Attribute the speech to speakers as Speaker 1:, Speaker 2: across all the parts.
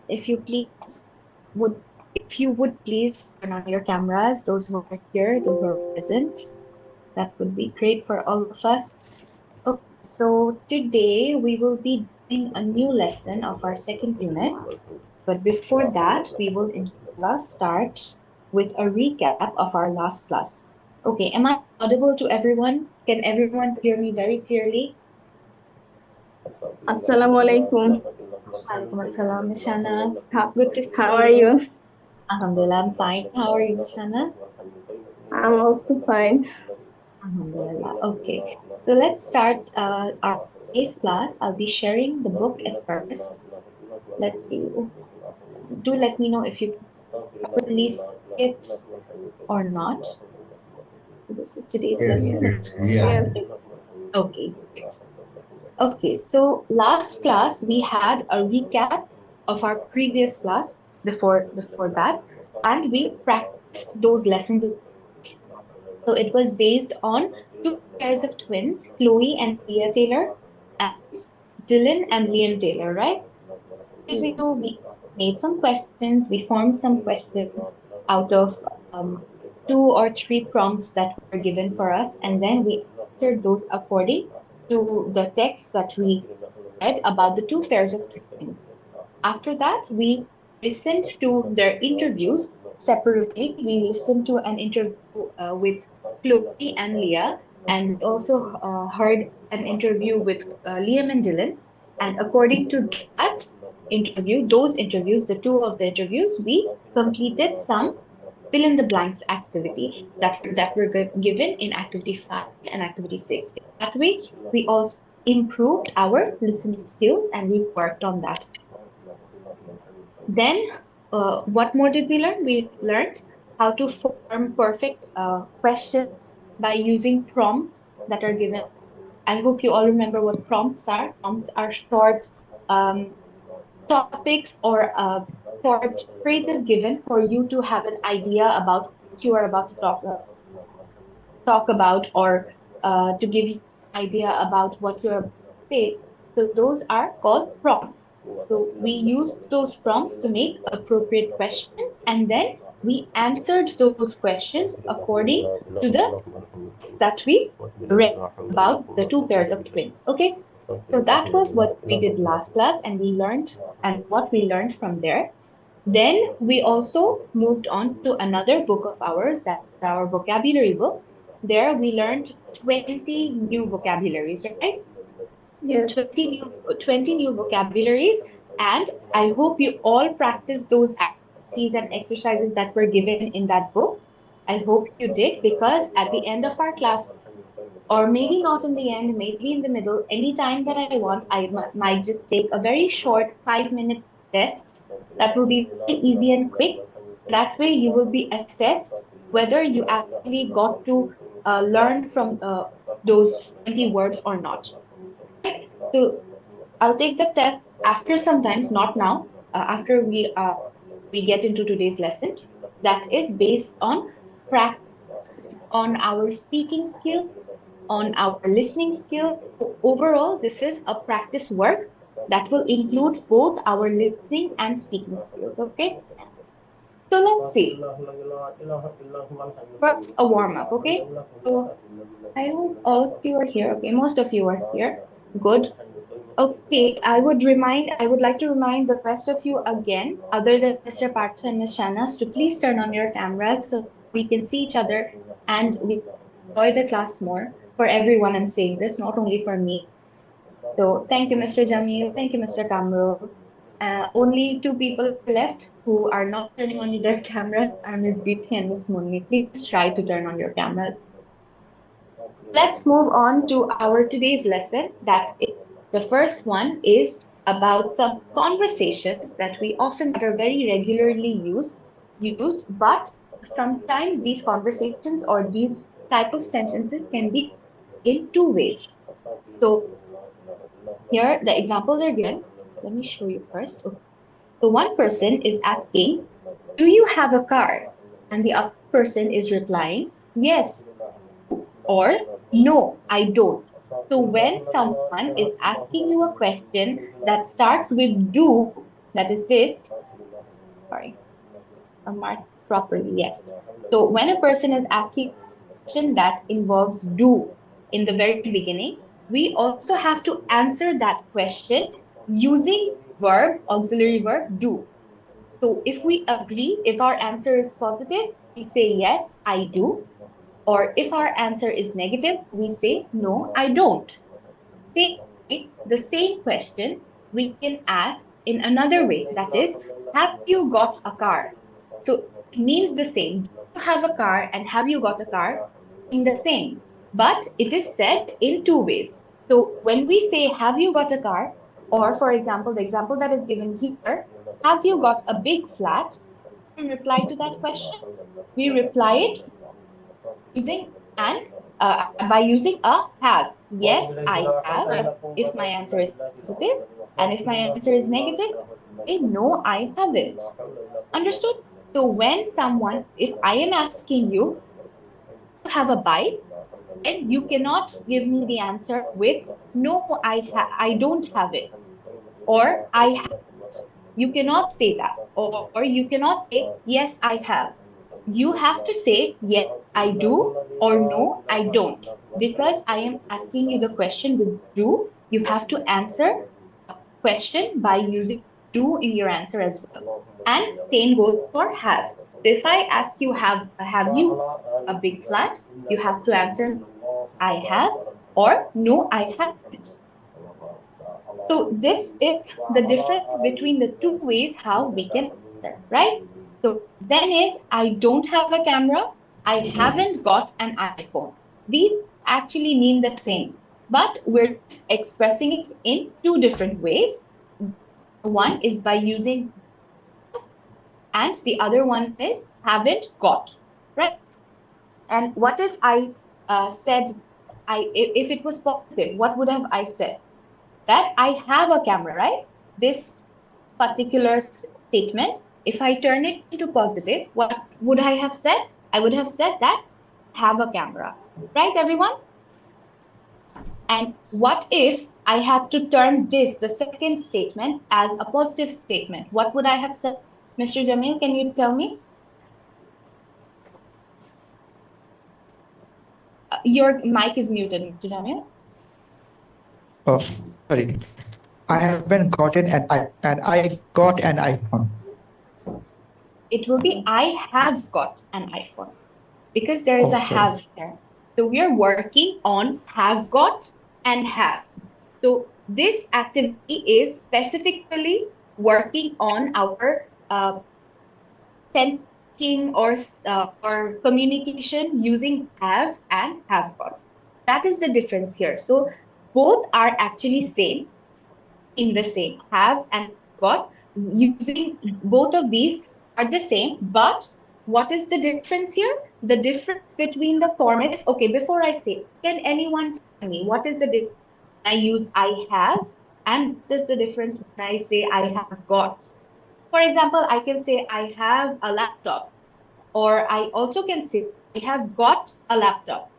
Speaker 1: if you please would if you would please turn on your cameras, those who are here, those who are present, that would be great for all of us. Okay, so today we will be doing a new lesson of our second unit. But before that, we will inshallah start with a recap of our last class. Okay, am I audible to everyone? Can everyone hear me very clearly?
Speaker 2: Assalamu alaikum.
Speaker 1: Alaikum assalam, Miss Shahnaz. Good to see
Speaker 2: How are
Speaker 1: you.
Speaker 2: you?
Speaker 1: Alhamdulillah, I'm fine. How are you, Miss Shahnaz?
Speaker 2: I'm also fine.
Speaker 1: Alhamdulillah. Okay, so let's start our today's class. I'll be sharing the book at first. Let's see. Do let me know if you can properly see it or not. So this is today's
Speaker 3: Yes,
Speaker 1: lesson.
Speaker 3: yes, yeah.
Speaker 2: Yes.
Speaker 1: Okay, great. Okay, so last class we had a recap of our previous class before that, and we practiced those lessons. So it was based on two pairs of twins, Chloe and Leah Taylor, and Dylan and Liam Taylor, right? What did we do? We made some questions, we formed some questions out of two or three prompts that were given for us, and then we answered those according to the text that we read about the two pairs of twins. After that, we listened to their interviews separately. We listened to an interview with Chloe and Leah, and we also heard an interview with Liam and Dylan. And according to that those interviews, the two of the interviews, we completed some fill in the blanks activity that were given in activity 5 and activity 6. That way, we also improved our listening skills and we worked on that. Then, what more did we learn? We learned how to form perfect questions by using prompts that are given. I hope you all remember what prompts are. Prompts are short um, topics or short phrases given for you to have an idea about what you are about to talk about or to give you an idea about what you're about to say. So those are called prompts. So we used those prompts to make appropriate questions and then we answered those questions according to the text that we read about the two pairs of twins. Okay, so that was what we did last class and we learned and what we learned from there. Then we also moved on to another book of ours, that is our vocabulary book. There we learned 20 new vocabularies, right?
Speaker 2: Yes.
Speaker 1: 20 new vocabularies. And I hope you all practice those activities and exercises that were given in that book. I hope you did because at the end of our class, or maybe not in the end, maybe in the middle, any time that I want, might just take a very short 5 minute test that will be very easy and quick. That way, you will be assessed whether you actually got to learn from those 20 words or not. Right? So I'll take the test after sometimes, not now, after we get into today's lesson. That is based on practice, on our speaking skills, on our listening skills. So overall, this is a practice work that will include both our listening and speaking skills. Okay, so let's see. First, a warm up. Okay, so I hope all of you are here. Okay, most of you are here. Good. Okay, I would like to remind the rest of you again, other than Mr. Partha and Ms. Shanas, to please turn on your cameras so we can see each other and we enjoy the class more. For everyone, I'm saying this, not only for me. So thank you, Mr. Jamil. Thank you, Mr. Kamrul. Only two people are left who are not turning on their cameras are Ms. Biti and Ms. Munni. Please try to turn on your cameras. Let's move on to our today's lesson. That is the first one is about some conversations that we often that are very regularly used, but sometimes these conversations or these type of sentences can be in two ways. So here the examples are given. Let me show you first. Okay. So one person is asking, "Do you have a car?" And the other person is replying, "Yes, or no, I don't." So when someone is asking you a question that starts with do, that is this, mark properly, yes. So when a person is asking a question that involves do in the very beginning, we also have to answer that question using the verb, auxiliary verb do. So if we agree, if our answer is positive, we say yes, I do. Or if our answer is negative, we say no, I don't. Same way, the same question we can ask in another way. That is, have you got a car? So it means the same. Do you have a car and have you got a car mean the same? But it is said in two ways. So when we say, have you got a car? Or for example, the example that is given here, have you got a big flat? How do we reply to that question? We reply it using an by using a have. Yes, I have. If my answer is positive, and if my answer is negative, say no, I haven't. Understood? So when someone, if I am asking you, do you have a bike? Then you cannot give me the answer with no, I don't have it, or I haven't. You cannot say that, or you cannot say yes, I have. You have to say yes, I do, or no, I don't. Because I am asking you the question with do, you have to answer the question by using do in your answer as well. And same goes for have. If I ask you, have you a big flat? You have to answer no, I have, or no, I haven't. So this is the difference between the two ways how we can answer, right? So then is I don't have a camera, I haven't got an iPhone. These actually mean the same, but we're just expressing it in two different ways. One is by using have, and the other one is haven't got, right? And what if I said if it was positive, what would have I said? That I have a camera, right? This particular statement, if I turn it into positive, what would I have said? I would have said that I have a camera, right, everyone? And what if I had to turn this, the second statement, as a positive statement? What would I have said? Mr. Jamil, can you tell me? Your mic is muted, Mr. Jamil.
Speaker 3: Oh, sorry. I haven't gotten and I got an iPhone.
Speaker 1: It will be I have got an iPhone because there is
Speaker 3: Oh,
Speaker 1: a
Speaker 3: sorry.
Speaker 1: have here. So we are working on have got and have. So this activity is specifically working on our thinking or communication using have and have got. That is the difference here. So both are actually same, mean the same. Have and have got using both of these are the same, but what is the difference here? The difference between the form is okay. Before I say, can anyone tell me what is the difference when I use I have and what is the difference when I say I have got? For example, I can say I have a laptop, or I also can say I have got a laptop.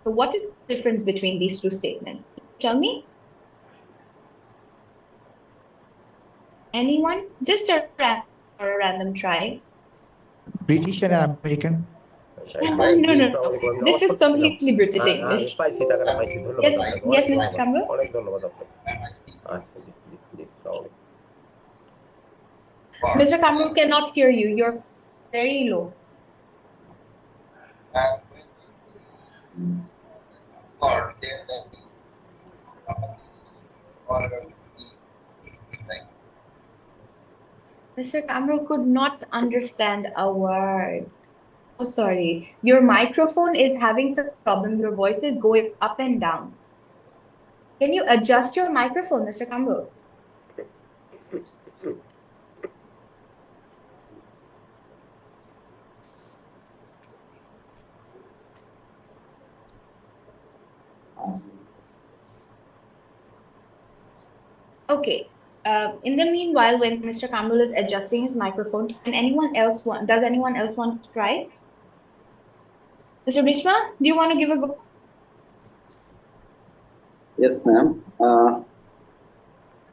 Speaker 1: So what is the difference between these two statements? Tell me, anyone? Just a random guess or a random try.
Speaker 3: British and American.
Speaker 1: No, no, no. This is completely British English. Yes, yes, Mr. Kamru? Mr. Kamru cannot hear you. Your voice is very low. Mr. Kamru could not understand a word. So sorry. Your microphone is having some problem. Your voice is going up and down. Can you adjust your microphone, Mr. Kamru? Okay. In the meanwhile, when Mr. Kamrul is adjusting his microphone, does anyone else want to try? Mr. Bishma, do you want to give a go?
Speaker 4: Yes, ma'am.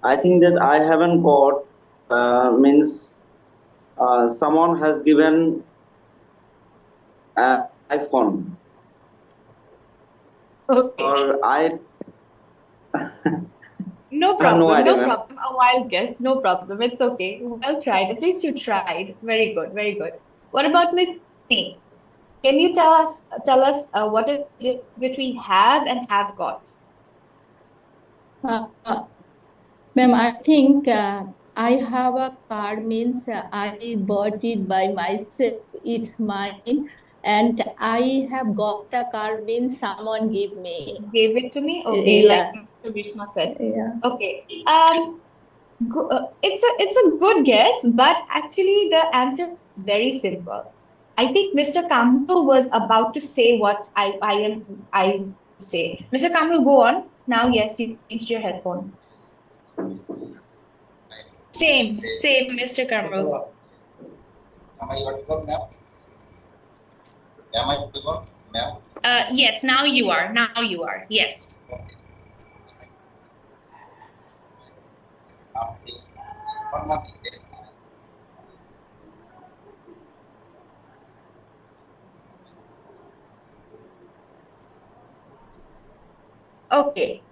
Speaker 4: I think that I haven't got means Someone has given iPhone,
Speaker 1: Okay.
Speaker 4: or I
Speaker 1: No
Speaker 4: have no
Speaker 1: problem,
Speaker 4: idea,
Speaker 1: no
Speaker 4: ma'am.
Speaker 1: problem. A wild guess, no problem. It's okay. Well tried. At least you tried. Very good, very good. What about Miss Sunny? Can you tell us what is the difference between have and have got?
Speaker 5: Uh, Ma'am, I think I have a card means I bought it by myself, it's mine, and I have got a card means someone give me.
Speaker 1: Gave it to me? Okay, like
Speaker 5: Yeah,
Speaker 1: Mr. Bhishma said.
Speaker 5: yeah.
Speaker 1: Okay. It's a good guess, but actually the answer is very simple. I think Mr. Kamru was about to say what I want to say. Mr. Kamru, go on. Now, yes, you changed your headphone. Same, Mr. Kamru.
Speaker 6: Am I audible now? Am I audible now?
Speaker 1: Yes, now you are. Now you are. Yes.
Speaker 6: Okay. Something. One more thing.
Speaker 1: Okay.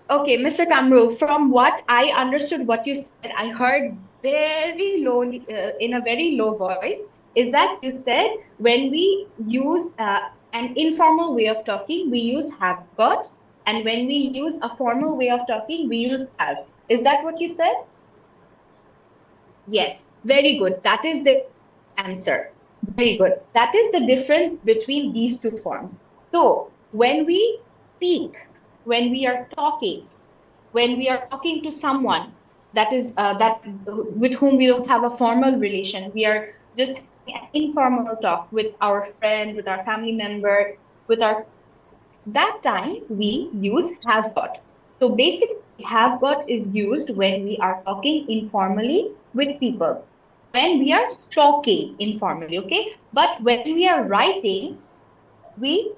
Speaker 1: Okay, Mr. Kamru, from what I understood what you said, I heard very low, in a very low voice, is that you said when we use an informal way of talking, we use have got, and when we use a formal way of talking, we use have. Is that what you said? Yes, very good. That is the correct answer. Very good. That is the difference between these two forms. So, when we speak, when we are talking, when we are talking to someone that is that with whom we don't have a formal relation, we are just having an informal talk with our friend, with our family member, with our colleague. That time we use have got. So basically, have got is used when we are talking informally with people, when we are talking informally, okay? But when we are writing, we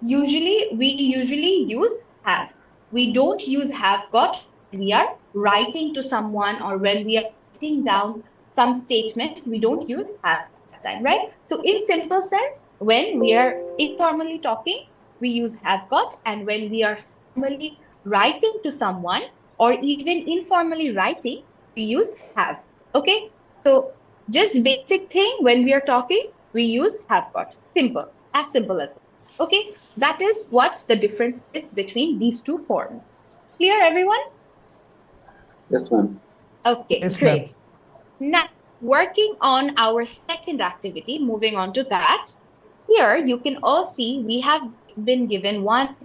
Speaker 1: we usually use have. We don't use have got when we are writing to someone or when we are writing down some statement. We don't use have at that time, right? So in simple sense, when we are informally talking, we use have got, and when we are formally writing to someone or even informally writing, we use have. Okay? So just basic thing, when we are talking, we use have got. Simple as that. Okay, that is what the difference is between these two forms. Clear, everyone?
Speaker 4: Yes, ma'am.
Speaker 1: Okay,
Speaker 3: Yes, ma'am.
Speaker 1: great. Now, working on our second activity, moving on to that. Here, you can all see we have been given 10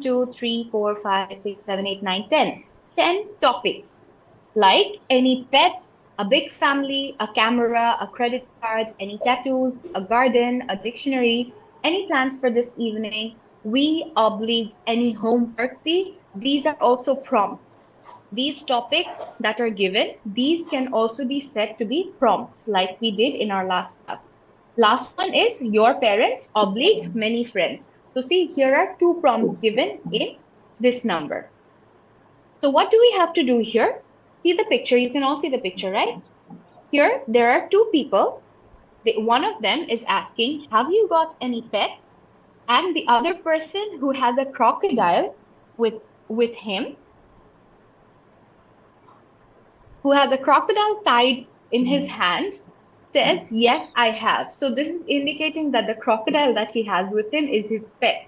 Speaker 1: topics, like any pets, a big family, a camera, a credit card, any tattoos, a garden, a dictionary, any plans for this evening, we oblique any homework. See, these are also prompts. These topics that are given, these can also be said to be prompts, like we did in our last class. Last one is your parents oblique many friends. So see, here are two prompts given in this number. So what do we have to do here? See the picture. You can all see the picture, right? Here, there are two people. One of them is asking, have you got any pets? And the other person who has a crocodile with with him, who has a crocodile tied in his hand, says, yes, I have. So this is indicating that the crocodile that he has with him is his pet,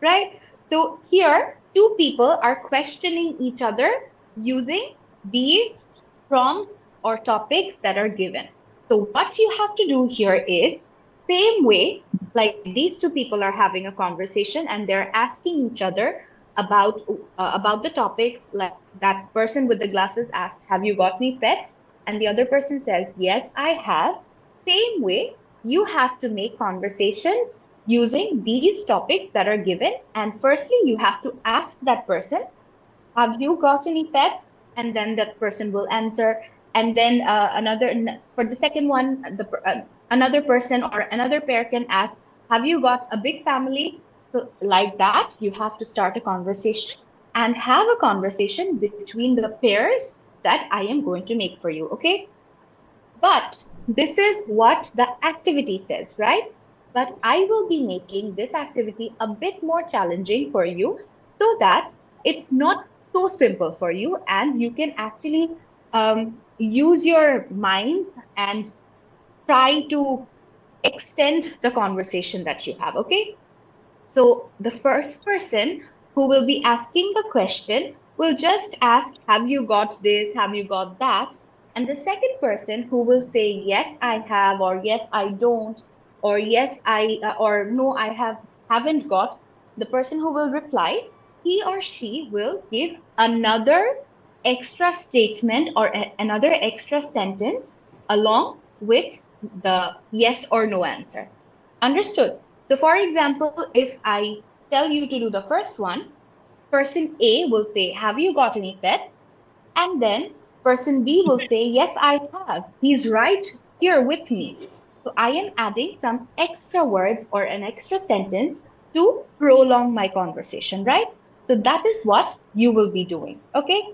Speaker 1: right? So here, two people are questioning each other using these prompts or topics that are given. So what you have to do here is same way, like these two people are having a conversation and they're asking each other about about the topics. Like that person with the glasses asked, "Have you got any pets?" And the other person says, "Yes, I have." Same way, you have to make conversations using these topics that are given. And firstly, you have to ask that person, have you got any pets? And then that person will answer. And then for the second one, another person or another pair can ask, have you got a big family? So like that, you have to start a conversation and have a conversation between the pairs that I am going to make for you. Okay. But this is what the activity says, right? But I will be making this activity a bit more challenging for you so that it's not so simple for you and you can actually use your minds and try to extend the conversation that you have, okay? So the first person who will be asking the question will just ask, have you got this? Have you got that? And the second person who will say, yes, I have, or yes, I don't, or yes, or no, haven't got, the person who will reply, he or she will give another extra statement or another extra sentence along with the yes or no answer. Understood? So, for example, if I tell you to do the first one, person A will say, have you got any pet? And then person B will say, yes, I have. He's right here with me. So, I am adding some extra words or an extra sentence to prolong my conversation, right? So, that is what you will be doing. Okay.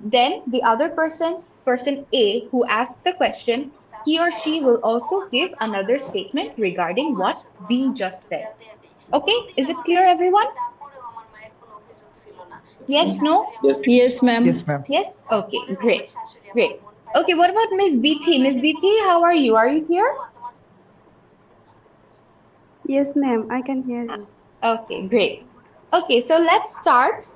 Speaker 1: Then the other person, person A, who asks the question, he or she will also give another statement regarding what B just said. Okay, is it clear, everyone?
Speaker 4: Yes,
Speaker 1: Yes,
Speaker 4: ma'am.
Speaker 1: no?
Speaker 4: Yes.
Speaker 5: Yes, ma'am.
Speaker 3: Yes, ma'am.
Speaker 1: Yes? Okay, great. Great. Okay, what about Miss BT? Miss BT, how are you? Are you here?
Speaker 2: Yes, ma'am, I can hear you.
Speaker 1: Okay, great. Okay, so let's start.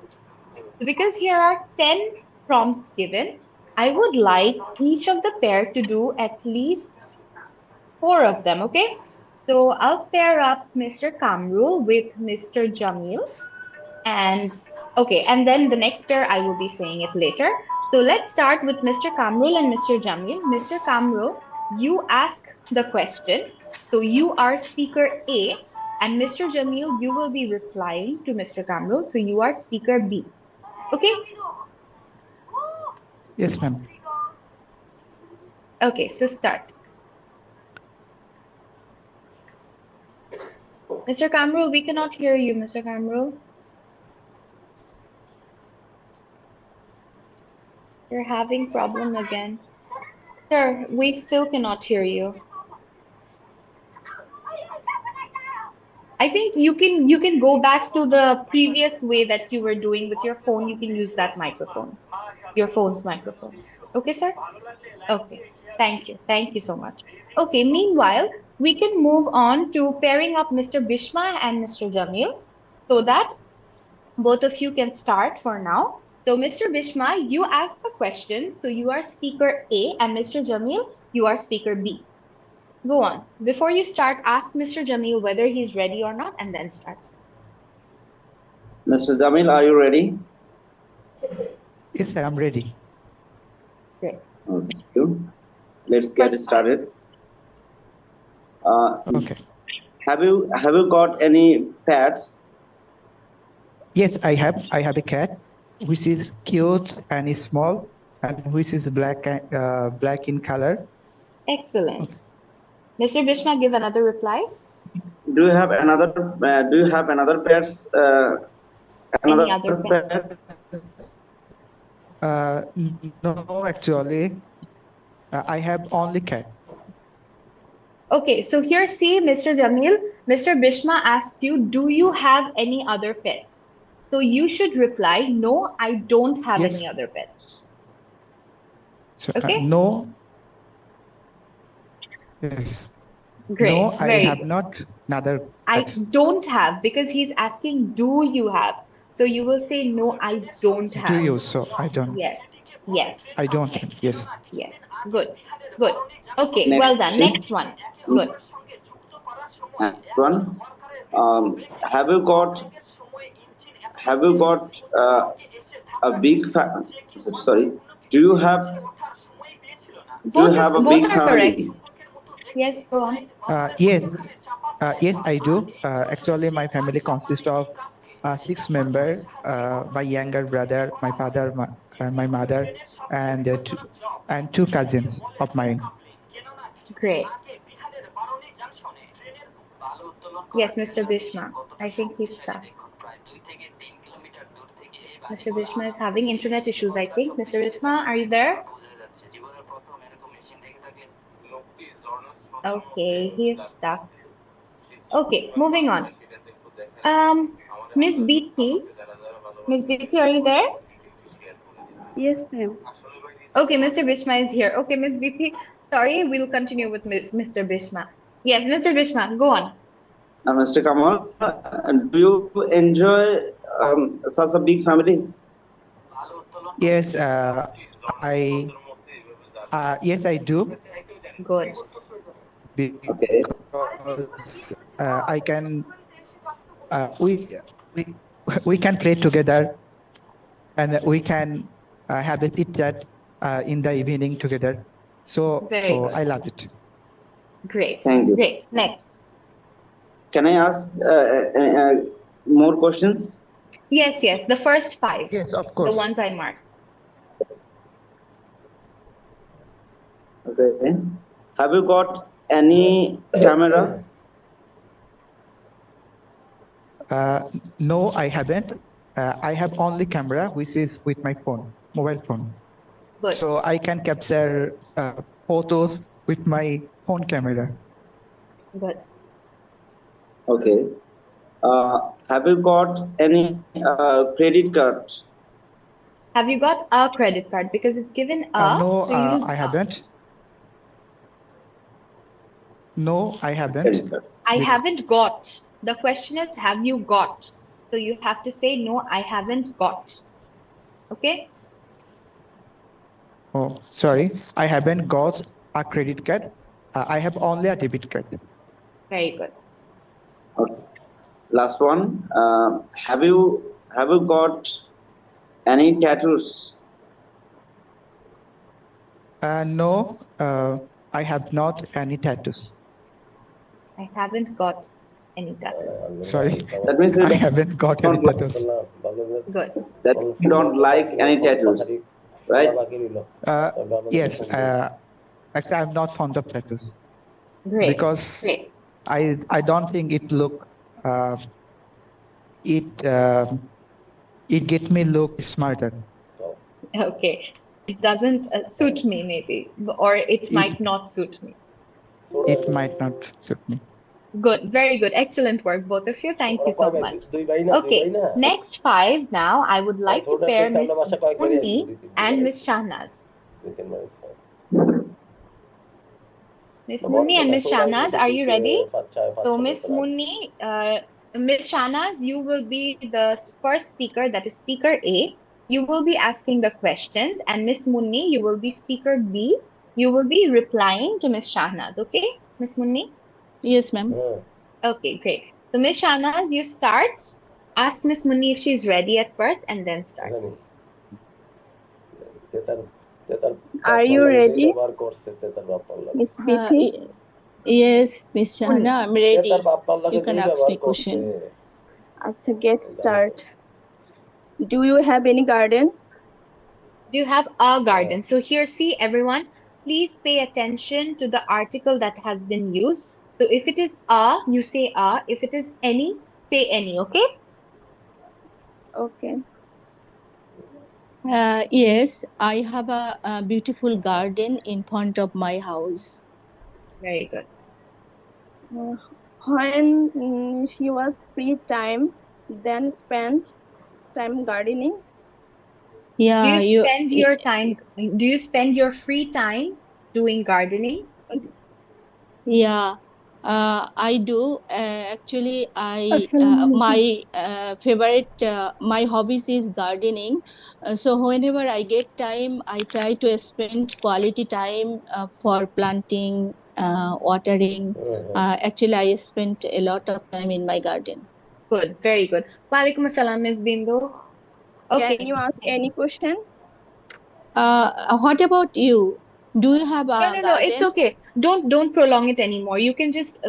Speaker 1: Because here are 10 prompts given, I would like each of the pair to do at least four of them, okay? So I'll pair up Mr. Kamrul with Mr. Jamil. And okay, and then the next pair I will be saying it later. So let's start with Mr. Kamrul and Mr. Jamil. Mr. Kamrul, you ask the question. So you are speaker A, and Mr. Jamil, you will be replying to Mr. Kamrul. So you are speaker B. Okay?
Speaker 3: Yes, ma'am.
Speaker 1: Okay, so start. Mr. Kamrul, we cannot hear you, Mr. Kamrul. You're having problem again. Sir, we still cannot hear you. I think you can go back to the previous way that you were doing with your phone. You can use that microphone, your phone's microphone. Okay, sir? Okay. Thank you. Thank you so much. Okay, meanwhile, we can move on to pairing up Mr. Bishma and Mr. Jamil so that both of you can start for now. So, Mr. Bishma, you ask the question. So, you are speaker A, and Mr. Jamil, you are speaker B. Go on. Before you start, ask Mr. Jamil whether he's ready or not, and then start.
Speaker 4: Mr. Jamil, are you ready?
Speaker 3: Yes, sir, I'm ready.
Speaker 1: Great.
Speaker 4: Oh, thank you. Let's get
Speaker 1: First part.
Speaker 4: started. Uh,
Speaker 3: Okay.
Speaker 4: have you got any pets?
Speaker 3: Yes, I have. I have a cat, which is cute and is small, and which is black in color.
Speaker 1: Excellent. Mr. Bishma, give another reply.
Speaker 4: Do you have another? Do you have another pets?
Speaker 1: Any
Speaker 4: Another
Speaker 1: other
Speaker 4: pet?
Speaker 1: pet?
Speaker 3: No, actually, I have only cat.
Speaker 1: Okay, so here see, Mr. Jamil, Mr. Bishma asked you, do you have any other pets? So you should reply, no, I don't have
Speaker 3: Yes.
Speaker 1: any other pets.
Speaker 3: So
Speaker 1: Okay?
Speaker 3: no, yes, no,
Speaker 1: Great,
Speaker 3: I
Speaker 1: very
Speaker 3: have
Speaker 1: good.
Speaker 3: not another
Speaker 1: I
Speaker 3: pets.
Speaker 1: don't have because he's asking, do you have? So you will say, no, I don't
Speaker 3: Do
Speaker 1: have.
Speaker 3: you? So I don't.
Speaker 1: Yes, yes,
Speaker 3: I don't. Yes.
Speaker 1: yes. Good, good. Okay,
Speaker 4: Next
Speaker 1: well done.
Speaker 4: question.
Speaker 1: Next one. Good.
Speaker 4: Next one. Have you got? Have you got a big sorry? Do you have? Do you have a
Speaker 1: Both
Speaker 4: big
Speaker 1: are correct.
Speaker 4: family?
Speaker 1: Yes, go on.
Speaker 3: Yes. Yes, I do. Actually, my family consists of six members. My younger brother, my father, my mother, and two cousins of mine.
Speaker 1: Great. Yes, Mr. Bishma. I think he's stuck. Mr. Bishma is having internet issues, I think. Mr. Bishma, are you there? Okay, he is stuck. Okay, moving on. Miss BT, Miss BT, are you there?
Speaker 2: Yes, ma'am.
Speaker 1: Okay, Mr. Bishma is here. Okay, Miss BT, sorry, we'll continue with Mr. Bishma. Yes, Mr. Bishma, go on.
Speaker 4: Mr. Kamal, do you enjoy such a big family?
Speaker 3: Yes, I yes I do
Speaker 1: Good.
Speaker 4: Okay.
Speaker 3: because I can we we can play together and we can have a chit chat in the evening together. So
Speaker 1: Very
Speaker 3: I
Speaker 1: good.
Speaker 3: love it.
Speaker 1: Great.
Speaker 4: Thank you.
Speaker 1: Great. Next.
Speaker 4: Can I ask more questions?
Speaker 1: Yes, yes, the first five,
Speaker 3: Yes, of
Speaker 1: the
Speaker 3: course.
Speaker 1: ones I marked.
Speaker 4: Okay. Have you got any camera?
Speaker 3: No, I haven't. I have only camera, which is with my phone, mobile phone.
Speaker 1: Good.
Speaker 3: So I can capture photos with my phone camera.
Speaker 1: Good.
Speaker 4: Okay. Have you got any credit card?
Speaker 1: Have you got a credit card? Because it's given a,
Speaker 3: No,
Speaker 1: so use
Speaker 3: I
Speaker 1: a.
Speaker 3: haven't. No, I haven't.
Speaker 4: Credit card.
Speaker 1: I haven't got. The question is, have you got? So you have to say, no, I haven't got. Okay?
Speaker 3: Oh, sorry. I haven't got a credit card. I have only a debit card.
Speaker 1: Very good.
Speaker 4: Okay. Last one. Have you got any tattoos?
Speaker 3: No, I have not any tattoos.
Speaker 1: I haven't got any tattoos.
Speaker 3: Sorry,
Speaker 4: That means you
Speaker 3: I haven't got any
Speaker 4: don't like,
Speaker 3: tattoos.
Speaker 1: Good.
Speaker 4: that you don't like any tattoos, right?
Speaker 3: Uh, yes, actually, I'm not fond of tattoos
Speaker 1: Great.
Speaker 3: because
Speaker 1: Great.
Speaker 3: I don't think it look uh, it it get me look smarter.
Speaker 1: Okay. It doesn't suit me, maybe, or it
Speaker 3: It
Speaker 1: might not suit me.
Speaker 3: it might not suit me.
Speaker 1: Good. Very good. Excellent work, both of you. Thank you so much. Okay. Next five now, I would like to pair Miss Munni and Miss Shahnaz. Miss Munni and Miss Shahnaz, are you ready? So, Miss Munni, Miss Shahnaz, you will be the first speaker, that is speaker A. You will be asking the questions, and Miss Munni, you will be speaker B. You will be replying to Miss Shahnaz, okay? Miss Munni?
Speaker 5: Yes, ma'am.
Speaker 1: Okay, great. So, Miss Shahnaz, you start. Ask Miss Munni if she's ready at first, and then start.
Speaker 2: Are you ready, Miss
Speaker 5: Uh,
Speaker 2: Bithi?
Speaker 5: y- yes, Miss Shahana, I'm ready. You can ask me question.
Speaker 2: Acha, get start. Do you have any garden?
Speaker 1: Do you have a garden? So here, see everyone, please pay attention to the article that has been used. So if it is a, you say a. If it is any, say any. Okay?
Speaker 2: Okay.
Speaker 5: Yes, I have a beautiful garden in front of my house.
Speaker 1: Very good.
Speaker 2: Uh, when she was free time, then spent time gardening.
Speaker 1: Do
Speaker 5: Yeah,
Speaker 1: you
Speaker 5: you.
Speaker 1: spend your time? Do you spend your free time doing gardening?
Speaker 5: Yeah, I do. Actually, I
Speaker 2: Assalamualaikum.
Speaker 5: my favorite my hobbies is gardening. So whenever I get time, I try to spend quality time for planting, watering. Actually, I spent a lot of time in my garden.
Speaker 1: Good. Very good. Walaikum assalam, Ms. Bindu.
Speaker 2: Can you
Speaker 1: Okay.
Speaker 2: ask any question?
Speaker 5: What about you? Do you have
Speaker 1: No,
Speaker 5: a
Speaker 1: no, no. It's
Speaker 5: garden?
Speaker 1: okay. Don't prolong it anymore. You can just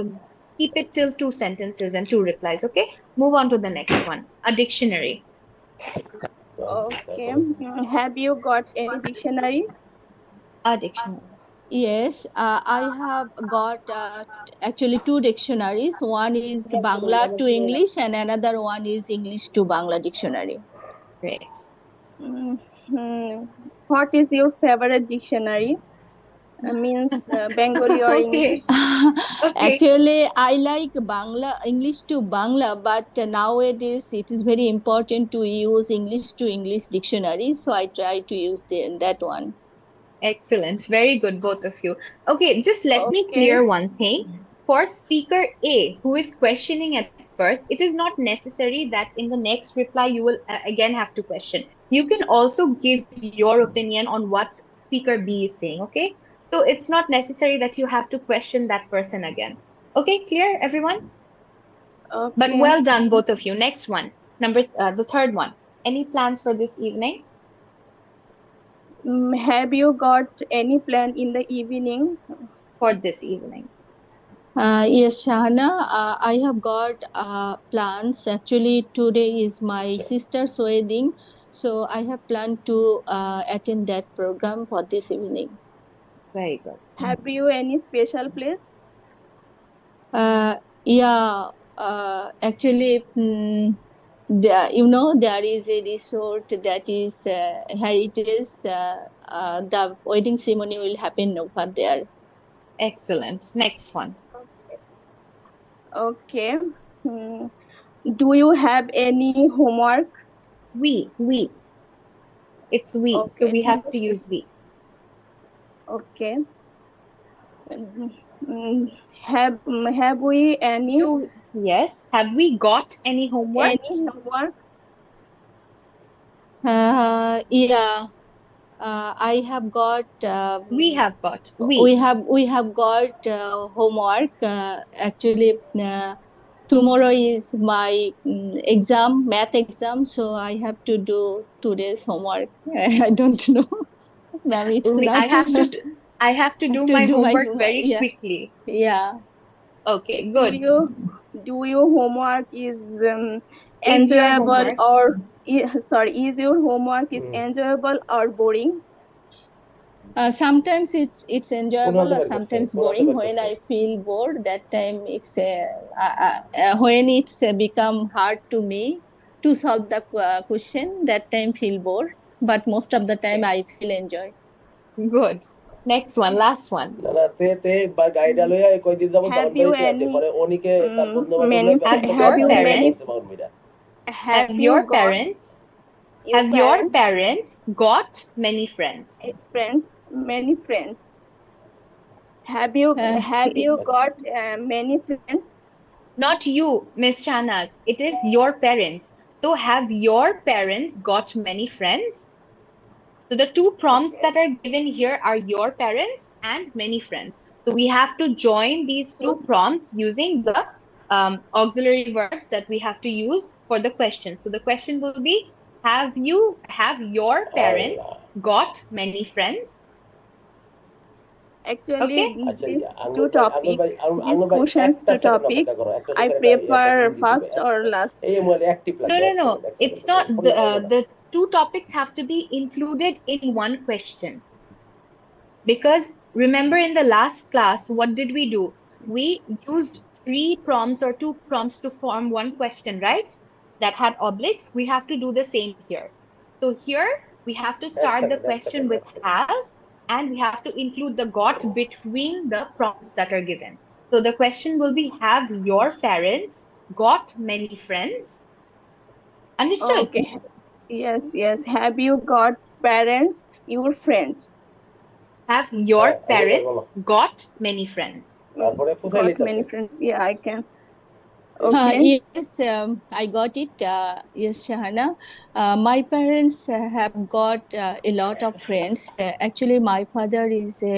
Speaker 1: keep it till two sentences and two replies. Okay. Move on to the next one. A dictionary.
Speaker 2: Okay. Have you got any dictionary?
Speaker 1: A dictionary.
Speaker 5: Yes, I have got actually two dictionaries. One is Bangla to English, and another one is English to Bangla dictionary.
Speaker 1: Great.
Speaker 2: Mhm. what is your favorite dictionary? Means Bengali or
Speaker 1: Okay.
Speaker 2: English?
Speaker 1: Okay.
Speaker 5: Actually, I like Bangla, English to Bangla, but nowadays it is very important to use English to English dictionary, so I try to use that one.
Speaker 1: Excellent. Very good, both of you. Okay, just let me
Speaker 2: Okay.
Speaker 1: clear one thing. For speaker A, who is questioning at first, it is not necessary that in the next reply you will again have to question. You can also give your opinion on what speaker B is saying, okay? So it's not necessary that you have to question that person again. Okay, clear, everyone? But
Speaker 2: Okay.
Speaker 1: well done, both of you. Next one, the third one. Any plans for this evening?
Speaker 2: Have you got any plan in the evening?
Speaker 1: For this evening.
Speaker 5: Yes, Shahana, I have got plans. Actually, today is my sister's wedding, so I have planned to attend that program for this evening.
Speaker 1: Very good.
Speaker 2: Have you any special place?
Speaker 5: Uh, yeah, actually, there is a resort that is heritage. The wedding ceremony will happen over there.
Speaker 1: Excellent. Next one.
Speaker 2: Okay. Hmm. Do you have any homework?
Speaker 1: We. It's we. So
Speaker 2: Okay.
Speaker 1: we have to use we.
Speaker 2: Okay. Mm, have we
Speaker 1: Yes. Have we got any homework?
Speaker 2: any homework?
Speaker 5: Yeah, I have got.
Speaker 1: We have got.
Speaker 5: We
Speaker 1: We.
Speaker 5: have got homework. Actually, tomorrow is my exam, math exam, so I have to do today's homework. I don't know, ma'am. It's
Speaker 1: We.
Speaker 5: not
Speaker 1: I have to do
Speaker 5: to
Speaker 1: my
Speaker 5: do my
Speaker 1: homework
Speaker 5: homework.
Speaker 1: very
Speaker 5: Yeah,
Speaker 1: quickly.
Speaker 5: yeah.
Speaker 1: Okay,
Speaker 2: Do
Speaker 1: good.
Speaker 2: your homework is
Speaker 1: Is your
Speaker 2: enjoyable
Speaker 1: homework?
Speaker 2: or sorry, is your homework is enjoyable or boring?
Speaker 5: Sometimes it's enjoyable or sometimes boring. When
Speaker 6: করছে
Speaker 5: I feel bored, that time it's when it's become hard to me to solve the question. That time feel bored, but most of the time
Speaker 1: Okay,
Speaker 5: I feel enjoy.
Speaker 1: good. Next one, last one.
Speaker 6: না না তে বা গাড়িটা লইয়া এই কয়দিন যাবত
Speaker 2: Have
Speaker 6: বাগান
Speaker 2: you
Speaker 6: বাড়িতে আছে
Speaker 2: any
Speaker 6: পরে অনিকে তার বন্ধু বান্ধব
Speaker 2: many
Speaker 6: লইয়া
Speaker 1: Have
Speaker 6: ব্যবস্থা করে
Speaker 2: have
Speaker 1: your
Speaker 2: you
Speaker 6: তারপরে বাড়ি
Speaker 2: many
Speaker 6: করছে
Speaker 1: parents,
Speaker 6: বাগান Mira
Speaker 2: have
Speaker 1: have
Speaker 2: you
Speaker 1: your
Speaker 2: got
Speaker 1: parents,
Speaker 2: your
Speaker 1: have your
Speaker 2: parents
Speaker 1: parents got many friends?
Speaker 2: friends many friends? Have you
Speaker 6: আচ্ছা
Speaker 2: got many friends?
Speaker 1: Not you, Miss Shahnaz. It is your parents. So have your parents got many friends? So the two prompts
Speaker 2: Okay.
Speaker 1: that are given here are your parents and many friends. So we have to join these
Speaker 2: So
Speaker 1: two prompts using the auxiliary verbs that we have to use for the question. So the question will be, have your parents
Speaker 6: Allah
Speaker 1: got many friends?
Speaker 2: actually,
Speaker 1: Okay?
Speaker 6: আচ্ছা
Speaker 2: these
Speaker 6: আঙ্গুর
Speaker 2: two
Speaker 6: ভাই আঙ্গুর
Speaker 2: topic,
Speaker 6: ভাই
Speaker 2: these
Speaker 6: আঙ্গুর ভাই
Speaker 2: questions
Speaker 6: একটা
Speaker 2: two
Speaker 6: second
Speaker 2: topic,
Speaker 6: অপেক্ষা করো একটা
Speaker 2: I
Speaker 6: লোকের একটা
Speaker 2: prefer
Speaker 6: ইনভি দিবে
Speaker 2: first
Speaker 6: এক
Speaker 2: or
Speaker 6: সেকেন্ড
Speaker 2: last.
Speaker 6: এই মোবাইলে অ্যাক্টিভ
Speaker 1: No,
Speaker 6: লাগবে
Speaker 1: no,
Speaker 6: এক
Speaker 1: no.
Speaker 6: সেকেন্ড এক সেকেন্ড
Speaker 1: It's not
Speaker 6: ফোন লাগাই না
Speaker 1: the two topics have to be included in one question. Because remember in the last class, what did we do? We used three prompts or two prompts to form one question, right? That had obliques. We have to do the same here. So here we have to
Speaker 6: এক
Speaker 1: start the
Speaker 6: second এক
Speaker 1: question
Speaker 6: second
Speaker 1: with
Speaker 6: এক second
Speaker 1: has, and we have to include the got between the prompts that are given. So the question will be, have your parents got many friends? Understood?
Speaker 2: Okay. Yes. Have you got parents, your friends?
Speaker 1: Have your
Speaker 6: হ্যাঁ আঙ্গুর ভাই
Speaker 1: parents
Speaker 6: বলো
Speaker 1: got many friends?
Speaker 6: তারপরে কোথায়
Speaker 2: Got
Speaker 6: লিখতেছে
Speaker 2: many friends. Yeah, I can. Okay.
Speaker 5: Yes, I got it. Yes, Shahana. My parents have got a lot of friends. Actually, my father is a,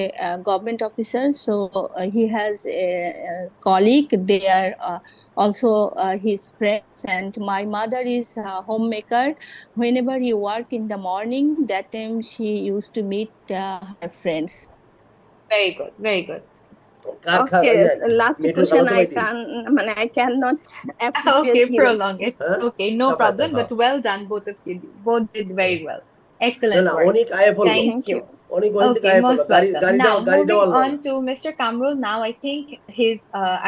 Speaker 5: government officer, so he has a colleague. They are also his friends, and my mother is a homemaker. Whenever you work in the morning, that time she used to meet her friends.
Speaker 1: Very good, very good.
Speaker 6: কার খা
Speaker 2: Okay.
Speaker 6: ইয়ে
Speaker 2: Last
Speaker 6: মেয়েটার
Speaker 2: question
Speaker 6: খালাতো ভাইটি
Speaker 2: I cannot appropriate
Speaker 1: Okay,
Speaker 2: here.
Speaker 1: prolong it.
Speaker 6: হ্যাঁ
Speaker 1: Okay, no
Speaker 6: কাফায়তের
Speaker 1: problem,
Speaker 6: হ্যাঁ
Speaker 1: but well done, both of you. Both did very well.
Speaker 6: না
Speaker 1: Excellent
Speaker 6: না
Speaker 1: work.
Speaker 6: অনেক আয়ে পড়লো
Speaker 1: Thank
Speaker 2: Thank
Speaker 1: you.
Speaker 2: you.
Speaker 6: অনেক অনেক থেকে
Speaker 1: Okay,
Speaker 6: আয়ে পড়লো
Speaker 1: most
Speaker 6: গাড়ি
Speaker 1: welcome.
Speaker 6: গাড়িটা
Speaker 1: Now,
Speaker 6: গাড়িটাও
Speaker 1: moving
Speaker 6: আনলো
Speaker 1: on
Speaker 6: না
Speaker 1: to Mr. Kamrul. Now,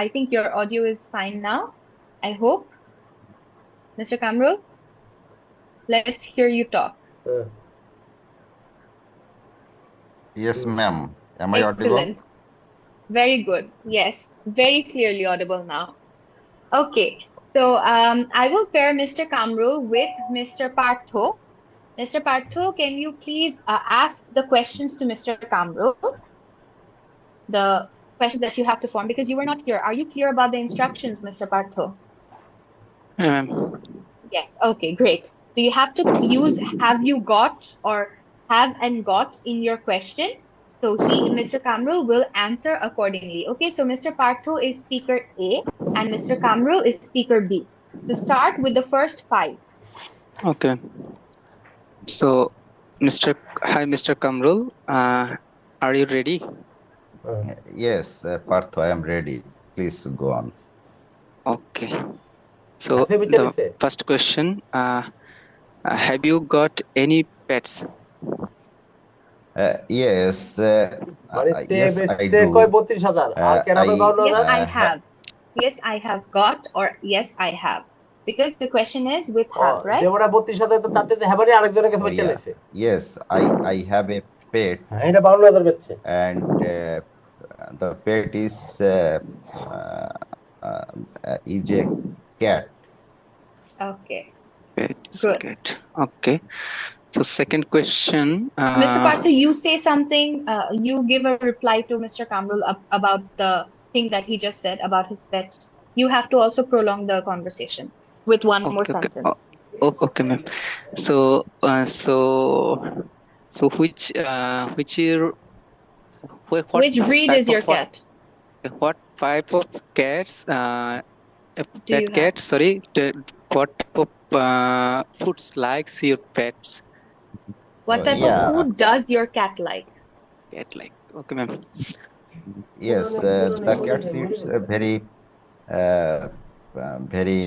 Speaker 1: I think your audio is fine now. I hope. Mr. Kamrul, let's hear you talk.
Speaker 6: হ্যাঁ
Speaker 7: Yes, ma'am. Am I audible?
Speaker 1: Excellent. Very good. Yes, very clearly audible now. Okay. So I will pair Mr. Kamrul with Mr. Partho. Mr. Partho, can you please ask the questions to Mr. Kamrul? The questions that you have to form because you were not here. Are you clear about the instructions, Mr. Partho? Yes. Okay, great. So you have to use have you got or have and got in your question. So Mr. Kamrul will answer accordingly. Okay, so Mr. Partho is speaker A and Mr. Kamrul is speaker B. To start with the first five.
Speaker 8: Okay. So, Mr. Kamrul, are you ready?
Speaker 7: Yes, Partho, I am ready. Please go on.
Speaker 8: Okay. So the first question, have you got any pets?
Speaker 7: Yes, yes, I
Speaker 6: বেচতে
Speaker 7: do.
Speaker 6: কয় 32,000 আর কেনাবে
Speaker 7: I
Speaker 6: 52,000।
Speaker 1: Yes, I have. Yes, I have got or yes, I have. Because the question is with have,
Speaker 6: যে
Speaker 1: right?
Speaker 6: ওরা 32,000 তো তার থেকে হেবারে আরেকজনের কাছে
Speaker 7: oh
Speaker 6: বেচে
Speaker 7: yeah,
Speaker 6: লাইছে।
Speaker 7: yes, I have a pet,
Speaker 6: হ্যাঁ এটা 52,000 বেচছে।
Speaker 7: and the pet uh, is a cat.
Speaker 1: Okay,
Speaker 8: Pets,
Speaker 1: good.
Speaker 8: cat. Okay. So second question.
Speaker 1: Mr. Partha, you say something, you give a reply to Mr. Kamrul about the thing that he just said about his pet. You have to also prolong the conversation with one more
Speaker 8: Okay, okay.
Speaker 1: sentence.
Speaker 8: Okay, ma'am. So, so which year, what
Speaker 1: Which breed
Speaker 8: type
Speaker 1: is
Speaker 8: of
Speaker 1: your cat?
Speaker 8: what type of cats,
Speaker 1: Do you
Speaker 8: pet
Speaker 1: have?
Speaker 8: cats? Sorry, what type of foods likes your pets?
Speaker 1: What type of
Speaker 7: Yeah,
Speaker 1: food does your cat like?
Speaker 8: Cat like. Okay, ma'am.
Speaker 7: yes, the cat is uh, very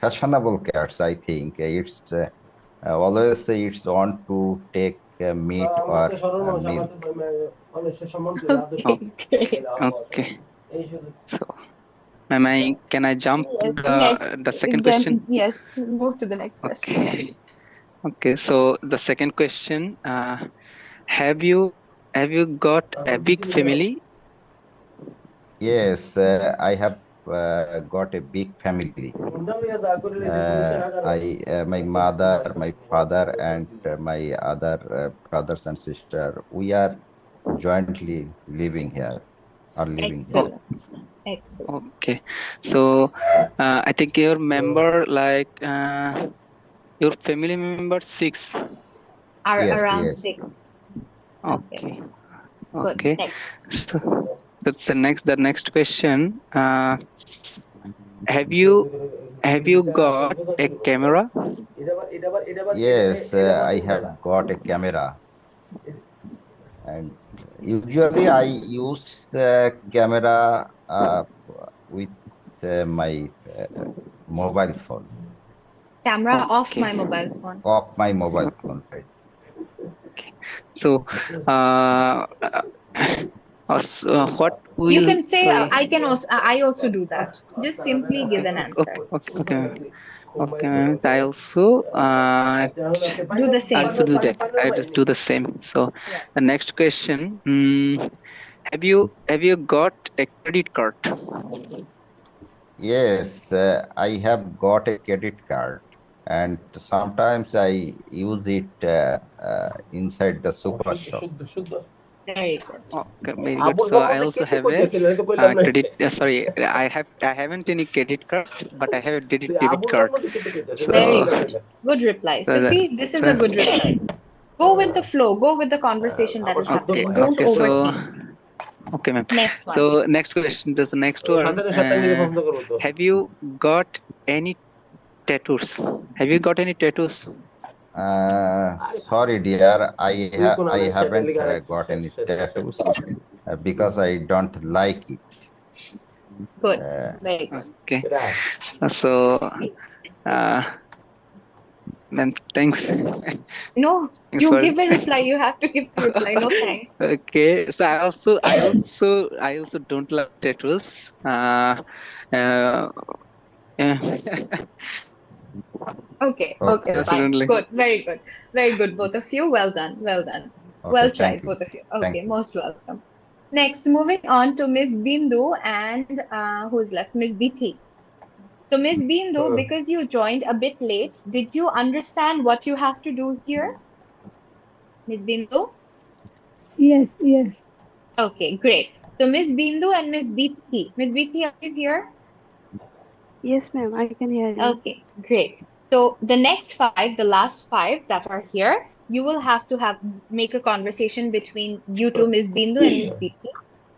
Speaker 7: fashionable cats. I think always it's want to take meat
Speaker 6: আমরা
Speaker 7: or
Speaker 6: তো সরল মানুষ,
Speaker 7: milk.
Speaker 6: আমাদের মানুষের সম্মান করি আদর
Speaker 8: Oh,
Speaker 6: করি।
Speaker 1: Okay, great.
Speaker 8: okay.
Speaker 6: এই শুধু
Speaker 8: So, ma'am, can I jump to
Speaker 1: Yes, next,
Speaker 8: the second question?
Speaker 1: yes, move to the next question.
Speaker 8: Okay. Okay. So the second question, have you got a big family?
Speaker 7: Yes, I have got a big family.
Speaker 6: গুন্ডা লইয়া যা করে লাইছে পুলিশে না জানো।
Speaker 7: My mother, my father, and my other brothers and sister, we are jointly living here, are living here.
Speaker 8: Oh,
Speaker 1: Excellent. Excellent.
Speaker 8: okay. So I think your member, like your family member six.
Speaker 1: Are
Speaker 7: Yes,
Speaker 1: around
Speaker 7: yes.
Speaker 1: six.
Speaker 8: Okay.
Speaker 1: Good.
Speaker 8: Okay.
Speaker 1: Next.
Speaker 8: So that's the next question. Have you got a camera?
Speaker 7: Yes, I have got a camera, and usually I use camera with my mobile phone,
Speaker 1: Camera off
Speaker 8: Okay.
Speaker 1: my mobile phone.
Speaker 7: off my mobile phone, right?
Speaker 8: So what
Speaker 1: You
Speaker 8: will
Speaker 1: can say
Speaker 8: say?
Speaker 1: I also do that. Just simply give an answer.
Speaker 8: Okay. Okay, ma'am. I also
Speaker 1: Do the same.
Speaker 8: do that. I just do the same. So
Speaker 1: Yes.
Speaker 8: the next question. Have you got a credit card?
Speaker 7: Yes, I have got a credit card, and sometimes I use it inside the super shop.
Speaker 6: শুদ্ধ শুদ্ধ
Speaker 1: Very good.
Speaker 8: Okay, very good.
Speaker 6: Abul
Speaker 8: So I
Speaker 6: বাবা
Speaker 8: also
Speaker 6: কেটে
Speaker 8: have a
Speaker 6: কইতেছিল আমি তো কইলাম না
Speaker 8: credit. Sorry, I haven't any credit card, but I have a debit
Speaker 6: Abul
Speaker 8: card.
Speaker 6: বাবা কেটে কইতেছিল
Speaker 8: So,
Speaker 6: আমি
Speaker 1: Very
Speaker 6: কইলাম
Speaker 1: good.
Speaker 6: না
Speaker 1: Good reply.
Speaker 8: so
Speaker 1: So
Speaker 8: the-
Speaker 1: see, this is
Speaker 8: so-
Speaker 1: a good reply. Go with the flow. Go with the conversation that
Speaker 6: আবার
Speaker 1: is
Speaker 6: শুদ্ধ
Speaker 1: happening.
Speaker 6: কয়
Speaker 1: Don't
Speaker 8: okay, so
Speaker 1: overthink.
Speaker 8: okay, ma'am.
Speaker 1: Next one.
Speaker 8: So next question. There's the next one.
Speaker 6: শয়তানে শয়তানিরে পছন্দ করব তো
Speaker 8: Have you got any tattoos? Have you got any tattoos?
Speaker 7: Sorry, dear,
Speaker 6: তুই কোন
Speaker 7: I
Speaker 6: আমের সাথে
Speaker 7: haven't
Speaker 6: লিখা
Speaker 7: got
Speaker 6: শেষ
Speaker 7: any
Speaker 6: শেষ শেষ
Speaker 7: tattoos because I don't like it.
Speaker 1: Good.
Speaker 7: Uh,
Speaker 1: Very good.
Speaker 8: Okay.
Speaker 6: এটা
Speaker 8: So, ma'am, thanks.
Speaker 1: No,
Speaker 8: Thanks
Speaker 1: you
Speaker 8: for
Speaker 1: give a reply. You have to give the reply. No thanks.
Speaker 8: okay. So I also don't like tattoos. Uh,
Speaker 1: Okay, okay,
Speaker 7: okay.
Speaker 8: I also
Speaker 1: fine.
Speaker 8: don't like.
Speaker 1: Good. Very good. Very good, both of you. Well done. Well done. Well
Speaker 7: Okay,
Speaker 1: tried,
Speaker 7: thank you.
Speaker 1: both of you.
Speaker 7: Thank
Speaker 1: Okay,
Speaker 7: you.
Speaker 1: most welcome. Next, moving on to Miss Bindu and who's left? Miss Biti. So, Miss Bindu, because you joined a bit late, did you understand what you have to do here? Miss Bindu?
Speaker 9: Yes, yes.
Speaker 1: Okay, great. So, Miss Bindu and Miss Biti. Miss Biti, are you here?
Speaker 2: Yes, ma'am, I can hear you.
Speaker 1: Okay, great. So the next five, the last five that are here, you will have to have make a conversation between you two, Miss Bindu and Miss Biti.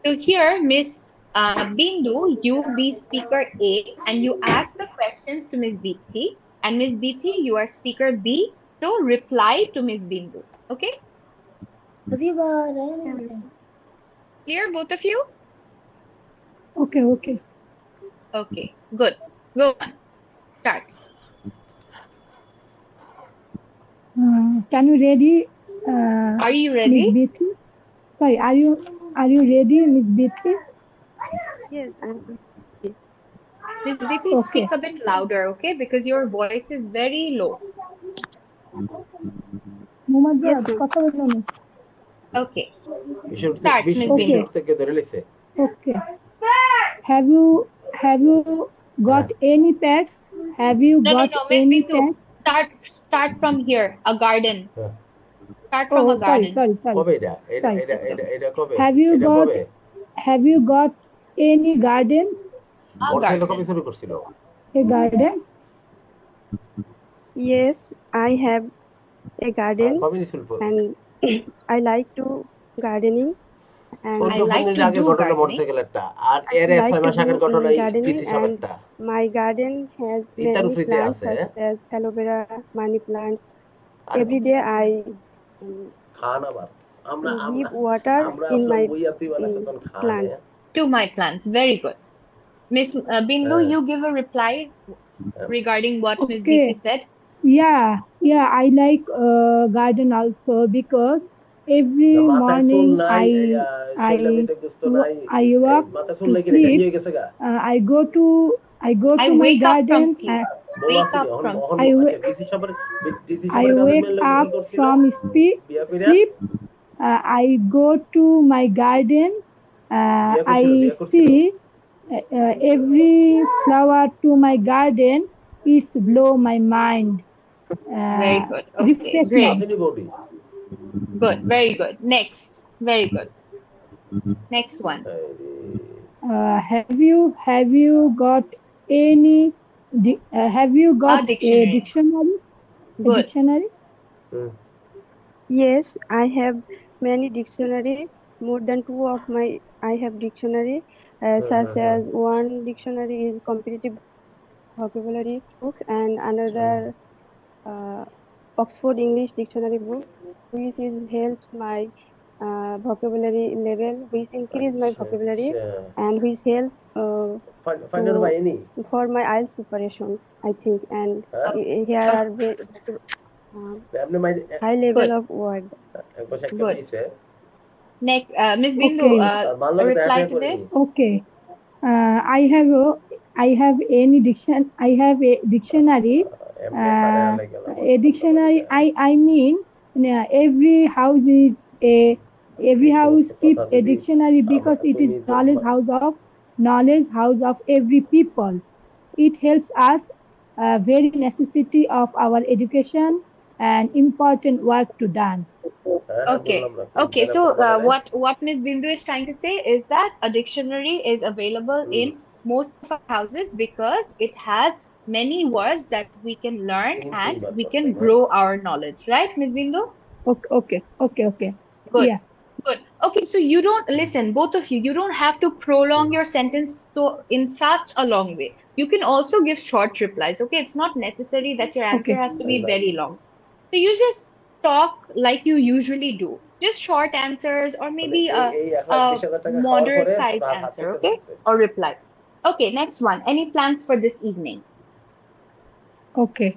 Speaker 1: So here, Miss Bindu, you be speaker A and you ask the questions to Miss Biti, and Miss Biti, you are speaker B. So reply to Miss Bindu. Okay, clear, both of you?
Speaker 9: Okay, okay.
Speaker 1: Okay, good. Go on. Start.
Speaker 9: Can you ready,
Speaker 1: Are you
Speaker 9: Miss
Speaker 1: ready?
Speaker 9: Betty? Sorry, are you ready, Miss Betty?
Speaker 2: Yes, I'm
Speaker 1: Miss Biti,
Speaker 9: Okay.
Speaker 1: speak a bit louder, okay? Because your voice is very low.
Speaker 2: yes, ma'am.
Speaker 9: কথা বললো না।
Speaker 1: Okay. Start, Miss
Speaker 9: Okay,
Speaker 1: Bindu.
Speaker 6: থেকে ধরে লিছে
Speaker 9: okay. Have you got any pets? Have you
Speaker 1: No, no,
Speaker 9: got
Speaker 1: no, Miss
Speaker 9: any
Speaker 1: Bindu.
Speaker 9: pets?
Speaker 1: Start from here. A garden. Start from
Speaker 9: Oh,
Speaker 1: a
Speaker 9: sorry,
Speaker 1: garden.
Speaker 9: sorry, sorry,
Speaker 6: কবে এটা এটা
Speaker 9: sorry.
Speaker 6: এটা
Speaker 1: It's
Speaker 6: এটা
Speaker 1: okay.
Speaker 6: এটা কবে
Speaker 9: Have you
Speaker 6: এটা
Speaker 9: got
Speaker 6: কবে
Speaker 9: have you got any garden?
Speaker 1: A
Speaker 6: বর্ষাইল কবে
Speaker 1: garden.
Speaker 6: শুরু করছিল
Speaker 9: A garden?
Speaker 2: Yes, I have a garden
Speaker 6: কবে শুরু
Speaker 2: and I like to gardening and
Speaker 6: চোদ্দ
Speaker 1: I like
Speaker 6: 15
Speaker 1: to
Speaker 6: আগের
Speaker 1: do
Speaker 6: ঘটনা
Speaker 1: gardening.
Speaker 6: মোটরসাইকেলেরটা আর
Speaker 2: I
Speaker 6: এর
Speaker 2: like
Speaker 6: 6
Speaker 2: to
Speaker 6: মাস
Speaker 2: do
Speaker 6: আগের ঘটনা
Speaker 2: gardening
Speaker 6: PC
Speaker 2: and
Speaker 6: সাবারটা
Speaker 2: my garden has
Speaker 6: এটার
Speaker 2: many
Speaker 6: উপরে দিয়ে
Speaker 2: plants
Speaker 6: আছে
Speaker 2: such as aloe vera, money plants.
Speaker 6: আরে
Speaker 2: Every day I um,
Speaker 6: খান আবার আমরা আমরা
Speaker 2: give water
Speaker 6: আমরা
Speaker 2: in
Speaker 6: আসলে
Speaker 2: my
Speaker 6: বইয়া তুই বানাইছে তখন খান
Speaker 2: plants.
Speaker 1: To my plants. Very good. Miss Bindu,
Speaker 6: হ্যাঁ
Speaker 1: you give a reply regarding what Miss
Speaker 9: Okay.
Speaker 1: Biti said.
Speaker 9: Yeah, I like garden also because every
Speaker 6: মাথায় চুল
Speaker 9: morning
Speaker 6: নাই
Speaker 9: I I
Speaker 6: শরীরে মেটে গুস্ত নাই
Speaker 9: I walk
Speaker 6: মাথা চুল
Speaker 9: to
Speaker 6: লাগি রে গানি
Speaker 9: sleep.
Speaker 6: হয়ে গেছে গা
Speaker 9: I go to my
Speaker 1: Wake up from
Speaker 9: garden
Speaker 1: sleep.
Speaker 9: and
Speaker 6: বউ
Speaker 1: Wake
Speaker 6: আছে কি
Speaker 1: up
Speaker 6: Ahon
Speaker 1: from
Speaker 6: Ahon
Speaker 1: sleep.
Speaker 9: I
Speaker 6: আচ্ছা ডিসি
Speaker 9: I
Speaker 6: সাহেবের কাজের
Speaker 9: wake
Speaker 6: মেয়ে লোকে কি
Speaker 9: up
Speaker 6: করছিল
Speaker 9: from
Speaker 6: বিয়া কইরা
Speaker 9: sleep. I go to my garden.
Speaker 6: বিয়া
Speaker 9: I
Speaker 6: করছিল বিয়া করছিল
Speaker 9: see every flower to my garden. It's blow my mind.
Speaker 1: Very good. Okay, great.
Speaker 9: Refreshment.
Speaker 6: আসেনি বউটি
Speaker 1: Good. Very good. Next. Very good. Next one.
Speaker 9: Have you got any? Have you got
Speaker 1: A
Speaker 9: a
Speaker 1: dictionary.
Speaker 9: dictionary? A
Speaker 1: Good.
Speaker 9: dictionary?
Speaker 2: Yes, I have many dictionary. More than two of my I have dictionary, such as one dictionary is competitive vocabulary books and another Oxford English dictionary books, which is helps my vocabulary level, which increase my
Speaker 6: আচ্ছা
Speaker 2: vocabulary
Speaker 6: আচ্ছা
Speaker 2: and which help
Speaker 6: final
Speaker 2: to
Speaker 6: বাইনি
Speaker 2: for my IELTS preparation, I think. And
Speaker 6: হ্যাঁ
Speaker 2: here
Speaker 1: Okay.
Speaker 2: are
Speaker 6: আপনি মাই
Speaker 2: high level
Speaker 1: Good.
Speaker 2: of word.
Speaker 6: একবার সাক্ষাৎ
Speaker 1: Good.
Speaker 6: দিয়েছে
Speaker 1: Next, Miss Bindu,
Speaker 9: Okay,
Speaker 6: আর মান
Speaker 1: a
Speaker 6: লাগে তো
Speaker 1: reply
Speaker 6: হ্যাঁ
Speaker 1: to
Speaker 6: করিনি
Speaker 1: this.
Speaker 9: okay. I have a dictionary.
Speaker 6: এমনি পারে
Speaker 9: Uh,
Speaker 6: লাগে গেলাম
Speaker 9: a dictionary. I mean, every house is a every
Speaker 6: এই
Speaker 9: house
Speaker 6: সমস্ত
Speaker 9: keep
Speaker 6: কথা
Speaker 9: a
Speaker 6: যদি
Speaker 9: dictionary
Speaker 6: আমরা
Speaker 9: because it is
Speaker 6: তুমি
Speaker 9: knowledge house of every people. It helps us very necessity of our education and important work to done.
Speaker 6: হ্যাঁ হ্যাঁ
Speaker 1: Okay.
Speaker 6: বললাম না
Speaker 1: Okay.
Speaker 6: ম্যাডাম
Speaker 1: So,
Speaker 6: কোনো বলে নাই
Speaker 1: what Miss Bindu is trying to say is that a dictionary is available in most of our houses because it has many words that we can learn
Speaker 6: তিন
Speaker 1: and
Speaker 6: তিনবার
Speaker 1: we can
Speaker 6: করছে না
Speaker 1: grow our knowledge. Right, Miss Bindu?
Speaker 9: Okay.
Speaker 1: Good.
Speaker 9: Yeah.
Speaker 1: Good. Okay, so you don't listen, both of you don't have to prolong your sentence so in such a long way. You can also give short replies. Okay, it's not necessary that your answer
Speaker 9: Okay.
Speaker 1: has to be
Speaker 6: না
Speaker 1: very long. So you just talk like you usually do. Just short answers or
Speaker 6: মানে
Speaker 1: maybe
Speaker 6: এই
Speaker 1: a,
Speaker 6: এই 1,20,000
Speaker 1: a
Speaker 6: টাকা খাওয়ার
Speaker 1: moderate
Speaker 6: পরে
Speaker 1: size
Speaker 6: আপনার হাত
Speaker 1: answer,
Speaker 6: থেকে
Speaker 1: okay?
Speaker 6: ধরছে
Speaker 1: Or reply. Okay, next one. Any plans for this evening?
Speaker 9: Okay.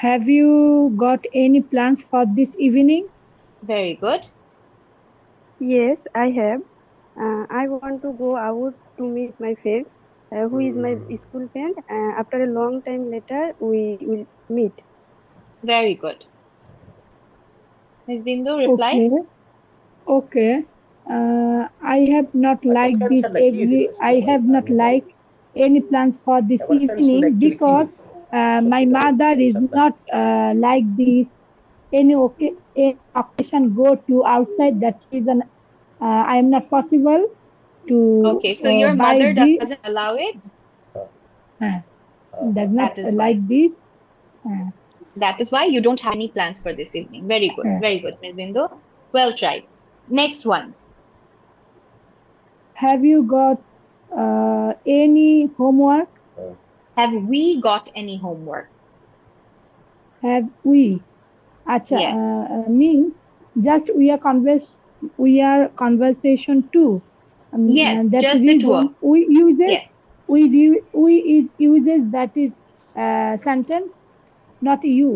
Speaker 9: Have you got any plans for this evening?
Speaker 1: Very good.
Speaker 2: Yes, I have. I want to go out to meet my friends, who is my school friend. After a long time later, we will meet.
Speaker 1: Very good. Miss Bindu, reply.
Speaker 9: Okay. Okay. I have not liked this every. I have not liked any plans for this evening because my mother is not like this. Any occasion go to outside. That reason I am not possible to
Speaker 1: Okay, so your
Speaker 9: buy
Speaker 1: mother
Speaker 9: the.
Speaker 1: doesn't allow it?
Speaker 9: Uh, does not
Speaker 1: That is why.
Speaker 9: like this. Uh,
Speaker 1: That is why you don't have any plans for this evening.
Speaker 9: uh,
Speaker 1: Very good, Ms. Bindo. Well tried. Next one.
Speaker 9: have you got any homework?
Speaker 1: Have we got any homework?
Speaker 9: Have we? Acha,
Speaker 1: Yes.
Speaker 9: means just we are conversation too.
Speaker 1: Yes,
Speaker 9: That
Speaker 1: just the two
Speaker 9: reason
Speaker 1: of. Yes.
Speaker 9: we is uses that is sentence, not you.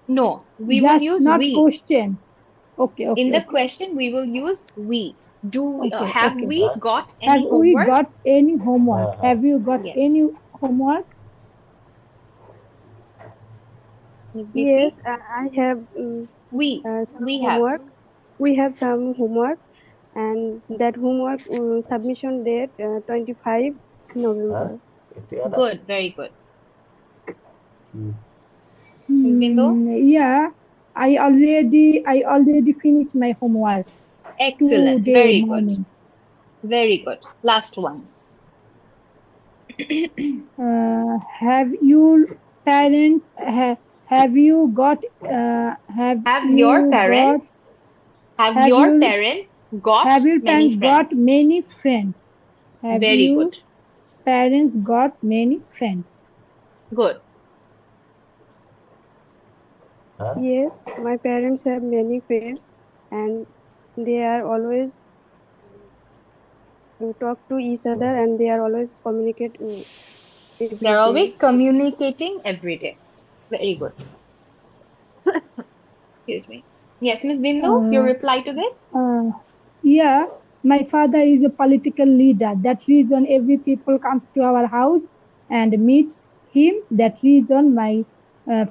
Speaker 1: No, we will
Speaker 9: Just
Speaker 1: use
Speaker 9: not
Speaker 1: we.
Speaker 9: question. Okay,
Speaker 1: In
Speaker 9: okay,
Speaker 1: the
Speaker 9: okay,
Speaker 1: question, we will use we.
Speaker 9: okay,
Speaker 1: Have
Speaker 9: okay.
Speaker 1: we got
Speaker 9: Have
Speaker 1: any
Speaker 9: we
Speaker 1: homework?
Speaker 9: got any homework? Have you got
Speaker 1: Yes.
Speaker 9: any homework?
Speaker 1: Ms.
Speaker 2: Yes,
Speaker 1: Biti?
Speaker 2: I have some
Speaker 1: We have.
Speaker 2: homework. We have some homework, and that homework submission date 25 November.
Speaker 1: Good, very good. Ms. Bindo?
Speaker 9: Yeah, I already finished my homework
Speaker 1: Excellent.
Speaker 9: today
Speaker 1: Very good.
Speaker 9: morning.
Speaker 1: Very good. Last one.
Speaker 9: Have your parents have you got
Speaker 1: Have your parents have
Speaker 9: have
Speaker 1: your
Speaker 9: your
Speaker 1: parents got
Speaker 9: have your
Speaker 1: many
Speaker 9: parents got
Speaker 1: friends?
Speaker 9: many friends? Have
Speaker 1: Very
Speaker 9: your
Speaker 1: good.
Speaker 9: parents got many friends?
Speaker 1: Good.
Speaker 2: Yes, my parents have many friends, and they are always talk to each other, and they are always communicate every
Speaker 1: They're
Speaker 2: day.
Speaker 1: always communicating every day. Very good. Excuse me. Yes, Miss Bindu, your
Speaker 9: Uh,
Speaker 1: reply to this?
Speaker 9: uh, yeah, my father is a political leader. That reason every people comes to our house and meet him. That reason my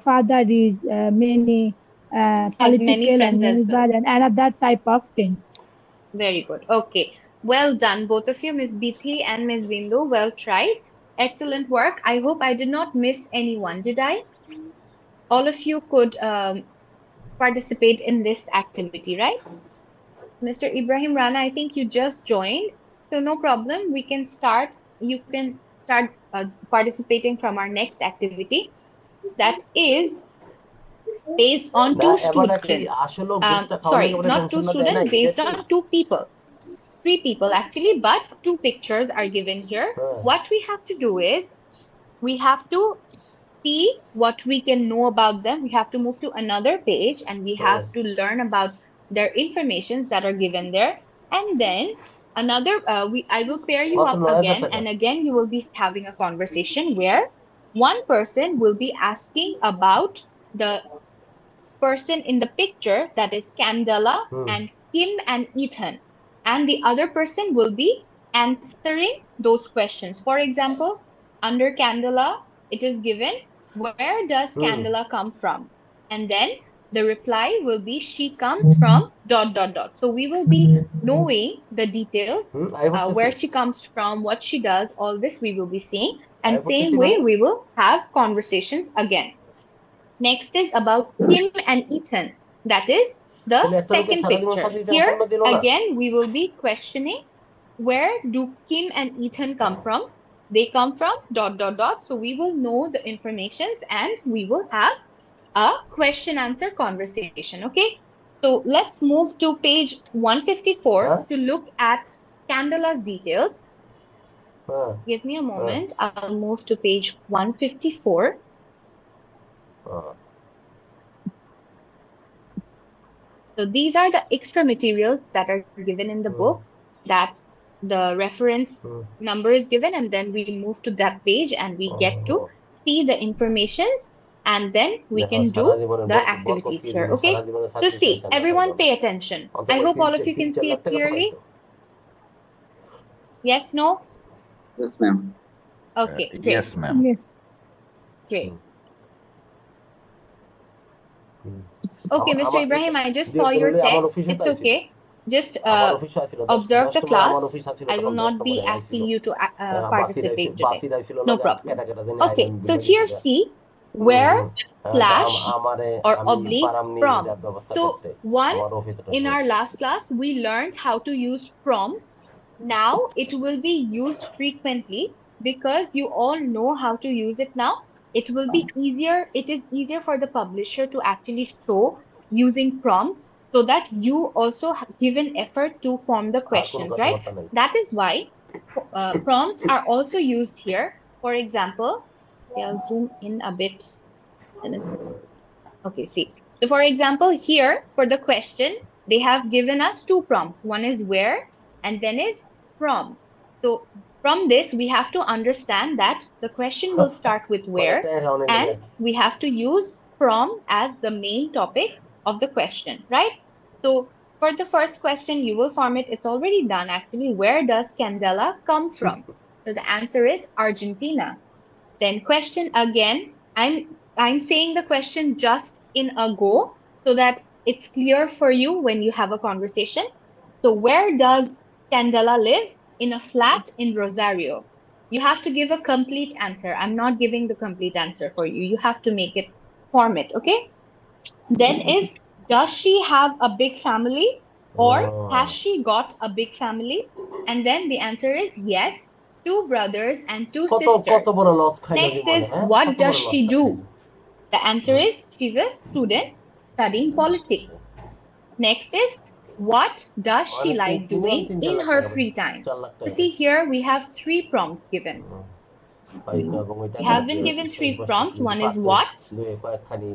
Speaker 9: father is many
Speaker 1: Has many
Speaker 9: political and
Speaker 1: friends as
Speaker 9: neighbor
Speaker 1: well.
Speaker 9: and another type of things.
Speaker 1: Very good. Okay. Well done, both of you, Miss Bithi and Miss Bindu. Well tried. Excellent work. I hope I did not miss anyone, did I? All of you could participate in this activity, right? Mr. Ibrahim Rana, I think you just joined. So no problem. We can start. You can start participating from our next activity. That is based on two students. Sorry, not two students, based on two people. Three people actually, but two pictures are given here. What we have to do is we have to see what we can know about them. We have to move to another page and we have to learn about their informations that are given there. And then another, I will pair you up again, and again you will be having a conversation where one person will be asking about the person in the picture, that is Candela and Kim and Ethan. And the other person will be answering those questions. For example, under Candela, it is given, where does Candela come from? And then the reply will be, she comes from dot dot dot. So we will be knowing the details, where she comes from, what she does, all this we will be seeing. And same way, we will have conversations again. Next is about Kim and Ethan. That is the second picture. Here, again, we will be questioning, where do Kim and Ethan come from? They come from dot dot dot. So we will know the informations and we will have a question answer conversation. Okay. So let's move to page 154 to look at Candela's details. Give me a moment. I'll move to page 154. So these are the extra materials that are given in the book, that the reference number is given, and then we move to that page and we get to see the informations, and then we can do the activities here. Okay. So see, everyone pay attention. I hope all of you can see it clearly. Yes, no?
Speaker 4: Yes, ma'am.
Speaker 1: Okay, great,
Speaker 7: Yes, ma'am.
Speaker 9: Yes.
Speaker 1: great. Okay, Mr. Ibrahim, I just saw your text. It's okay. just
Speaker 6: আমার অফিসে আসছিল
Speaker 1: observe the
Speaker 6: 10 নম্বরে
Speaker 1: class.
Speaker 6: আমার office আসছিল
Speaker 1: I
Speaker 6: তখন
Speaker 1: will
Speaker 6: 10
Speaker 1: not be
Speaker 6: নম্বরে আইছিল
Speaker 1: asking you to
Speaker 6: Basir
Speaker 1: participate today.
Speaker 6: আইছিল
Speaker 1: No
Speaker 6: লাগে
Speaker 1: problem.
Speaker 6: কেটা কেটা জানি
Speaker 1: Okay,
Speaker 6: iron
Speaker 1: so
Speaker 6: Billah
Speaker 1: here
Speaker 6: দিছিল
Speaker 1: see where slash
Speaker 6: আমারে
Speaker 1: or
Speaker 6: আমি
Speaker 1: oblique
Speaker 6: পারামনি
Speaker 1: from.
Speaker 6: এটা ব্যবস্থা
Speaker 1: So
Speaker 6: করতে আমার
Speaker 1: once
Speaker 6: অফিসে
Speaker 1: in our last class, we learned how to use prompts. Now it will be used frequently because you all know how to use it now. It will be easier. It is easier for the publisher to actually show using prompts so that you also give an effort to form the
Speaker 6: আর কোনো
Speaker 1: questions, right?
Speaker 6: কথাবার্তা নাই
Speaker 1: That is why prompts are also used here. For example, I'll zoom in a bit. Okay, see. So for example, here for the question, they have given us two prompts. One is where and then is from. So from this, we have to understand that the question will start with where
Speaker 6: কয়েকটা অ্যাকাউন্টে লাগে
Speaker 1: and
Speaker 6: আর কি
Speaker 1: we have to use from as the main topic of the question, right? So for the first question, you will form it. It's already done actually. Where does Candela come from? So the answer is Argentina. Then question again. I'm saying the question just in a go so that it's clear for you when you have a conversation. So where does Candela live? In a flat in Rosario. You have to give a complete answer. I'm not giving the complete answer for you. You have to make it form it, okay? Then is does she have a big family or has she got a big family? And then the answer is yes, two brothers and two
Speaker 6: কত কত
Speaker 1: sisters.
Speaker 6: বড় loss খাইলো
Speaker 1: Next
Speaker 6: জীবনে
Speaker 1: is
Speaker 6: হ্যাঁ
Speaker 1: what
Speaker 6: কত
Speaker 1: does
Speaker 6: বড়
Speaker 1: she
Speaker 6: লসটা খাইলো
Speaker 1: do? The answer is she's a student studying politics. Next is what does she
Speaker 6: অনেক
Speaker 1: like
Speaker 6: minimum
Speaker 1: doing
Speaker 6: 3-4
Speaker 1: in
Speaker 6: lakh
Speaker 1: her
Speaker 6: টাকা পাই
Speaker 1: free time?
Speaker 6: 4 লাখ
Speaker 1: So
Speaker 6: টাকা পাই
Speaker 1: see here we have three prompts given.
Speaker 6: হয়তো এবং ওই
Speaker 1: We
Speaker 6: টাকাটা
Speaker 1: have been
Speaker 6: দিয়ে
Speaker 1: given
Speaker 6: এই
Speaker 1: three
Speaker 6: বছর
Speaker 1: prompts.
Speaker 6: যদি
Speaker 1: One is
Speaker 6: পারতো
Speaker 1: what?
Speaker 6: দুই কয়েকখানি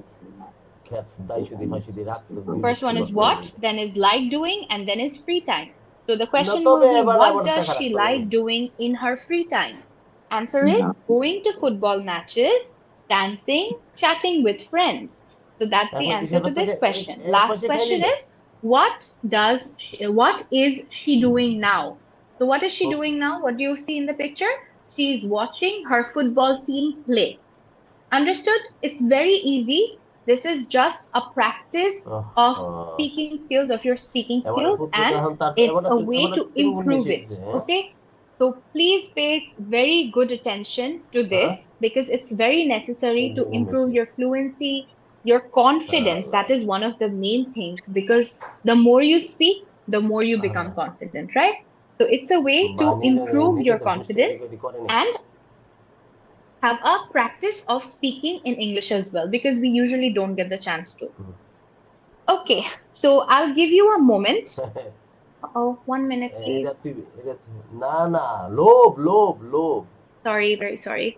Speaker 6: খেত দাই সুদি ফাঁসুদি রাখতো
Speaker 1: First
Speaker 6: বিজনেসটা
Speaker 1: one is
Speaker 6: করতো ভালো
Speaker 1: what,
Speaker 6: হইতো
Speaker 1: then is like doing, and then is free time. So the
Speaker 6: না
Speaker 1: question
Speaker 6: তবে
Speaker 1: will be,
Speaker 6: এবার
Speaker 1: what
Speaker 6: আবার
Speaker 1: does
Speaker 6: টাকা
Speaker 1: she
Speaker 6: রাখতো লাগে
Speaker 1: like doing in her free time? Answer is going to football matches, dancing, chatting with friends. So that's the
Speaker 6: এখন
Speaker 1: answer to
Speaker 6: 20,000 টাকা
Speaker 1: this question.
Speaker 6: এক
Speaker 1: Last
Speaker 6: মাসে খাই
Speaker 1: question
Speaker 6: নিল
Speaker 1: is, what is she doing now? So what is she doing now? What do you see in the picture? She is watching her football team play. Understood? It's very easy. This is just a practice of speaking skills, of your speaking
Speaker 6: এবারে
Speaker 1: skills,
Speaker 6: পুত্র তো
Speaker 1: and
Speaker 6: এখন তার
Speaker 1: it's
Speaker 6: এবারে
Speaker 1: a way
Speaker 6: এবারে
Speaker 1: to
Speaker 6: 3 গুণ বেশি
Speaker 1: improve it.
Speaker 6: হয়েছে হ্যাঁ
Speaker 1: Okay? So please pay very good attention to
Speaker 6: হ্যাঁ
Speaker 1: this because it's very necessary
Speaker 6: 2
Speaker 1: to
Speaker 6: গুণ বেশি
Speaker 1: improve your
Speaker 6: হয়েছে
Speaker 1: fluency, your confidence.
Speaker 6: Allah
Speaker 1: That is one of the main things because the more you speak, the more you
Speaker 6: Allah
Speaker 1: become confident, right? So it's a way
Speaker 6: বা
Speaker 1: to improve your
Speaker 6: নিজেদের বুঝতে
Speaker 1: confidence
Speaker 6: এদিক ওদিক করে নাকি
Speaker 1: and have a practice of speaking in English as well because we usually don't get the chance to. Okay, so I'll give you a moment. Oh, 1 minute,
Speaker 6: এটা
Speaker 1: please.
Speaker 6: তুই এটা না না লোভ লোভ লোভ
Speaker 1: Sorry, very sorry.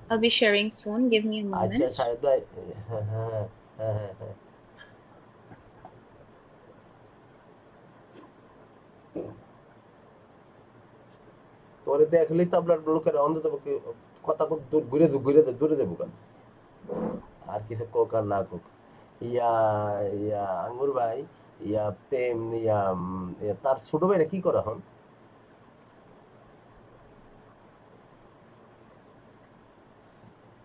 Speaker 1: I'll be sharing soon. Give me a
Speaker 6: আচ্ছা
Speaker 1: moment.
Speaker 6: শায়দ ভাই হ্যাঁ হ্যাঁ হ্যাঁ হ্যাঁ হ্যাঁ তোরে দেখলেই তো আপনার লোকের অন্তত কথা দূর দূরে দেবো কেন আর কিছু কোক আর না কোক ইয়া ইয়া আঙ্গুর ভাই ইয়া প্রেম ইয়া তার ছোট ভাইরা কি করে এখন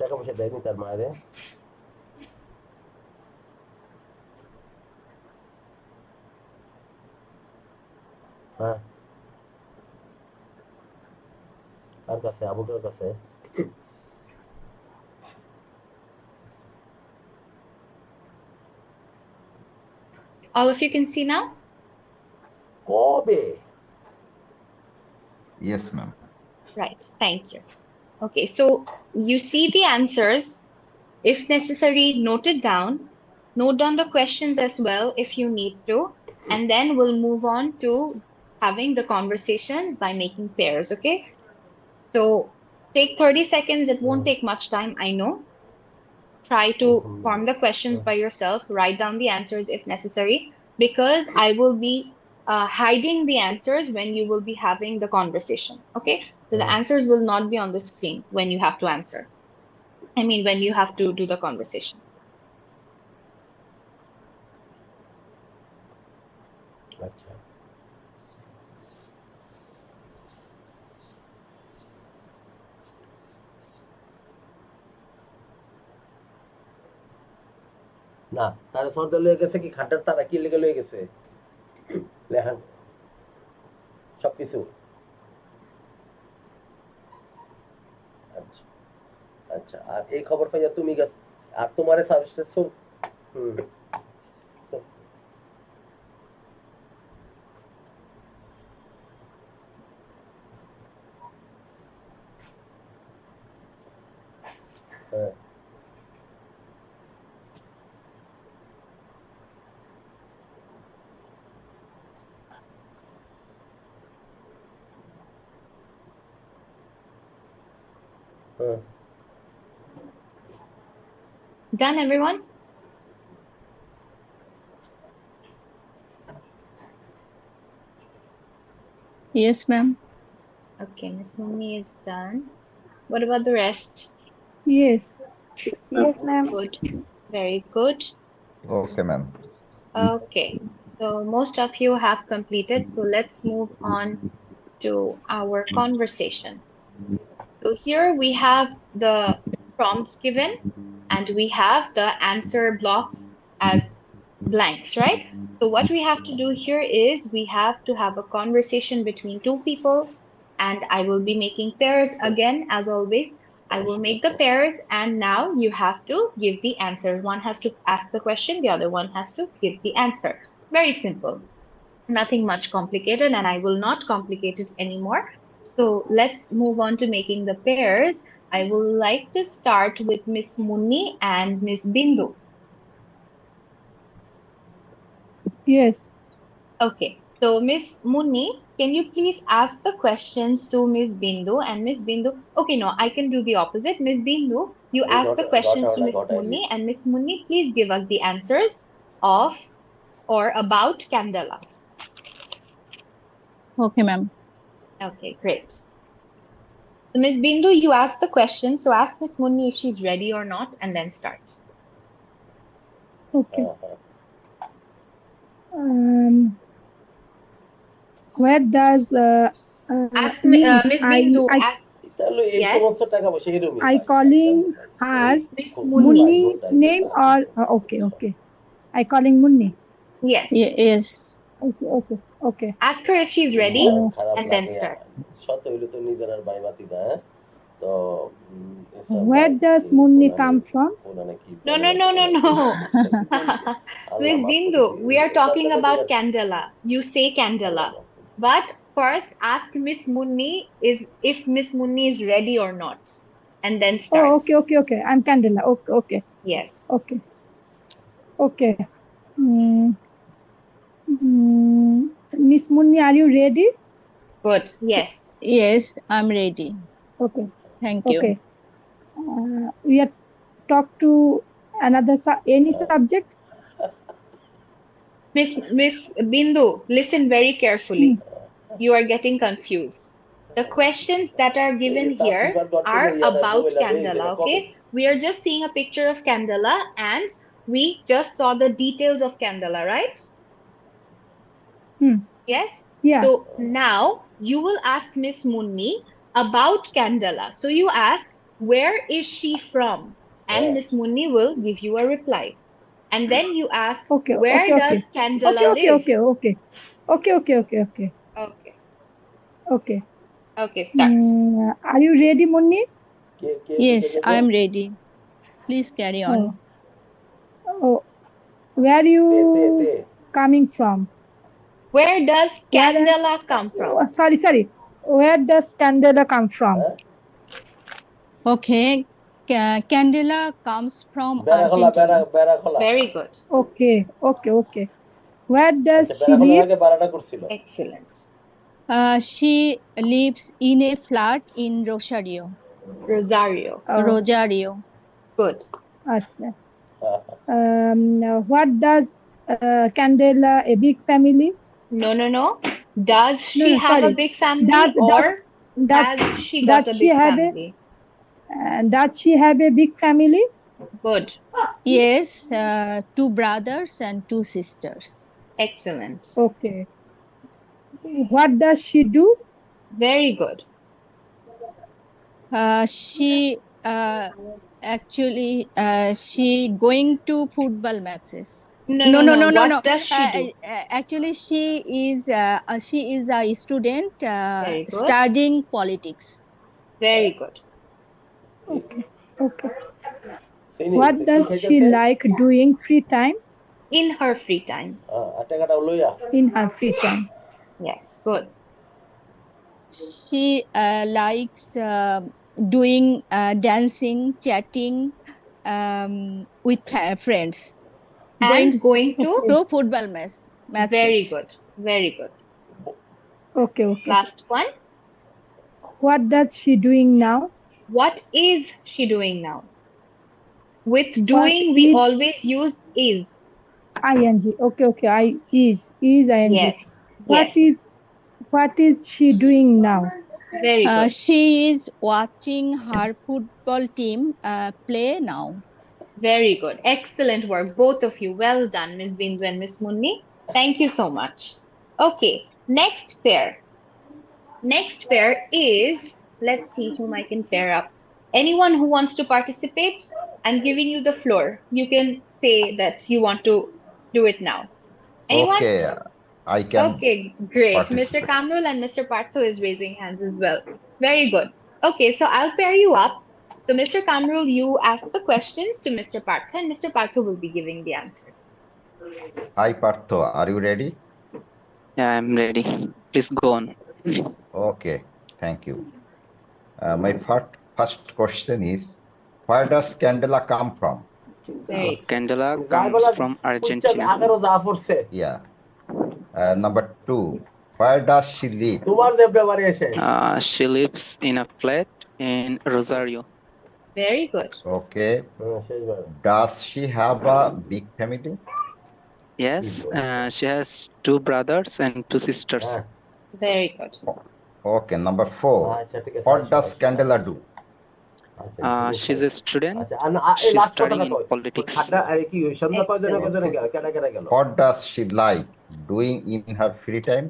Speaker 6: টাকা পয়সা দেয়নি তার মায়েরে হ্যাঁ কার কাছে আবুটার কাছে
Speaker 1: All of you can see now?
Speaker 6: কবে
Speaker 7: Yes, ma'am.
Speaker 1: Right, thank you. Okay, so you see the answers. If necessary, note it down. Note down the questions as well if you need to. And then we'll move on to having the conversations by making pairs, okay? So take 30 seconds. It won't take much time, I know. Try to form the questions by yourself, write down the answers if necessary, because I will be hiding the answers when you will be having the conversation. Okay, so the answers will not be on the screen when you have to answer. I mean, when you have to do the conversation.
Speaker 6: আচ্ছা না তারা সর্দার লয়ে গেছে কি খাটার তারা কি লেগে লয়ে গেছে লেখান সবকিছু আচ্ছা আচ্ছা আর এই খবর পাইয়া তুমি আর তোমারে সাবস্টেন্স হুম হ্যাঁ হ্যাঁ
Speaker 1: Done, everyone?
Speaker 5: Yes, ma'am.
Speaker 1: Okay, Miss Mummy is done. What about the rest?
Speaker 9: Yes. Yes, ma'am.
Speaker 1: Good. Very good.
Speaker 7: Okay, ma'am.
Speaker 1: Okay. So most of you have completed. So let's move on to our conversation. So here we have the prompts given and we have the answer blocks as blanks, right? So what we have to do here is we have to have a conversation between two people and I will be making pairs again as always. I will make the pairs and now you have to give the answer. One has to ask the question, the other one has to give the answer. Very simple. Nothing much complicated and I will not complicate it anymore. So let's move on to making the pairs. I will like to start with Miss Munni and Miss Bindu.
Speaker 9: Yes.
Speaker 1: Okay, so Miss Munni, can you please ask the questions to Miss Bindu and Miss Bindu? Okay, no, I can do the opposite. Miss Bindu, you ask the questions to Miss Munni and Miss Munni, please give us the answers of or about Candela.
Speaker 5: Okay, ma'am.
Speaker 1: Okay, great. So Miss Bindu, you ask the question. So ask Miss Munni if she's ready or not, and then start.
Speaker 9: Okay. Where does
Speaker 1: Ask
Speaker 9: means
Speaker 1: Miss Bindu.
Speaker 9: I
Speaker 1: Ask
Speaker 6: তাহলে এই
Speaker 1: yes,
Speaker 6: সমস্ত টাকা পয়সা এরকমই
Speaker 9: I
Speaker 6: হয়
Speaker 9: calling
Speaker 6: ওই
Speaker 9: her
Speaker 1: Miss
Speaker 6: ফুল
Speaker 1: Munni.
Speaker 9: Munni
Speaker 6: ভাগ্য টাইপের
Speaker 9: name
Speaker 6: না
Speaker 9: or okay, okay. I calling Munni.
Speaker 1: Yes.
Speaker 5: Yes.
Speaker 9: Okay, okay, okay.
Speaker 1: Ask her if she's ready,
Speaker 6: খারাপ
Speaker 1: and then
Speaker 6: লাগে
Speaker 1: start.
Speaker 6: শত হইলে তো নিজের আর বাইবাতি না তো
Speaker 9: Where does Munni come from?
Speaker 1: No, no, no, no, no. Miss Bindu, we are talking about Candela. You say Candela. But first ask Miss Munni is if Miss Munni is ready or not. And then start.
Speaker 9: Oh, okay, okay, okay. I'm Candela. Okay, okay,
Speaker 1: Yes.
Speaker 9: okay, okay. Mm, Miss Munni, are you ready?
Speaker 1: Good. Yes.
Speaker 5: Yes, I'm ready.
Speaker 9: Okay,
Speaker 5: Thank you.
Speaker 9: okay. We are talk to another any subject.
Speaker 1: Miss Bindu, listen very carefully. You are getting confused. The questions that are given here are about Candela, okay? We are just seeing a picture of Candela and we just saw the details of Candela, right? Yes?
Speaker 9: Yeah.
Speaker 1: So now you will ask Miss Munni about Candela. So you ask, where is she from? And Miss Munni will give you a reply. And then you ask,
Speaker 9: Okay,
Speaker 1: where
Speaker 9: okay,
Speaker 1: does
Speaker 9: okay.
Speaker 1: Candela
Speaker 9: Okay, okay,
Speaker 1: live?
Speaker 9: okay, okay. Okay, okay, okay, okay.
Speaker 1: Okay.
Speaker 9: Okay.
Speaker 1: Okay, start.
Speaker 9: Are you ready, Munni?
Speaker 5: Yes, I'm ready. Please carry on.
Speaker 9: Oh, where you coming from?
Speaker 1: Where does Candela come from?
Speaker 9: Sorry. Where does Candela come from?
Speaker 5: Okay, Candela comes from Argentina.
Speaker 1: Very good.
Speaker 9: Okay. Where does she live?
Speaker 1: Excellent.
Speaker 5: She lives in a flat in Rosario.
Speaker 1: Rosario.
Speaker 5: Rosario.
Speaker 1: Good.
Speaker 9: Achha. What does Candela a big family?
Speaker 1: No. Does she have a big family or has she got a big family?
Speaker 9: Does she have a big family?
Speaker 1: Good.
Speaker 5: Yes, 2 brothers and 2 sisters.
Speaker 1: Excellent.
Speaker 9: Okay. What does she do?
Speaker 1: Very good.
Speaker 5: She Actually, she going to football matches.
Speaker 1: No,
Speaker 5: No,
Speaker 1: no,
Speaker 5: no,
Speaker 1: no.
Speaker 5: no, no,
Speaker 1: What
Speaker 5: no.
Speaker 1: does she do?
Speaker 5: Actually, she is a student
Speaker 1: Very good.
Speaker 5: studying politics.
Speaker 1: Very good.
Speaker 9: Okay. Okay.
Speaker 6: চিনি
Speaker 9: What
Speaker 6: কি
Speaker 9: does she
Speaker 6: খাইতেছে
Speaker 9: like doing free time?
Speaker 1: In her free time.
Speaker 6: টাকাটা লইয়া
Speaker 9: In her free time.
Speaker 1: Yes, good.
Speaker 5: She likes doing dancing, chatting with friends,
Speaker 1: And going to?
Speaker 9: Okay.
Speaker 5: to football
Speaker 1: Very
Speaker 5: matches.
Speaker 1: good. Very good.
Speaker 9: Okay. Okay.
Speaker 1: Last one.
Speaker 9: What does she doing now?
Speaker 1: What is she doing now? With
Speaker 9: What
Speaker 1: doing, we
Speaker 9: is
Speaker 1: always use is.
Speaker 9: ing? Okay. Okay. Is ing.
Speaker 1: Yes.
Speaker 9: What
Speaker 1: Yes.
Speaker 9: is she doing now?
Speaker 1: Very good.
Speaker 5: She is watching her football team play now.
Speaker 1: Very good. Excellent work, both of you. Well done, Miss Bindu and Miss Munni. Thank you so much. Okay, next pair. Next pair is, let's see whom I can pair up. Anyone who wants to participate, I'm giving you the floor. You can say that you want to do it now. Anyone?
Speaker 7: Okay, I can
Speaker 1: Okay, great. Mr.
Speaker 7: participate.
Speaker 1: Kamrul and Mr. Partho is raising hands as well. Very good. Okay, so I'll pair you up. So, Mr. Kamrul, you ask the questions to Mr. Partho, and Mr. Partho will be giving the answers.
Speaker 7: Hi, Partho, are you ready?
Speaker 8: Yeah, I'm ready. Please go on.
Speaker 7: Okay, thank you. My first question is, where does Candela come from?
Speaker 1: Very good.
Speaker 8: Candela
Speaker 6: যাই
Speaker 8: comes
Speaker 6: বলা
Speaker 8: from
Speaker 6: পুচ্চা
Speaker 8: Argentina.
Speaker 6: আগারও যা পড়ছে
Speaker 7: Yeah. Number 2, where does she live?
Speaker 6: তোমার দেবটা বাড়ি এসে
Speaker 8: She lives in a flat in Rosario.
Speaker 1: Very good.
Speaker 7: Okay.
Speaker 6: শেষবার
Speaker 7: Does she have a big family?
Speaker 8: Yes, she has 2 brothers and 2 sisters.
Speaker 6: হ্যাঁ
Speaker 1: Very good.
Speaker 7: Okay, number 4,
Speaker 6: আচ্ছা ঠিক আছে
Speaker 7: what does Candela do?
Speaker 6: আচ্ছা
Speaker 8: She's a student.
Speaker 6: আচ্ছা এই
Speaker 8: She's
Speaker 6: last
Speaker 8: studying
Speaker 6: কথাটা
Speaker 8: in
Speaker 6: কই
Speaker 8: politics.
Speaker 6: খাটটা আর কি সন্ধ্যা কয়জনে
Speaker 1: Excellent.
Speaker 6: কয়জনে গেল কেডা কেডা গেল
Speaker 7: What does she like doing in her free time?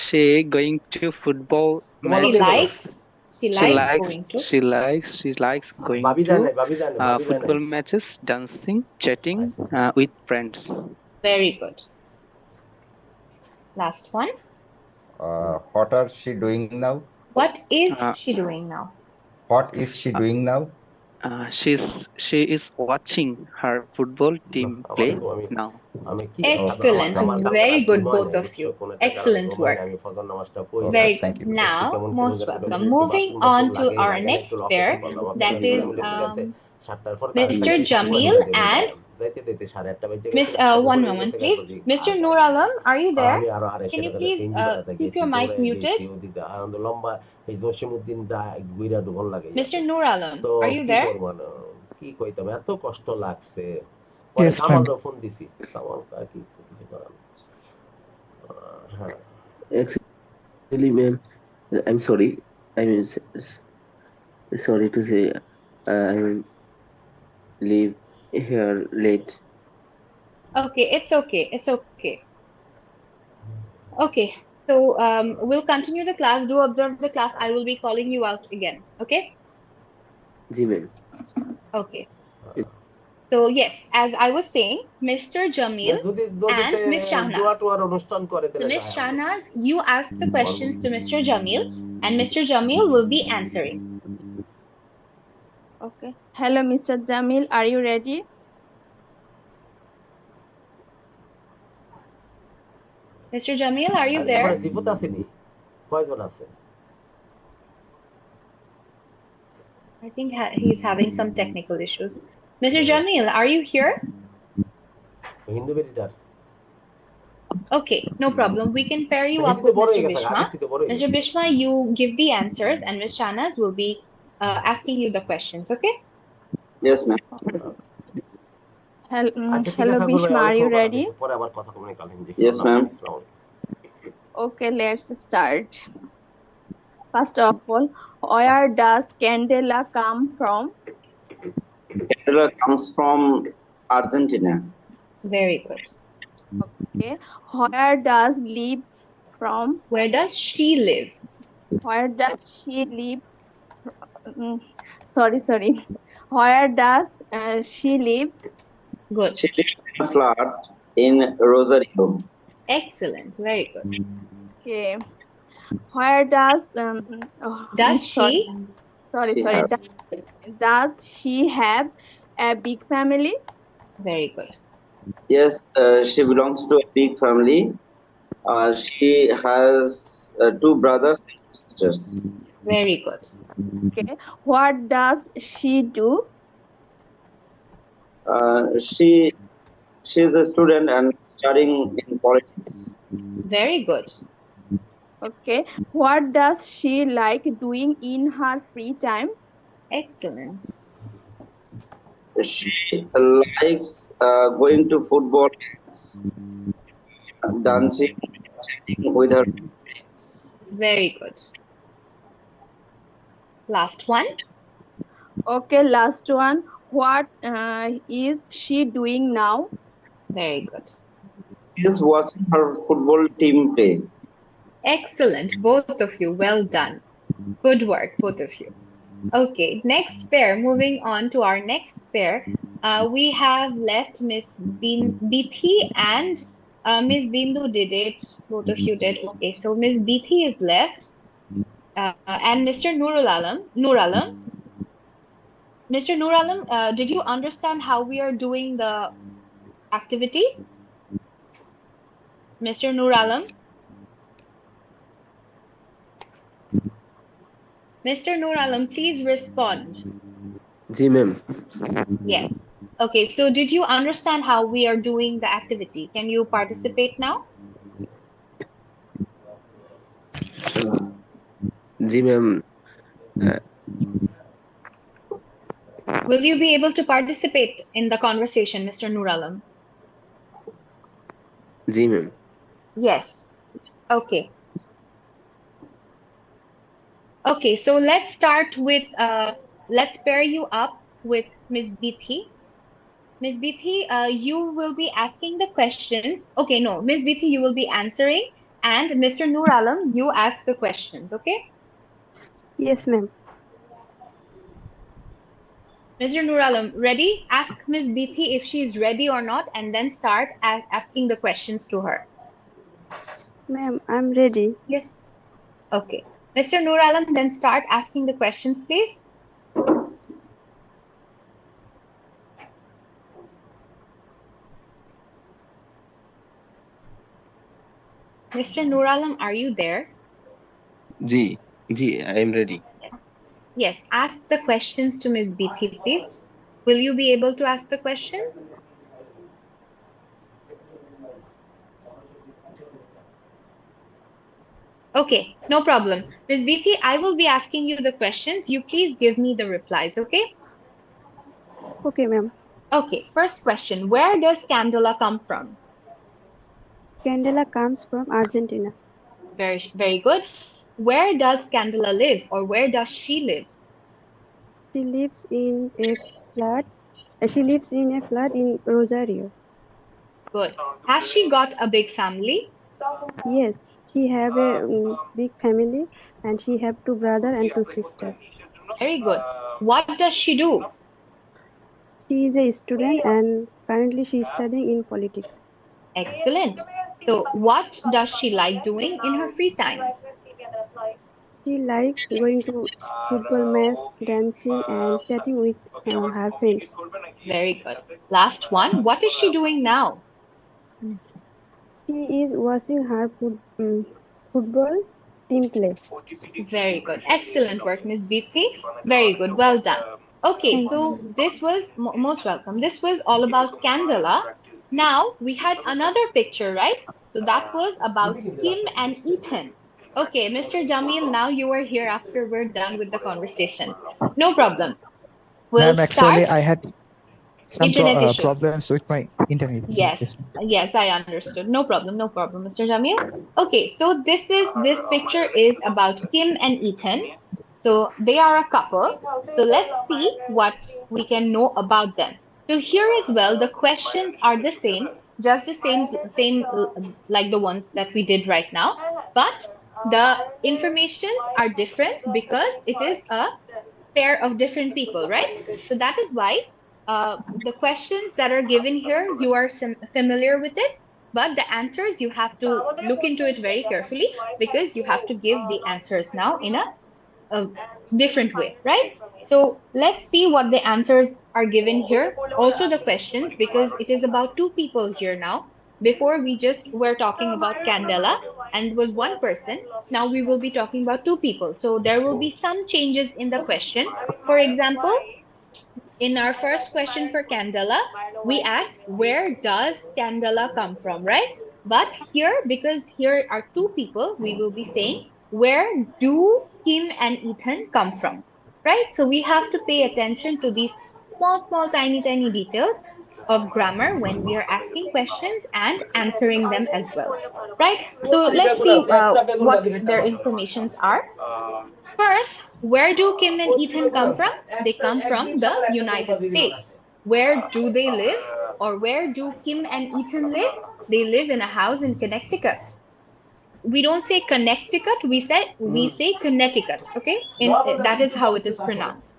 Speaker 8: She going to football
Speaker 6: তোমার
Speaker 1: She
Speaker 6: লোকে
Speaker 8: matches.
Speaker 6: গেল
Speaker 1: likes, she
Speaker 8: She
Speaker 1: likes
Speaker 8: likes
Speaker 1: going to.
Speaker 8: she likes going
Speaker 6: ভাবি যায়
Speaker 8: to
Speaker 6: নাই ভাবি যায় নাই ভাবি যায় নাই
Speaker 8: football matches, dancing, chatting with friends.
Speaker 1: Very good. Last one.
Speaker 7: What are she doing now?
Speaker 1: What is
Speaker 8: Uh,
Speaker 1: she doing now?
Speaker 7: What is she doing now?
Speaker 8: She is watching her football team play now.
Speaker 6: আমি কি
Speaker 1: Excellent. Very good, both of you. Excellent work.
Speaker 6: আমি ফজর নামাজটা পড়ি না
Speaker 1: Very
Speaker 7: thank
Speaker 1: good.
Speaker 7: you.
Speaker 1: Now,
Speaker 6: কেমন
Speaker 1: most
Speaker 6: কেমন যেন
Speaker 1: welcome.
Speaker 6: একটু
Speaker 1: Moving
Speaker 6: বাথরুম
Speaker 1: on to
Speaker 6: লাগে
Speaker 1: our
Speaker 6: লাগে
Speaker 1: next
Speaker 6: একটু লক
Speaker 1: pair,
Speaker 6: করলাম
Speaker 1: that is
Speaker 6: 7টার পর
Speaker 1: Mr. Jamil and
Speaker 6: যাইতে যাইতে 8:30 বেজে
Speaker 1: Miss.
Speaker 6: গেছে রাস্তা
Speaker 1: One
Speaker 6: উপরে
Speaker 1: moment,
Speaker 6: গেছে
Speaker 1: please.
Speaker 6: গাড়ি
Speaker 1: Mr. Noor Alam, are you there?
Speaker 6: আমি আরো 250
Speaker 1: Can you
Speaker 6: টাকা
Speaker 1: please
Speaker 6: সিএনজি ভাড়াতে
Speaker 1: keep
Speaker 6: গেছি
Speaker 1: your mic
Speaker 6: দৌড়াই
Speaker 1: muted?
Speaker 6: গেছি ওদিকে আনন্দ লম্বা এই জসিমউদ্দিন দা গুইরা ডুবন লাগে
Speaker 1: Mr. Noor Alam,
Speaker 6: তো
Speaker 1: are you
Speaker 6: কি
Speaker 1: there?
Speaker 6: করব না কি কইতাম এত কষ্ট লাগছে পরে
Speaker 3: Yes, ma'am.
Speaker 6: কামালরে ফোন দিছি কামাল কি কিছু করার হ্যাঁ
Speaker 10: Actually, ma'am, I'm sorry. I mean, sorry to say, I leave here late.
Speaker 1: Okay, it's okay. It's okay. Okay, so we'll continue the class. Do observe the class. I will be calling you out again. Okay?
Speaker 10: Ji, ma'am.
Speaker 1: Okay. So yes, as I was saying, Mr. Jamil
Speaker 6: যদি
Speaker 1: and Miss
Speaker 6: দোয়া
Speaker 1: Shahnaz.
Speaker 6: টোয়ার অনুষ্ঠান করে
Speaker 1: So
Speaker 6: তাহলে
Speaker 1: Miss Shahnaz, you ask the questions to Mr. Jamil, and Mr. Jamil will be answering.
Speaker 2: Okay. Hello, Mr. Jamil. Are you ready?
Speaker 1: Mr. Jamil, are you
Speaker 6: R
Speaker 1: there?
Speaker 6: এবারে জীবত আসেনি কয়জন আছে
Speaker 1: I think he's having some technical issues. Mr. Jamil, are you here?
Speaker 6: Hindu বেরিটার
Speaker 1: Okay, no problem. We can pair you up
Speaker 6: Hindi তো
Speaker 1: with
Speaker 6: বড় হয়ে
Speaker 1: Mr.
Speaker 6: গেছে
Speaker 1: Bishma.
Speaker 6: আরেকটু তো বড় হয়ে
Speaker 1: Mr.
Speaker 6: গেছে
Speaker 1: Bishma, you give the answers, and Miss Shahnaz will be asking you the questions. Okay?
Speaker 4: Yes, ma'am.
Speaker 6: আচ্ছা ঠিক
Speaker 2: Hello,
Speaker 6: আছে আঙ্গুর ভাই
Speaker 2: Bishma. Are
Speaker 6: অনেক
Speaker 2: you
Speaker 6: কথা
Speaker 2: ready?
Speaker 6: দিছি পরে আবার কথা কমনে কাল Hindi
Speaker 4: Yes, ma'am.
Speaker 2: Okay, let's start. First of all, where does Candela come from?
Speaker 4: Candela comes from Argentina.
Speaker 1: Very good.
Speaker 2: Okay. Where does live from?
Speaker 1: Where does she live?
Speaker 2: Where does she live? Mm, sorry. Where does she live?
Speaker 1: Good.
Speaker 4: She lives in a flat in Rosario.
Speaker 1: Excellent. Very good.
Speaker 2: Okay. Where does oh,
Speaker 1: Does
Speaker 2: sorry,
Speaker 1: she?
Speaker 4: She
Speaker 2: sorry.
Speaker 4: has.
Speaker 2: Does she have a big family?
Speaker 1: Very good.
Speaker 4: Yes, she belongs to a big family. She has two brothers and two sisters.
Speaker 1: Very good.
Speaker 2: Okay. What does she do?
Speaker 4: She is a student and studying in politics.
Speaker 1: Very good.
Speaker 2: Okay. What does she like doing in her free time?
Speaker 1: Excellent.
Speaker 4: She likes going to football games, dancing, chatting with her friends.
Speaker 1: Very good. Last one.
Speaker 2: Okay, last one. What is she doing now?
Speaker 1: Very good.
Speaker 4: She is watching her football team play.
Speaker 1: Excellent. Both of you. Well done. Good work, both of you. Okay, next pair. Moving on to our next pair. We have left Miss Bithi and Miss Bindu did it. Both of you did. Okay, so Miss Bithi is left. And Mr. Nur Alam. Mr. Nur Alam, did you understand how we are doing the activity? Mr. Nur Alam? Mr. Nur Alam, please respond.
Speaker 10: जी ma'am
Speaker 1: Yes. Okay, so did you understand how we are doing the activity? Can you participate now?
Speaker 10: जी ma'am
Speaker 1: Will you be able to participate in the conversation, Mr. Nur Alam?
Speaker 10: जी ma'am
Speaker 1: Yes. Okay. Okay, so let's pair you up with Miss Bithi. Miss Bithi, you will be asking the questions. Okay, no, Miss Bithi, you will be answering, and Mr. Nur Alam, you ask the questions, okay?
Speaker 2: Yes, ma'am.
Speaker 1: Mr. Nur Alam, ready? Ask Miss Bithi if she is ready or not, and then start asking the questions to her.
Speaker 2: Ma'am, I'm ready.
Speaker 1: Yes. Okay. Mr. Nur Alam, then start asking the questions, please. Mr. Nur Alam, are you there?
Speaker 10: जी जी I am ready
Speaker 1: Yes. Ask the questions to Miss Bithi, please. Will you be able to ask the questions? Okay, no problem. Miss Bithi, I will be asking you the questions. You please give me the replies, okay?
Speaker 2: Okay, ma'am.
Speaker 1: Okay, first question. Where does Candela come from?
Speaker 2: Candela comes from Argentina.
Speaker 1: Very good. Where does Candela live or where does she live?
Speaker 2: She lives in a flat. She lives in a flat in Rosario.
Speaker 1: Good. Has she got a big family?
Speaker 2: Yes, she have a big family and she have two brother and two sister.
Speaker 1: Very good. What does she do?
Speaker 2: She is a student and currently she is studying in politics.
Speaker 1: Excellent. So, what does she like doing in her free time?
Speaker 2: She likes going to football match, dancing and chatting with her friends.
Speaker 1: Very good. Last one. What is she doing now?
Speaker 2: She is watching her football team play.
Speaker 1: Very good. Excellent work, Miss Beatty. Very good. Well done. Okay,
Speaker 2: Thank
Speaker 1: so
Speaker 2: you.
Speaker 1: this was most welcome. This was all about Candela. Now we had another picture, right? So that was about Kim and Ethan. Okay, Mr. Jamil, now you are here after we're done with the conversation. No problem. We'll
Speaker 3: Ma'am,
Speaker 1: start
Speaker 3: actually, I had some
Speaker 1: internet issues.
Speaker 3: problems with my internet.
Speaker 1: Yes,
Speaker 3: Yes, ma'am.
Speaker 1: yes, I understood. No problem, Mr. Jamil. Okay, so this picture is about Kim and Ethan. So they are a couple. So let's see what we can know about them. So here as well, the questions are the same, just the same like the ones that we did right now, but the informations are different because it is a pair of different people, right? So that is why the questions that are given here, you are familiar with it, but the answers you have to look into it very carefully because you have to give the answers now in a different way, right? So let's see what the answers are given here. Also the questions, because it is about two people here now. Before we just were talking about Candela and it was one person. Now we will be talking about two people. So there will be some changes in the question. For example, in our first question for Candela, we asked, where does Candela come from, right? But here, because here are two people, we will be saying, where do Kim and Ethan come from, right? So we have to pay attention to these small, small, tiny, tiny details of grammar when we are asking questions and answering them as well, right? So let's see what their informations are. First, where do Kim and Ethan come from? They come from the United States. Where do they live? Or where do Kim and Ethan live? They live in a house in Connecticut. We don't say Connecticut, we say Connecticut, okay? That is how it is pronounced.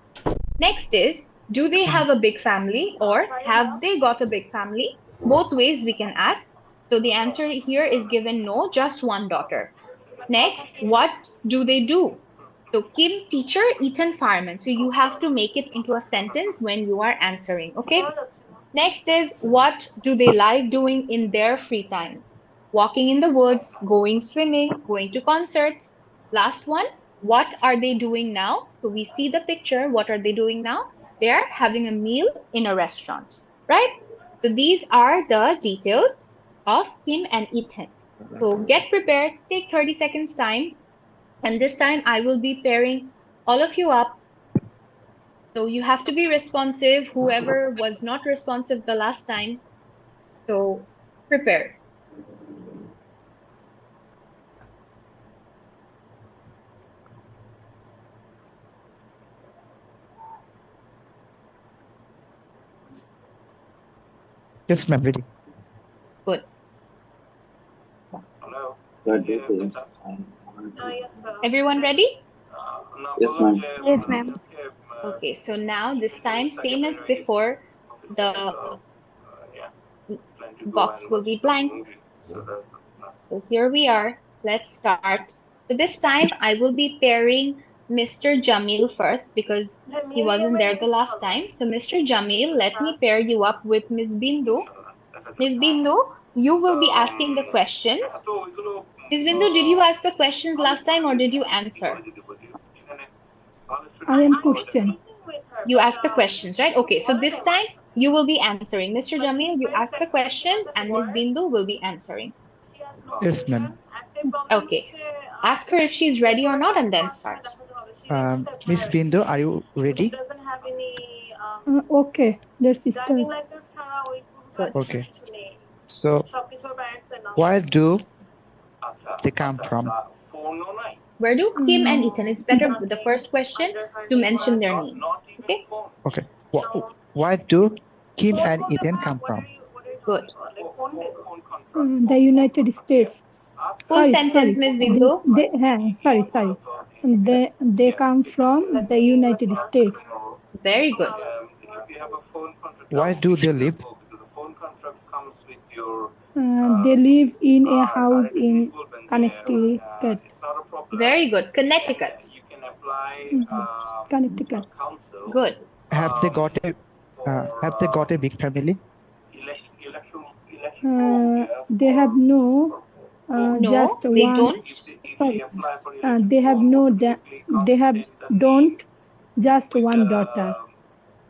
Speaker 1: Next is, do they have a big family or have they got a big family? Both ways we can ask. So the answer here is given no, just one daughter. Next, what do they do? So Kim teacher, Ethan fireman. So you have to make it into a sentence when you are answering, okay? Next is, what do they like doing in their free time? Walking in the woods, going swimming, going to concerts. Last one, what are they doing now? So we see the picture. What are they doing now? They are having a meal in a restaurant, right? So these are the details of Kim and Ethan. So get prepared, take 30 seconds time, and this time I will be pairing all of you up. So you have to be responsive, whoever was not responsive the last time. So prepare.
Speaker 3: Yes, ma'am, ready.
Speaker 1: Good.
Speaker 4: What do you think?
Speaker 1: Everyone ready?
Speaker 4: Yes, ma'am.
Speaker 2: Yes, ma'am.
Speaker 1: Okay, so now this time, same as before, the box will be blank. So here we are. Let's start. So this time I will be pairing Mr. Jamil first because he wasn't there the last time. So Mr. Jamil, let me pair you up with Miss Bindu. Miss Bindu, you will be asking the questions. Miss Bindu, did you ask the questions last time or did you answer?
Speaker 9: I am question.
Speaker 1: You asked the questions, right? Okay, so this time you will be answering. Mr. Jamil, you ask the questions and Miss Bindu will be answering.
Speaker 3: Yes, ma'am.
Speaker 1: Okay. Ask her if she's ready or not and then start.
Speaker 3: Miss Bindo, are you ready?
Speaker 9: Okay, let's start.
Speaker 1: Good.
Speaker 3: Okay. So, where do they come from?
Speaker 1: Where do Kim and Ethan? It's better with the first question to mention their name. Okay?
Speaker 3: Okay. Where do Kim and Ethan come from?
Speaker 1: Good.
Speaker 9: The United States.
Speaker 1: Full
Speaker 9: Sorry,
Speaker 1: sentence,
Speaker 9: sorry.
Speaker 1: Miss Bindu.
Speaker 9: Sorry. They come from the United States.
Speaker 1: Very good.
Speaker 3: Where do they live?
Speaker 9: They live in a house in Connecticut.
Speaker 1: Very good. Connecticut.
Speaker 9: Connecticut.
Speaker 1: Good.
Speaker 3: Have they got a big family?
Speaker 9: They have no
Speaker 1: No,
Speaker 9: just
Speaker 1: they
Speaker 9: one.
Speaker 1: don't.
Speaker 9: Sorry. They have no. They have don't just one daughter.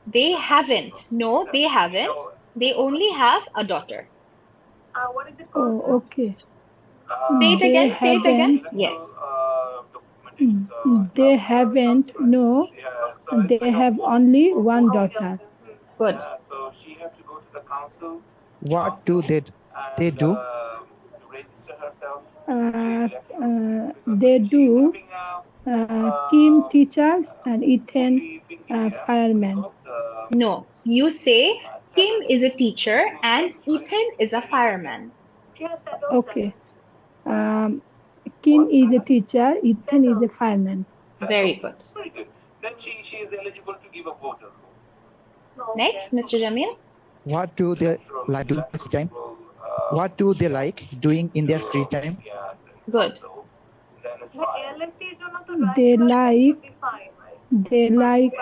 Speaker 1: They haven't. No, they haven't. They only have a daughter.
Speaker 9: Oh, okay.
Speaker 1: Say it
Speaker 9: They
Speaker 1: again. Say it again.
Speaker 9: haven't.
Speaker 1: Yes.
Speaker 9: They haven't. No, they have only one daughter.
Speaker 1: Good.
Speaker 3: What do they do?
Speaker 9: They do. Kim teachers and Ethan fireman.
Speaker 1: No, you say Kim is a teacher and Ethan is a fireman.
Speaker 9: Okay. Kim is a teacher. Ethan is a fireman.
Speaker 1: Very good. Next, Mr. Jamil.
Speaker 3: What do they like doing in their free time? What do they like doing in their free time?
Speaker 1: Good.
Speaker 9: They like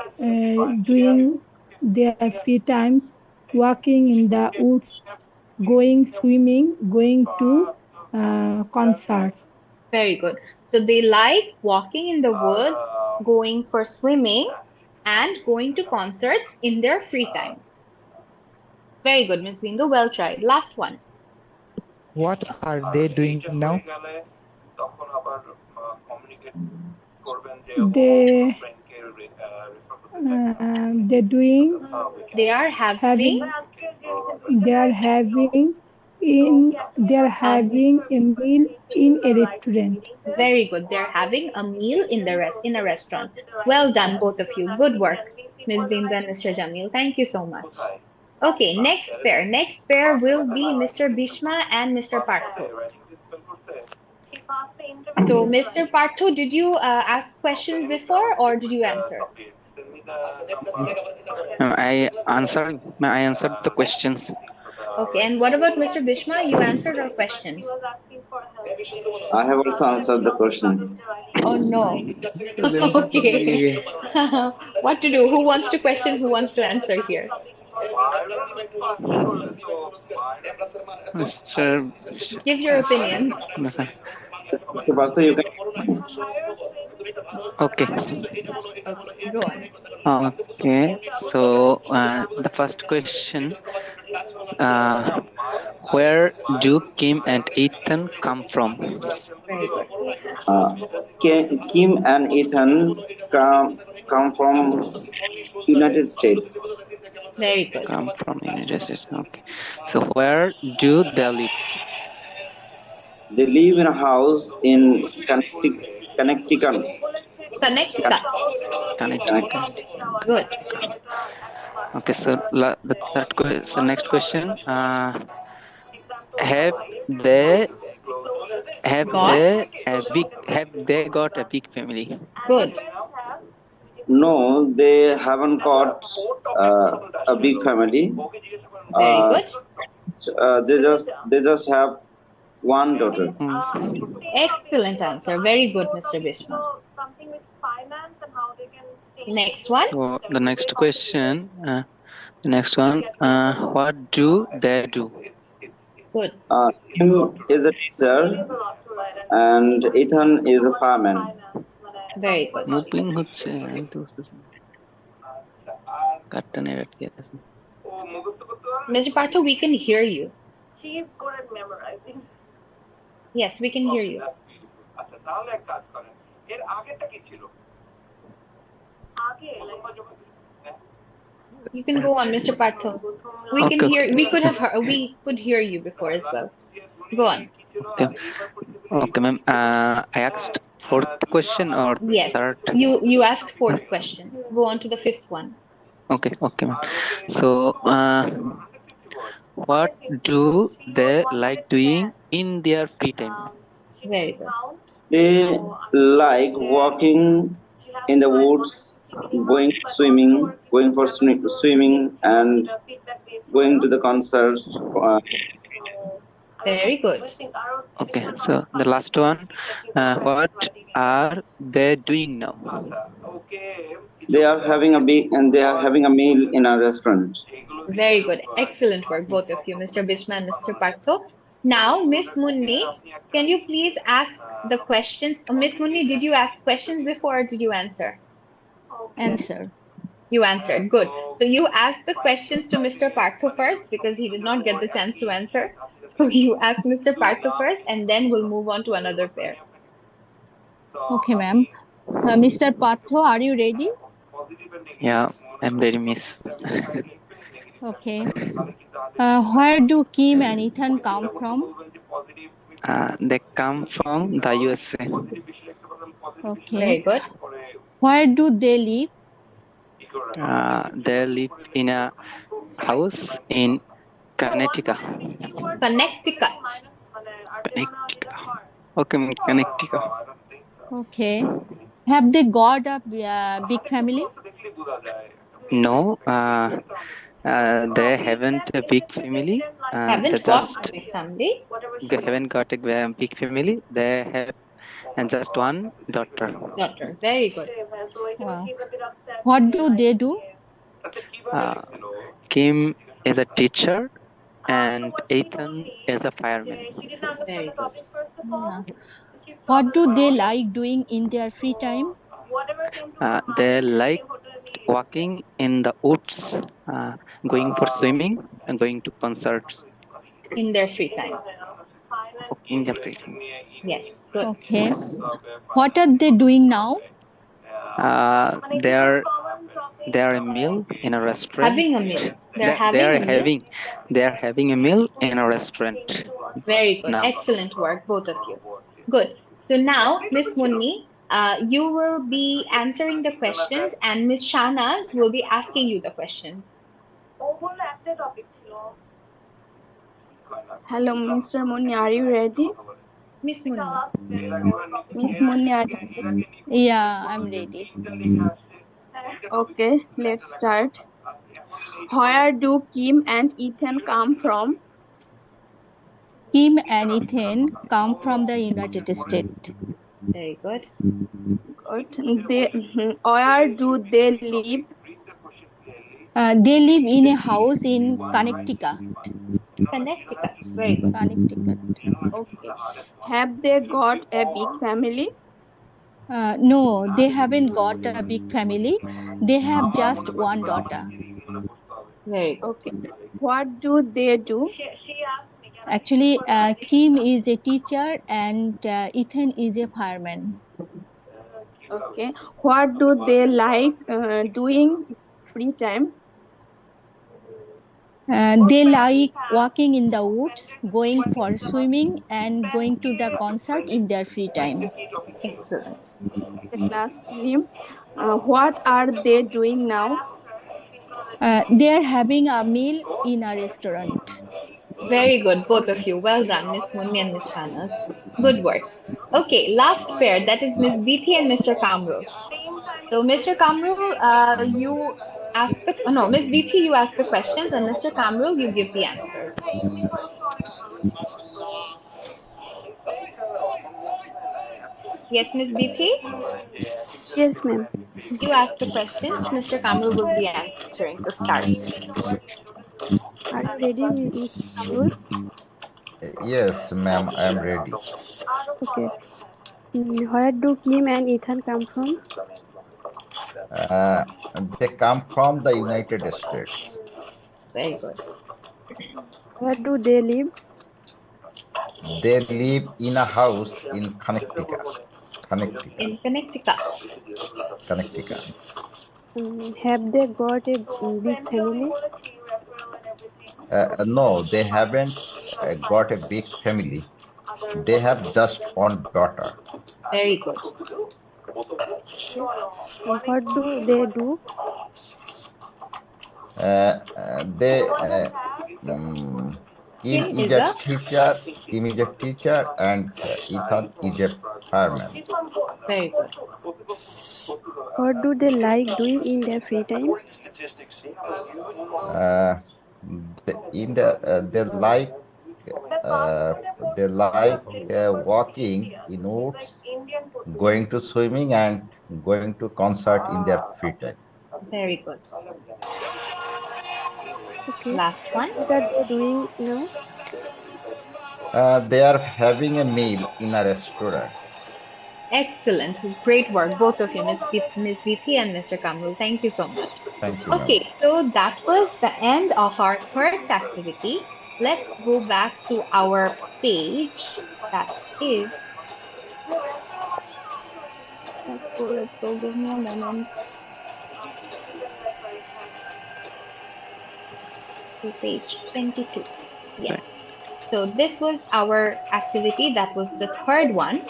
Speaker 9: doing their free times, walking in the woods, going swimming, going to concerts.
Speaker 1: Very good. So they like walking in the woods, going for swimming, and going to concerts in their free time. Very good, Miss Bindu. Well tried. Last one.
Speaker 3: What are they doing now?
Speaker 9: They they're doing
Speaker 1: They are having
Speaker 9: having they are having they are having a meal in a restaurant.
Speaker 1: very good. They're having a meal in a restaurant. Well done, both of you. Good work, Miss Bindu and Mr. Jamil. Thank you so much. Okay, next pair. Next pair will be Mr. Bishma and Mr. Partho. So, Mr. Partho, did you ask questions before or did you answer?
Speaker 8: I answered the questions.
Speaker 1: Okay, and what about Mr. Bishma? You answered or questioned?
Speaker 4: I have also answered the questions.
Speaker 1: Oh no. Okay. What to do? Who wants to question? Who wants to answer here?
Speaker 8: Mr.
Speaker 1: Give your opinions.
Speaker 4: Mr. Partha, you can explain.
Speaker 8: Okay.
Speaker 1: Okay, go on.
Speaker 8: Okay. So the first question: uh, Where do Kim and Ethan come from?
Speaker 1: Very good.
Speaker 4: Uh, Kim and Ethan come from United States.
Speaker 1: Very good.
Speaker 8: Come from United States. Okay. So where do they live?
Speaker 4: They live in a house in Connecticut.
Speaker 1: Connecticut.
Speaker 8: Connecticut.
Speaker 1: Good.
Speaker 8: Okay. So so next question. Have they
Speaker 1: Got?
Speaker 8: have they got a big family?
Speaker 1: Good.
Speaker 4: No, they haven't got a big family.
Speaker 1: Very
Speaker 4: Uh,
Speaker 1: good.
Speaker 4: they just have one daughter.
Speaker 1: Excellent answer. Very good, Mr. Bishma. Next one.
Speaker 8: So the next question. The next one. What do they do?
Speaker 1: Good.
Speaker 4: Kim is a teacher and Ethan is a fireman.
Speaker 1: Very good.
Speaker 8: মুপিং হচ্ছে আমি তো বুঝতেছি না। কাটটা নেই আটকে আছে।
Speaker 1: Mr. Partho, we can hear you. Yes, we can hear you. You can go on, Mr. Partho. We can hear. We could hear you before as well. Go on.
Speaker 8: Okay, okay, ma'am. I asked fourth question or
Speaker 1: Yes,
Speaker 8: third?
Speaker 1: you asked fourth question. Go on to the fifth one.
Speaker 8: Okay, okay, ma'am. So, what do they like doing in their free time?
Speaker 1: Very good.
Speaker 4: They like walking in the woods, going swimming, going for swimming, and going to the concerts.
Speaker 1: Very good.
Speaker 8: Okay, so the last one. What are they doing now?
Speaker 4: They are having a meal in a restaurant.
Speaker 1: Very good. Excellent work, both of you, Mr. Bishma and Mr. Partho. Now, Miss Munni, can you please ask the questions? Miss Munni, did you ask questions before or did you answer?
Speaker 5: Answer.
Speaker 1: You answered. Good. So you asked the questions to Mr. Partho first because he did not get the chance to answer. So you asked Mr. Partho first and then we'll move on to another pair.
Speaker 5: Okay, ma'am. Mr. Patho, are you ready?
Speaker 8: Yeah, I'm very miss.
Speaker 5: Okay. Where do Kim and Ethan come from?
Speaker 8: They come from the USA.
Speaker 5: Okay.
Speaker 1: Very good.
Speaker 5: Where do they live?
Speaker 8: They live in a house in Connecticut.
Speaker 1: Connecticut.
Speaker 8: Connecticut. Okay, Connecticut.
Speaker 5: Okay. Have they got a big family?
Speaker 8: No, they haven't a big family. They
Speaker 1: Haven't got a
Speaker 8: just
Speaker 1: big family.
Speaker 8: they haven't got a big family. They have just one daughter.
Speaker 1: Daughter. Very good.
Speaker 5: Wow. What do they do?
Speaker 8: Uh, Kim is a teacher and Ethan is a fireman.
Speaker 1: Very good.
Speaker 5: Yeah. What do they like doing in their free time?
Speaker 8: They like walking in the woods, uh, going for swimming, and going to concerts
Speaker 1: In their free time.
Speaker 8: in their free time.
Speaker 1: Yes. Good.
Speaker 5: Okay. What are they doing now?
Speaker 8: They are a meal in a restaurant.
Speaker 1: Having a meal. They're
Speaker 8: They
Speaker 1: having
Speaker 8: are
Speaker 1: a meal.
Speaker 8: having a meal in a restaurant
Speaker 1: Very good.
Speaker 8: now.
Speaker 1: Excellent work, both of you. Good. So now, Miss Munni, you will be answering the questions, and Miss Shanaz will be asking you the questions.
Speaker 2: Hello, Mr. Muni, are you ready?
Speaker 1: Miss Munni.
Speaker 2: Miss Muni, are you ready?
Speaker 5: Yeah, I'm ready.
Speaker 2: Okay, let's start. Where do Kim and Ethan come from?
Speaker 5: Kim and Ethan come from the United States.
Speaker 1: Very good.
Speaker 2: Good. Where do they live?
Speaker 5: They live in a house in Connecticut.
Speaker 1: Connecticut. Very good.
Speaker 5: Connecticut.
Speaker 2: Okay. Have they got a big family?
Speaker 5: No, they haven't got a big family. They have just one daughter.
Speaker 1: Very good.
Speaker 2: Okay. What do they do?
Speaker 5: Actually, Kim is a teacher and Ethan is a fireman.
Speaker 2: Okay. What do they like doing free time?
Speaker 5: They like walking in the woods, going for swimming, and going to the concert in their free time.
Speaker 1: Excellent.
Speaker 2: Lastly, what are they doing now?
Speaker 5: They are having a meal in a restaurant.
Speaker 1: Very good, both of you. Well done, Miss Munni and Miss Shanaz. Good work. Okay, last pair. That is Miss Beatty and Mr. Kamrul. So, Mr. Kamrul, you ask the no, Miss Beatty, you ask the questions, and Mr. Kamrul, you give the answers. Yes, Miss Beatty,
Speaker 2: Yes, ma'am.
Speaker 1: you ask the questions. Mr. Kamrul will be answering. So, start.
Speaker 2: Are you ready, Mr. Kamrul?
Speaker 7: Yes, ma'am, I am ready.
Speaker 2: Okay. Where do Kim and Ethan come from?
Speaker 7: Uh, they come from the United States.
Speaker 1: Very good.
Speaker 2: Where do they live?
Speaker 7: They live in a house in Connecticut. Connecticut.
Speaker 1: In Connecticut.
Speaker 7: Connecticut.
Speaker 2: Have they got a big family?
Speaker 7: No, they haven't got a big family. They have just one daughter.
Speaker 1: Very good.
Speaker 2: Okay. What do they do?
Speaker 7: They mm, Kim
Speaker 1: Kim
Speaker 7: is
Speaker 1: is
Speaker 7: a
Speaker 1: a
Speaker 7: teacher. Kim is a teacher, and Ethan is a fireman.
Speaker 1: very good.
Speaker 2: What do they like doing in their free time?
Speaker 7: Uh, they like uh, walking in woods, going to swimming, and going to concert in their free time.
Speaker 1: Very good.
Speaker 2: Okay.
Speaker 1: Last one.
Speaker 2: What are they doing now?
Speaker 7: They are having a meal in a restaurant.
Speaker 1: Excellent. Great work, both of you, Miss VP and Mr. Kamrul. Thank you so much.
Speaker 7: Thank you, ma'am.
Speaker 1: Okay, so that was the end of our third activity. Let's go back to our page. That is, let's go. Give me a moment. Okay, page 22.
Speaker 8: Right.
Speaker 1: Yes. So this was our activity. That was the third one.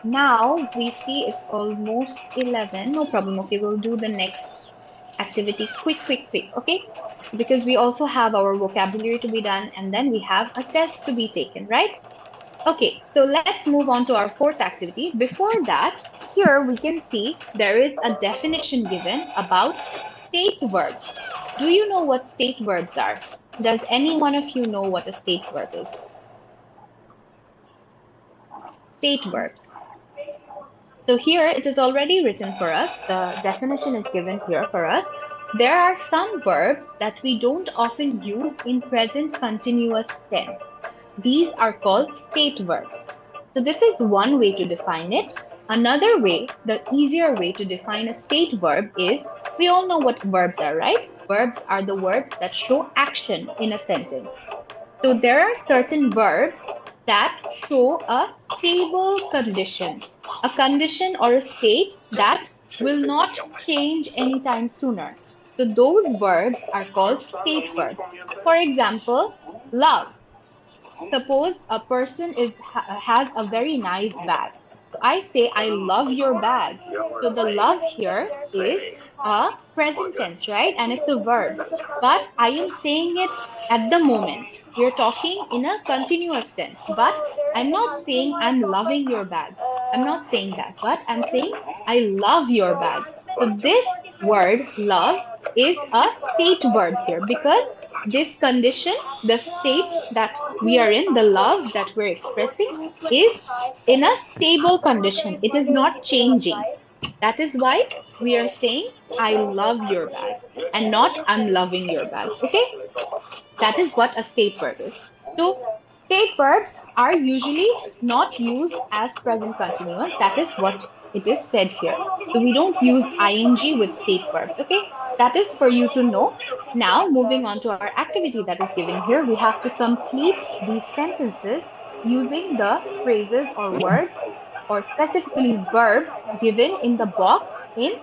Speaker 1: Now we see it's almost 11. No problem. Okay, we'll do the next activity quick. Okay, because we also have our vocabulary to be done, and then we have a test to be taken, right? Okay, so let's move on to our fourth activity. Before that, here we can see there is a definition given about state verbs. Do you know what state verbs are? Does any one of you know what a state verb is? State verbs. So here it is already written for us. The definition is given here for us. There are some verbs that we don't often use in present continuous tense. These are called state verbs. So this is one way to define it. Another way, the easier way to define a state verb is, we all know what verbs are, right? Verbs are the words that show action in a sentence. So there are certain verbs that show a stable condition, a condition or a state that will not change anytime sooner. So those verbs are called state verbs. For example, love. Suppose a person has a very nice bag. So I say, I love your bag. So the love here is a present tense, right? And it's a verb. But I am saying it at the moment. We are talking in a continuous tense. But I'm not saying I'm loving your bag. I'm not saying that. But I'm saying I love your bag. So this word, love, is a state verb here because this condition, the state that we are in, the love that we're expressing, is in a stable condition. It is not changing. That is why we are saying, I love your bag, and not I'm loving your bag. Okay? That is what a state verb is. So, state verbs are usually not used as present continuous. That is what it is said here. So, we don't use ing with state verbs. Okay, that is for you to know. Now, moving on to our activity that is given here, we have to complete these sentences using the phrases or words or specifically verbs given in the box in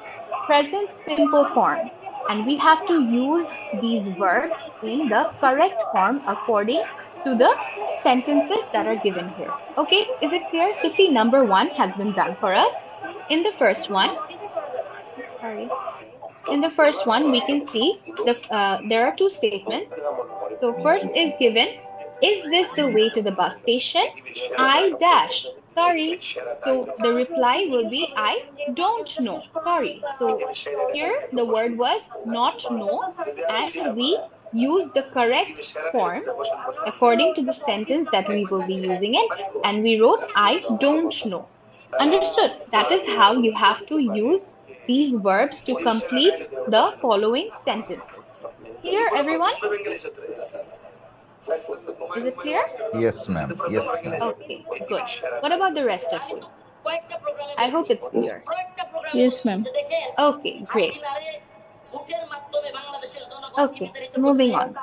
Speaker 1: present simple form. And we have to use these verbs in the correct form according to the sentences that are given here. Okay, is it clear? So see, number one has been done for us. In the first one, sorry, in the first one, we can see there are two statements. So first is given, is this the way to the bus station? I dash. Sorry. So the reply will be, I don't know. Sorry. So here the word was not know, and we use the correct form according to the sentence that we will be using it, and we wrote, I don't know. Understood? That is how you have to use these verbs to complete the following sentences. Clear, everyone? Is it clear?
Speaker 7: Yes, ma'am. Yes, ma'am.
Speaker 1: Okay, good. What about the rest of you? I hope it's clear.
Speaker 5: Yes, ma'am.
Speaker 1: Okay, great. Okay, moving on.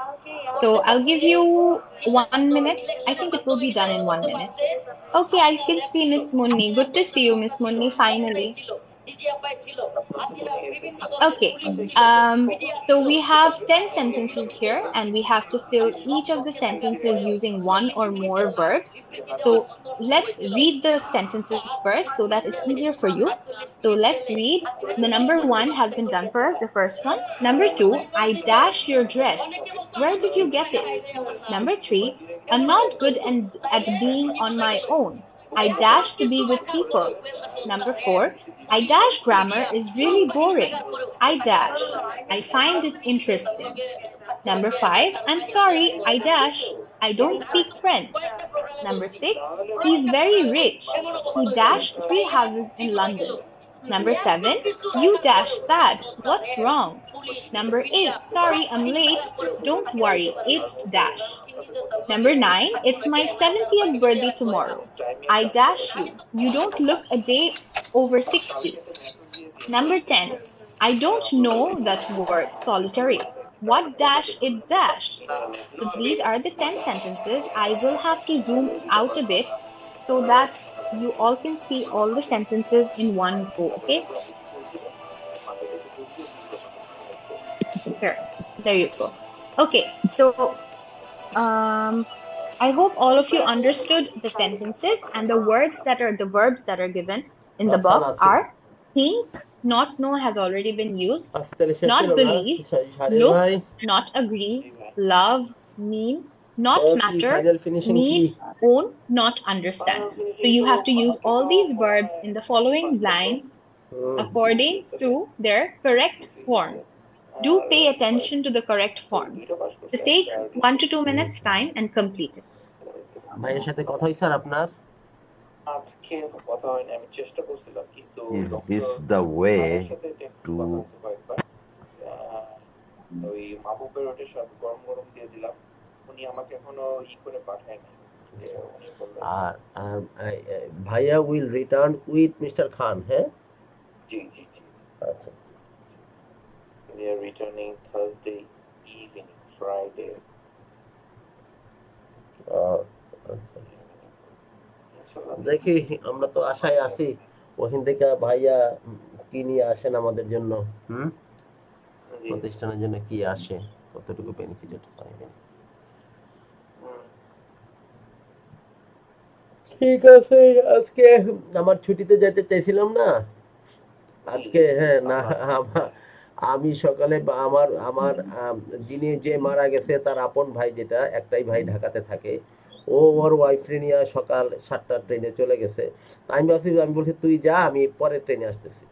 Speaker 1: So I'll give you 1 minute. I think it will be done in 1 minute. Okay, I can see Miss Munni. Good to see you, Miss Munni, finally. Okay. So we have 10 sentences here, and we have to fill each of the sentences using one or more verbs. So let's read the sentences first so that it's easier for you. So let's read. The number one has been done for us, the first one. Number two, I dash your dress. Where did you get it? Number three, I'm not good at being on my own. I dash to be with people. Number four, I dash grammar is really boring. I dash. I find it interesting. Number five, I'm sorry, I dash. I don't speak French. Number six, he's very rich. He dashed 3 houses in London. Number seven, you dash sad. What's wrong? Number eight, sorry, I'm late. Don't worry, it dash. Number nine, it's my 70th birthday tomorrow. I dash you. You don't look a day over 60. Number 10, I don't know that word solitary. What dash it dash? So these are the 10 sentences. I will have to zoom out a bit so that you all can see all the sentences in one go, okay? Here, there you go. Okay, so um, I hope all of you understood the sentences, and the words that are the verbs that are given in the box are think, not know has already been used,
Speaker 6: আচ্ছা তাহলে শেষ
Speaker 1: not
Speaker 6: হলো না
Speaker 1: believe,
Speaker 6: Shahriar
Speaker 1: look,
Speaker 6: ভাই
Speaker 1: not agree, love, mean, not
Speaker 6: কি
Speaker 1: matter,
Speaker 6: final finishing কি
Speaker 1: need, own, not understand. So you have to use all these verbs in the following lines according to their correct form. Do pay attention to the correct form. So take 1 to 2 minutes time and complete it.
Speaker 6: ভাইয়ের সাথে কথা হইছে আর আপনার
Speaker 7: Is this the way to
Speaker 6: আর ভাইয়া will return with mister খান হ্যাঁ আচ্ছা দেখি আমরা তো আশায় আছি ওখান থেকে ভাইয়া কি নিয়ে আসেন আমাদের জন্য প্রতিষ্ঠানের জন্য কি আসে কতটুকু বেনিফিটেড পাইবেন ঠিক আছে আজকে আমার ছুটিতে যেতে চাইছিলাম না আজকে হ্যাঁ না আমি সকালে আমার আমার যিনি যে মারা গেছে তার আপন ভাই যেটা একটাই ভাই ঢাকাতে থাকে ও ওর ওয়াইফ নিয়ে সকাল 7টার ট্রেনে চলে গেছে আমি বলছি তুই যা আমি পরের ট্রেনে আসতেছি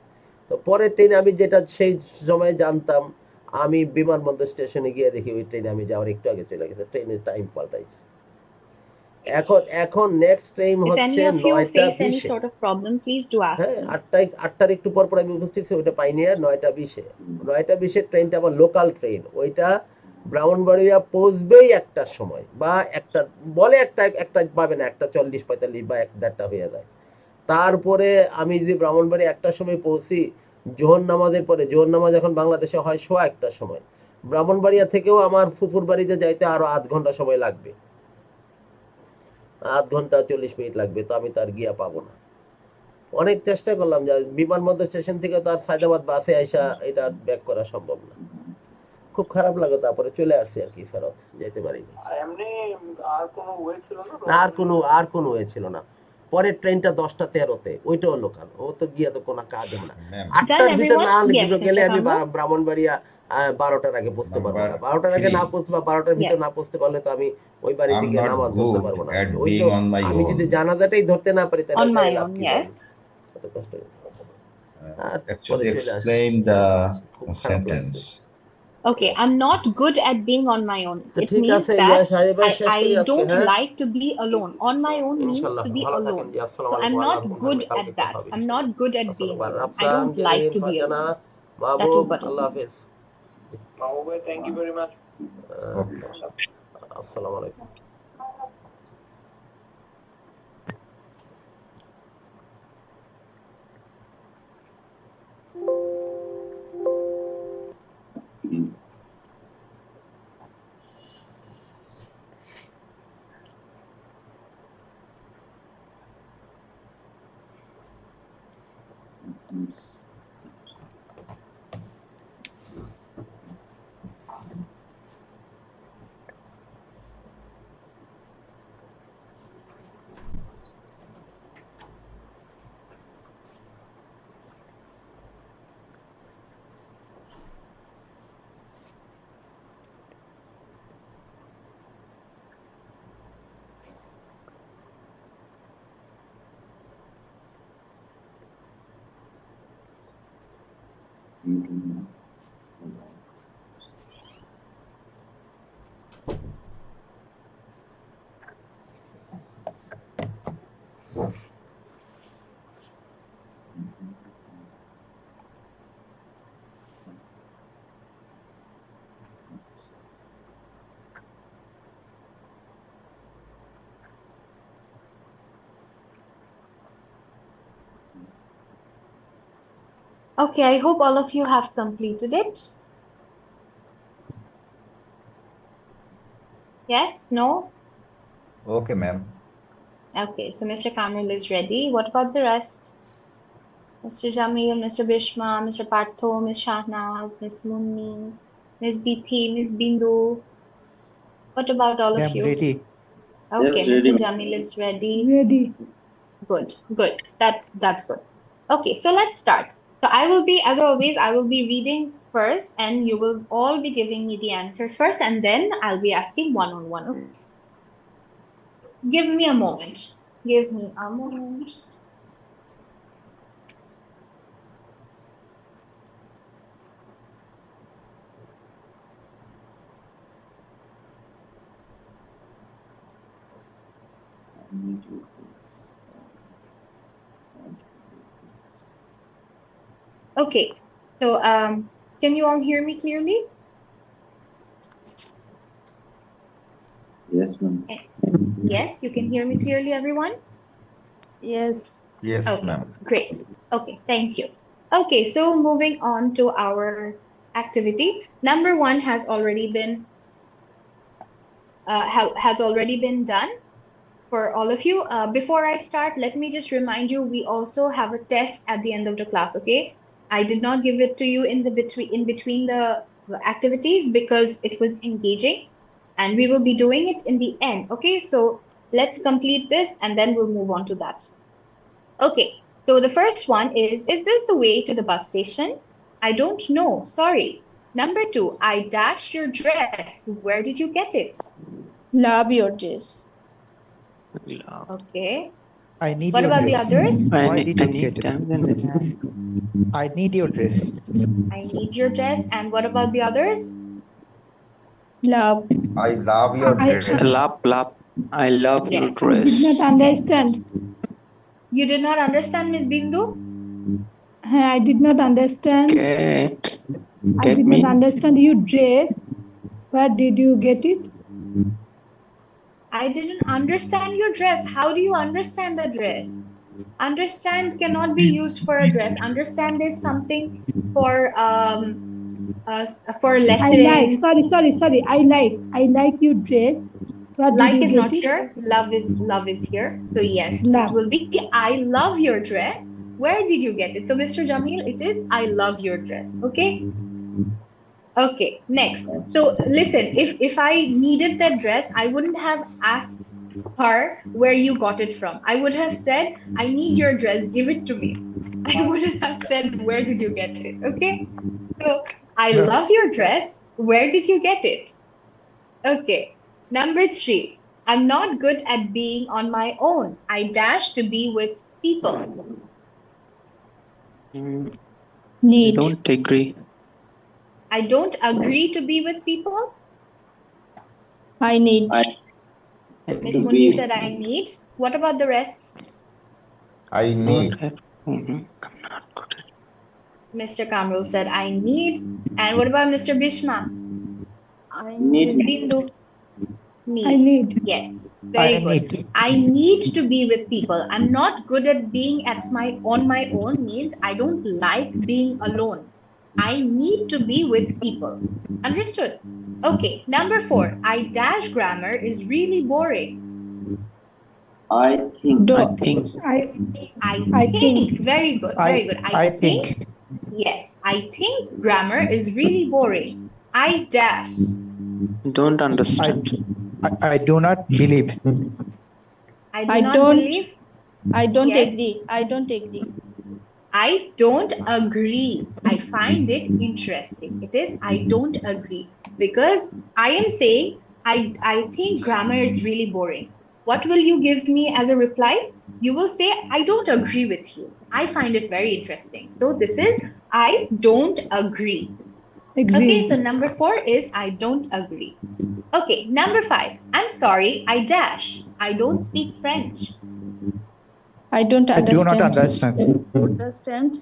Speaker 6: তো পরের ট্রেনে আমি যেটা সেই সময় জানতাম আমি বিমানবন্দর স্টেশনে গিয়ে দেখি ওই ট্রেনে আমি যাওয়ার একটু আগে চলে গেছে ট্রেনের টাইম পাল্টাইছে এখন নেক্সট টাইম হচ্ছে
Speaker 1: 9:20
Speaker 6: হ্যাঁ 8টার একটু পর পর আমি উপস্থিত ওইটা পাইনি আর 9:20 ট্রেনটা আবার লোকাল ট্রেন ওইটা ব্রাহ্মণবাড়িয়া পৌঁছবেই একটার সময় বা একটা বলে একটা পাবে না 1:40-45 বা 1:30 হয়ে যায় তারপরে আমি যদি ব্রাহ্মণবাড়ি একটার সময় পৌঁছি জোহর নামাজের পরে জোহর নামাজ এখন বাংলাদেশে হয় 1:15 সময় ব্রাহ্মণবাড়িয়া থেকেও আমার ফুফুর বাড়িতে যাইতে আরো 8 ঘন্টা সময় লাগবে 8 ঘন্টা 40 মিনিট লাগবে তো আমি তার গিয়া পাবো না অনেক চেষ্টা করলাম যে বিমানবন্দর স্টেশন থেকে তো আর সায়দাবাদ বাসে আইসা এটা ব্যাক করা সম্ভব না খুব খারাপ লাগে তারপরে চলে আসছি আর কি ফেরত যেতে পারিনি আর কোনো ওয়ে ছিল না পরের ট্রেনটা 10:13-তে ওইটাও লোকাল ও তো গিয়া তো কোনো কাজ হবে না 8টার ভিতরে না গেলে আমি ব্রাহ্মণবাড়িয়া 12টার আগে পৌঁছতে পারবো না 12টার আগে না পৌঁছতে বা 12টার ভিতরে না পৌঁছতে পারলে তো আমি ওই বাড়িতে গিয়ে নামাজ ধরতে পারবো না ওই তো আমি যদি জানাজাটাই ধরতে না পারি তাহলে লাভ কি এত কষ্ট
Speaker 11: actually explain the sentence.
Speaker 1: Okay, I'm not good at being on my own. It means that I don't like to be alone. On my own means to be alone. So I'm not good at that. I'm not good at being alone. I don't like to be alone. That is what it means.
Speaker 6: Thank you very much. Assalamu alaikum.
Speaker 1: Okay, I hope all of you have completed it. Yes? No?
Speaker 7: Okay, ma'am.
Speaker 1: Okay, so Mr. Kamrul is ready. What about the rest? Mr. Jamil, Mr. Bishma, Mr. Partho, Ms. Shahnaz, Ms. Munni, Ms. Bithi, Ms. Bindu. What about all of you?
Speaker 3: Ready.
Speaker 1: Okay,
Speaker 4: Yes,
Speaker 1: Mr.
Speaker 4: ready.
Speaker 1: Jamil is ready.
Speaker 9: Ready.
Speaker 1: Good, good. That's good. Okay, so let's start. So I will be, as always, I will be reading first, and you will all be giving me the answers first, and then I'll be asking one on one. Give me a moment. Give me a moment. Okay, so can you all hear me clearly?
Speaker 4: Yes, ma'am.
Speaker 1: Yes, you can hear me clearly, everyone?
Speaker 2: Yes.
Speaker 11: Yes,
Speaker 1: Okay,
Speaker 11: ma'am.
Speaker 1: great. Okay, thank you. Okay, so moving on to our activity. Number one has already been has already been done for all of you. Before I start, let me just remind you, we also have a test at the end of the class, okay? I did not give it to you in between the activities because it was engaging and we will be doing it in the end, okay? So let's complete this and then we'll move on to that. Okay, so the first one is this the way to the bus station? I don't know, sorry. Number two, I dashed your dress. Where did you get it?
Speaker 5: Love your dress.
Speaker 8: Love.
Speaker 1: Okay.
Speaker 3: I need
Speaker 1: What
Speaker 3: your
Speaker 1: about the
Speaker 3: dress.
Speaker 1: others?
Speaker 3: Why did
Speaker 8: I
Speaker 3: you
Speaker 8: need
Speaker 3: get it?
Speaker 8: time.
Speaker 3: I need your dress.
Speaker 1: I need your dress. And what about the others?
Speaker 5: Love.
Speaker 7: I love your dress.
Speaker 8: Love. I love your
Speaker 1: Yes.
Speaker 9: I did not
Speaker 8: dress.
Speaker 9: understand.
Speaker 1: You did not understand, Miss Bindu?
Speaker 9: I did not understand. I
Speaker 8: Get
Speaker 9: did not
Speaker 8: me?
Speaker 9: understand your dress. Where did you get it?
Speaker 1: I didn't understand your dress. How do you understand the dress? Understand cannot be used for a dress. Understand is something for for
Speaker 9: I like.
Speaker 1: lesson.
Speaker 9: Sorry. I like your dress. Where did
Speaker 1: Like
Speaker 9: you
Speaker 1: is
Speaker 9: get
Speaker 1: not
Speaker 9: it?
Speaker 1: here. Love is here. So yes, it
Speaker 9: Love.
Speaker 1: will be I love your dress. Where did you get it? So Mr. Jamil, it is I love your dress. Okay? Okay, next. So listen, if I needed that dress, I wouldn't have asked her where you got it from. I would have said, I need your dress, give it to me. I wouldn't have said, where did you get it? Okay? So I
Speaker 3: No,
Speaker 1: love your dress. Where did you get it? Okay. Number three, I'm not good at being on my own. I dash to be with people.
Speaker 8: Mm, I
Speaker 5: Need.
Speaker 8: don't agree.
Speaker 1: I don't agree to be with people.
Speaker 5: I need.
Speaker 4: I
Speaker 1: Miss
Speaker 4: to
Speaker 8: I
Speaker 1: Mundi
Speaker 4: be
Speaker 1: said I need. What about the rest?
Speaker 7: I
Speaker 8: don't
Speaker 7: need.
Speaker 8: have. I'm not good at.
Speaker 1: Mr. Kamrul said I need. And what about Mr. Bishma?
Speaker 2: I
Speaker 1: Miss
Speaker 4: need.
Speaker 1: Bindu?
Speaker 9: I
Speaker 1: Need.
Speaker 9: need.
Speaker 1: Yes,
Speaker 3: I
Speaker 1: very good.
Speaker 3: need.
Speaker 1: I need to be with people. I'm not good at being at my on my own means I don't like being alone. I need to be with people. Understood? Okay, number four. I dash grammar is really boring.
Speaker 4: I think.
Speaker 8: I
Speaker 5: Do.
Speaker 8: think.
Speaker 9: I
Speaker 1: I
Speaker 9: I
Speaker 1: think.
Speaker 9: think.
Speaker 1: Very good, very good. I
Speaker 3: I
Speaker 1: think,
Speaker 3: think.
Speaker 1: yes, I think grammar is really boring. I dash.
Speaker 8: Don't
Speaker 3: I,
Speaker 8: understand.
Speaker 3: I do not believe.
Speaker 1: I do
Speaker 5: I
Speaker 1: not
Speaker 5: don't.
Speaker 1: believe.
Speaker 5: I don't
Speaker 1: Yes,
Speaker 5: agree. I don't agree.
Speaker 1: I don't agree. I find it interesting. It is I don't agree because I am saying I think grammar is really boring. What will you give me as a reply? You will say I don't agree with you. I find it very interesting. So this is I don't agree. Okay, so
Speaker 9: Agree.
Speaker 1: number four is I don't agree. Okay, number five. I'm sorry, I dash. I don't speak French.
Speaker 5: I don't
Speaker 3: I do not
Speaker 5: understand.
Speaker 3: understand.
Speaker 2: understand.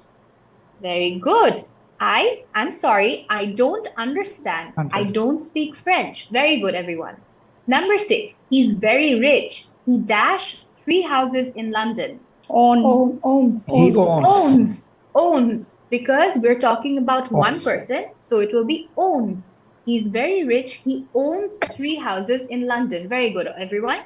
Speaker 1: Very good. I'm sorry, I don't understand. I
Speaker 3: Understand.
Speaker 1: don't speak French. Very good, everyone. Number six, he's very rich. He dash three houses in London.
Speaker 5: On.
Speaker 3: He
Speaker 9: Own.
Speaker 3: owns.
Speaker 1: Owns, because we're talking about one
Speaker 3: Owns.
Speaker 1: person, so it will be owns. He's very rich. He owns three houses in London. Very good, everyone.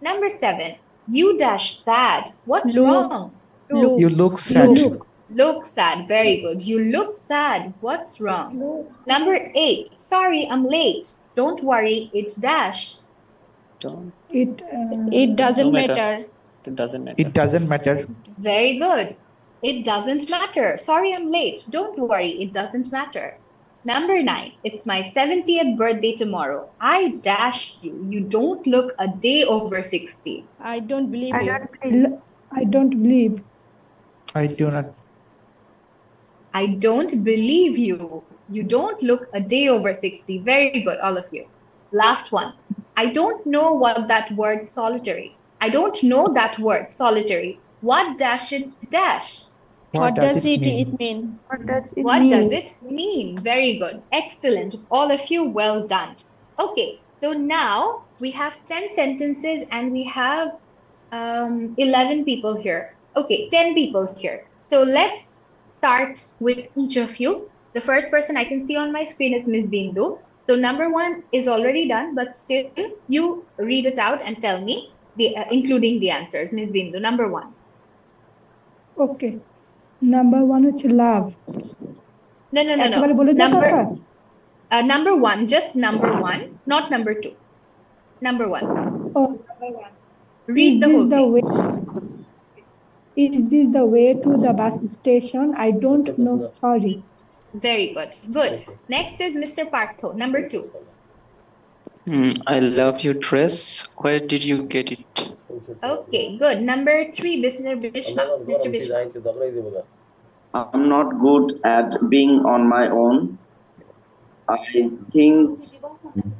Speaker 1: Number seven, you dash sad. What's
Speaker 5: Look.
Speaker 1: wrong?
Speaker 5: Look.
Speaker 3: You look sad.
Speaker 5: Look.
Speaker 1: Look sad. Very good. You look sad. What's wrong? Number eight, sorry, I'm late. Don't worry, it's dash.
Speaker 8: Don't.
Speaker 9: It.
Speaker 5: It
Speaker 8: No
Speaker 5: doesn't
Speaker 8: matter.
Speaker 5: matter.
Speaker 8: It doesn't matter.
Speaker 3: It doesn't matter.
Speaker 1: Very good. It doesn't matter. Sorry, I'm late. Don't worry, it doesn't matter. Number 9, it's my 70th birthday tomorrow. I dashed you. You don't look a day over 60.
Speaker 5: I don't believe
Speaker 2: I
Speaker 5: you.
Speaker 2: don't believe.
Speaker 9: I don't believe.
Speaker 3: I do not.
Speaker 1: I don't believe you. You don't look a day over 60. Very good, all of you. Last one. I don't know what that word solitary. I don't know that word solitary. What dash it dash?
Speaker 3: What
Speaker 5: What
Speaker 3: does
Speaker 5: does
Speaker 3: it
Speaker 5: it
Speaker 3: mean?
Speaker 5: mean?
Speaker 2: What does it
Speaker 1: What does
Speaker 2: mean?
Speaker 1: it mean? Very good. Excellent. All of you, well done. Okay, so now we have 10 sentences and we have 11 people here. Okay, 10 people here. So let's start with each of you. The first person I can see on my screen is Miss Bindu. So number 1 is already done, but still you read it out and tell me including the answers. Miss Bindu, number 1.
Speaker 9: Okay number one হচ্ছে লাভ
Speaker 1: No, no, no, no.
Speaker 9: একেবারে বলে যাবো
Speaker 1: Number
Speaker 9: আবার
Speaker 1: number 1, just number 1, not number 2. Number 1.
Speaker 9: O
Speaker 1: Read
Speaker 9: is
Speaker 1: the
Speaker 9: this
Speaker 1: whole
Speaker 9: the
Speaker 1: thing.
Speaker 9: way is this the way to the bus station? I don't know, sorry.
Speaker 1: Very good. Good. Next is Mr. Partho, number 2.
Speaker 8: I love your dress. Where did you get it?
Speaker 1: Okay, good. Number 3, Mr. Bishma. Mr. Bishma.
Speaker 4: I'm not good at being on my own. I think,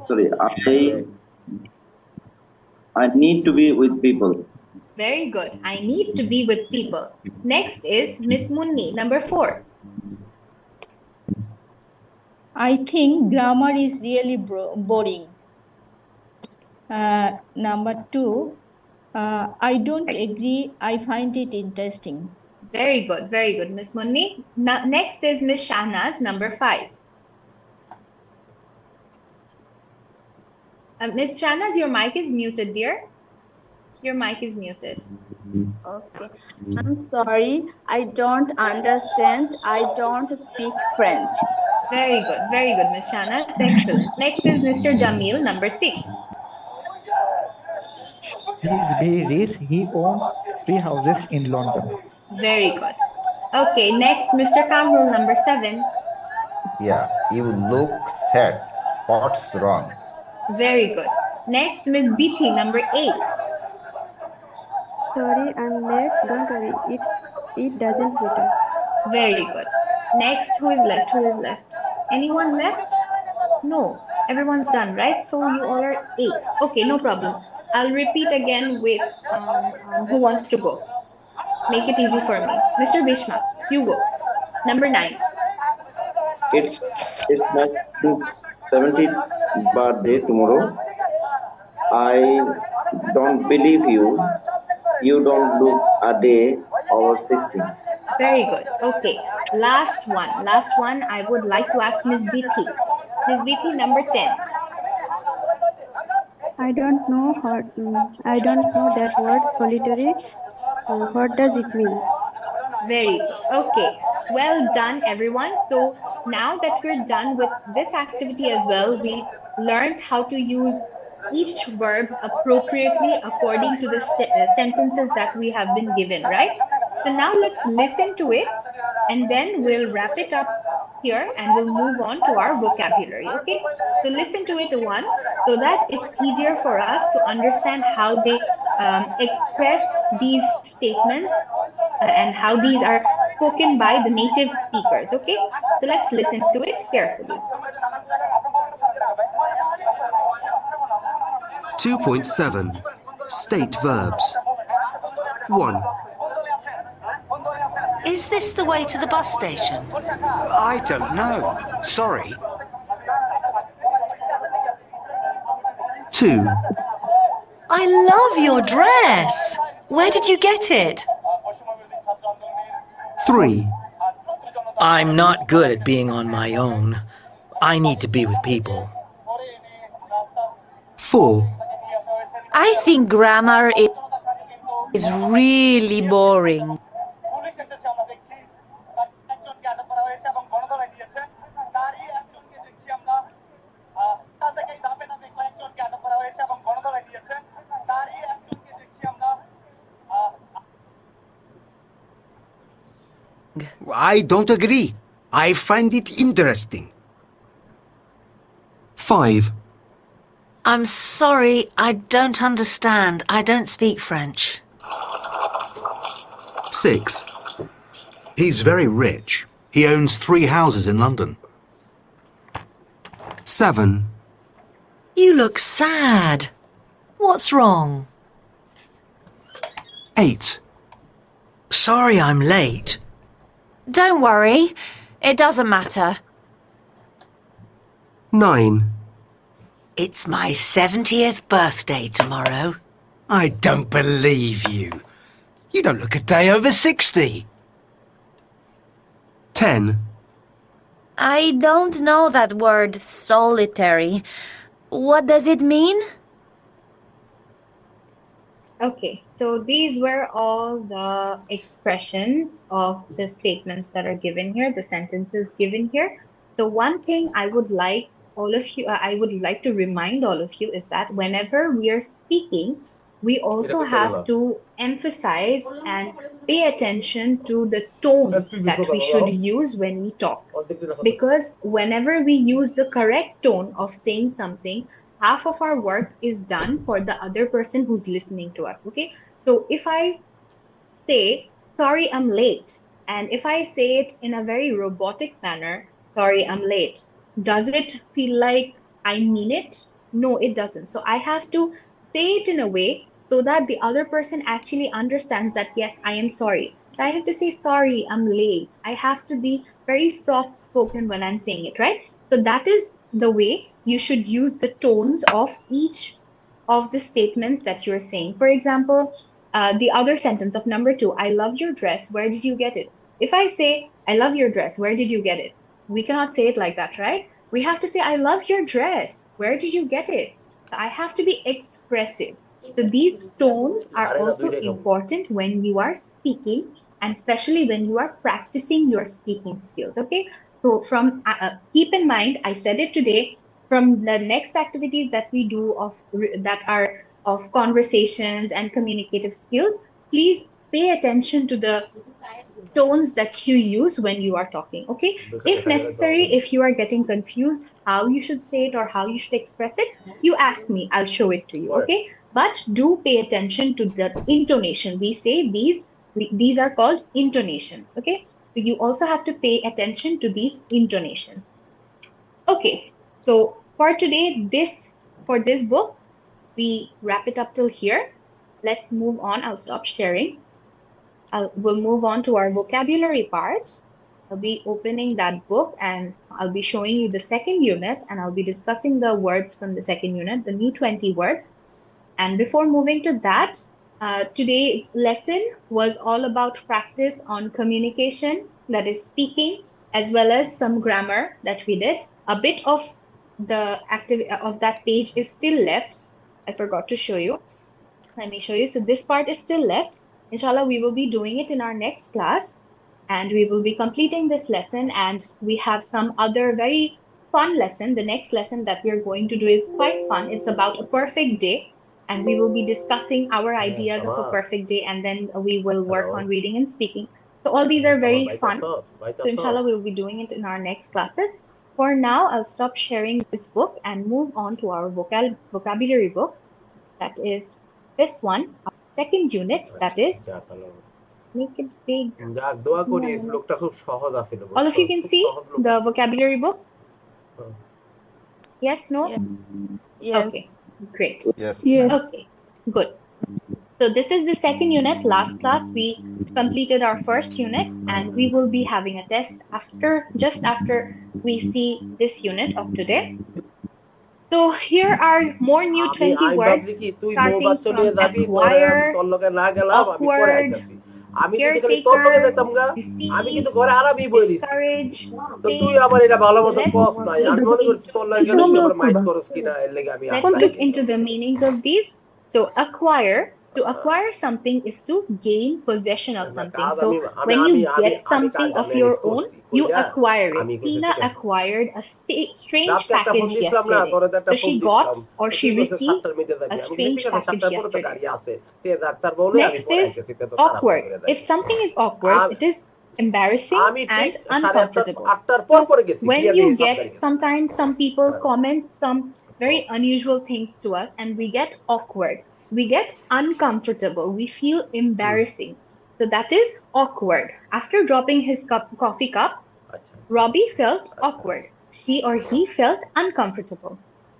Speaker 4: sorry, I need to be with people.
Speaker 1: Very good. I need to be with people. Next is Miss Munni, number 4.
Speaker 5: I think grammar is really boring. Number 2, I don't agree. I find it interesting.
Speaker 1: Very good. Very good, Miss Munni. Next is Miss Shahnaz, number 5. Miss Shahnaz, your mic is muted, dear. Your mic is muted.
Speaker 12: Okay. I'm sorry. I don't understand. I don't speak French.
Speaker 1: Very good. Very good, Miss Shahnaz. Excellent. Next is Mr. Jamil, number 6.
Speaker 3: He is very rich. He owns 3 houses in London.
Speaker 1: Very good. Okay, next, Mr. Kamrul, number 7.
Speaker 7: Yeah, you look sad. What's wrong?
Speaker 1: Very good. Next, Miss Bithi, number 8.
Speaker 2: Sorry, I'm late. Don't worry. It doesn't matter.
Speaker 1: Very good. Next, who is left? Who is left? Anyone left? No. Everyone's done, right? So you all are 8. Okay, no problem. I'll repeat again with who wants to go. Make it easy for me. Mr. Bishma, you go. Number 9.
Speaker 4: It's my 70th birthday tomorrow. I don't believe you. You don't look a day over 60.
Speaker 1: Very good. Okay. Last one. Last one. I would like to ask Miss Bithi. Miss Bithi, number 10.
Speaker 2: I don't know that word solitary. What does it mean?
Speaker 1: Very good. Okay. Well done, everyone. So now that we're done with this activity as well, we learned how to use each verbs appropriately according to the sentences that we have been given, right? So now let's listen to it and then we'll wrap it up here and we'll move on to our vocabulary, okay? So listen to it once so that it's easier for us to understand how they express these statements and how these are spoken by the native speakers, okay? So let's listen to it carefully.
Speaker 13: 2.7 State verbs. 1.
Speaker 14: Is this the way to the bus station?
Speaker 15: I don't know. Sorry.
Speaker 13: 2.
Speaker 14: I love your dress. Where did you get it?
Speaker 13: 3.
Speaker 15: I'm not good at being on my own. I need to be with people.
Speaker 13: 4.
Speaker 14: I think grammar is really boring.
Speaker 13: 'I don't agree. I find it interesting. 5.
Speaker 14: I'm sorry, I don't understand. I don't speak French.
Speaker 13: 6.
Speaker 16: He's very rich. He owns 3 houses in London.
Speaker 13: 7.
Speaker 14: You look sad. What's wrong?
Speaker 13: 8.
Speaker 15: Sorry I'm late.
Speaker 17: Don't worry. It doesn't matter.
Speaker 13: 9.
Speaker 14: It's my 70th birthday tomorrow.
Speaker 15: I don't believe you. You don't look a day over 60.
Speaker 13: 10.
Speaker 17: I don't know that word solitary. What does it mean?
Speaker 1: Okay, so these were all the expressions of the statements that are given here, the sentences given here. So one thing I would like I would like to remind all of you is that whenever we are speaking, we also have to emphasize and pay attention to the tones that we should use when we talk. Because whenever we use the correct tone of saying something, half of our work is done for the other person who's listening to us. Okay, so if I say, sorry, I'm late, and if I say it in a very robotic manner, sorry, I'm late, does it feel like I mean it? No, it doesn't. So I have to say it in a way so that the other person actually understands that, yes, I am sorry. I have to say, sorry, I'm late. I have to be very soft spoken when I'm saying it, right? So that is the way you should use the tones of each of the statements that you're saying. For example, the other sentence of number 2, I love your dress. Where did you get it? If I say, I love your dress, where did you get it? We cannot say it like that, right? We have to say, I love your dress. Where did you get it? I have to be expressive. So these tones are also important when you are speaking, and especially when you are practicing your speaking skills. Okay. So from keep in mind, I said it today. From the next activities that we do that are of conversations and communicative skills, please pay attention to the tones that you use when you are talking. Okay, if necessary, if you are getting confused how you should say it or how you should express it, you ask me, I'll show it to you. Okay, but do pay attention to the intonation. We say these are called intonations. Okay, so you also have to pay attention to these intonations. Okay, so for today, for this book, we wrap it up till here. Let's move on. I'll stop sharing. We'll move on to our vocabulary part. I'll be opening that book and I'll be showing you the second unit, and I'll be discussing the words from the second unit, the new 20 words. And before moving to that, today's lesson was all about practice on communication, that is speaking, as well as some grammar that we did. A bit of the of that page is still left. I forgot to show you. Let me show you. So this part is still left. Inshallah, we will be doing it in our next class, and we will be completing this lesson, and we have some other very fun lesson. The next lesson that we are going to do is quite fun. It's about a perfect day, and we will be discussing our ideas of a perfect day, and then we will work on reading and speaking. So all these are very fun. So inshallah, we will be doing it in our next classes. For now, I'll stop sharing this book and move on to our vocabulary book. That is this one, our second unit, that is, make it big. All of you can see the vocabulary book? Yes, no?
Speaker 12: Yes.
Speaker 1: Okay, great.
Speaker 7: Yes,
Speaker 9: Yes.
Speaker 7: ma'am.
Speaker 1: Okay, good. So this is the second unit. Last class, we completed our first unit, and we will be having a test just after we see this unit of today. So here are more new 20 words, starting from acquire, awkward, caretaker, deceive, discourage, fake. So let's look into the meanings of these. So to acquire something is to gain possession of something. So when you get something of your own, you acquire it. Tina acquired a strange package yesterday. So she got or she received a strange package yesterday. Next is awkward. If something is awkward, it is embarrassing
Speaker 6: আমি ঠিক
Speaker 1: and
Speaker 6: 8:30
Speaker 1: uncomfortable.
Speaker 6: 8টার পর
Speaker 1: So
Speaker 6: পরে গেছি
Speaker 1: when
Speaker 6: গিয়া
Speaker 1: you
Speaker 6: দেখি সব
Speaker 1: get,
Speaker 6: গাড়ি গেছে
Speaker 1: sometimes some people
Speaker 6: হ্যাঁ
Speaker 1: comment some very unusual things to us and we get awkward, we get uncomfortable, we feel
Speaker 6: hmm
Speaker 1: embarrassing. So that is awkward. After dropping his coffee cup,
Speaker 6: আচ্ছা
Speaker 1: Robbie felt
Speaker 6: আচ্ছা
Speaker 1: awkward. She or he felt uncomfortable.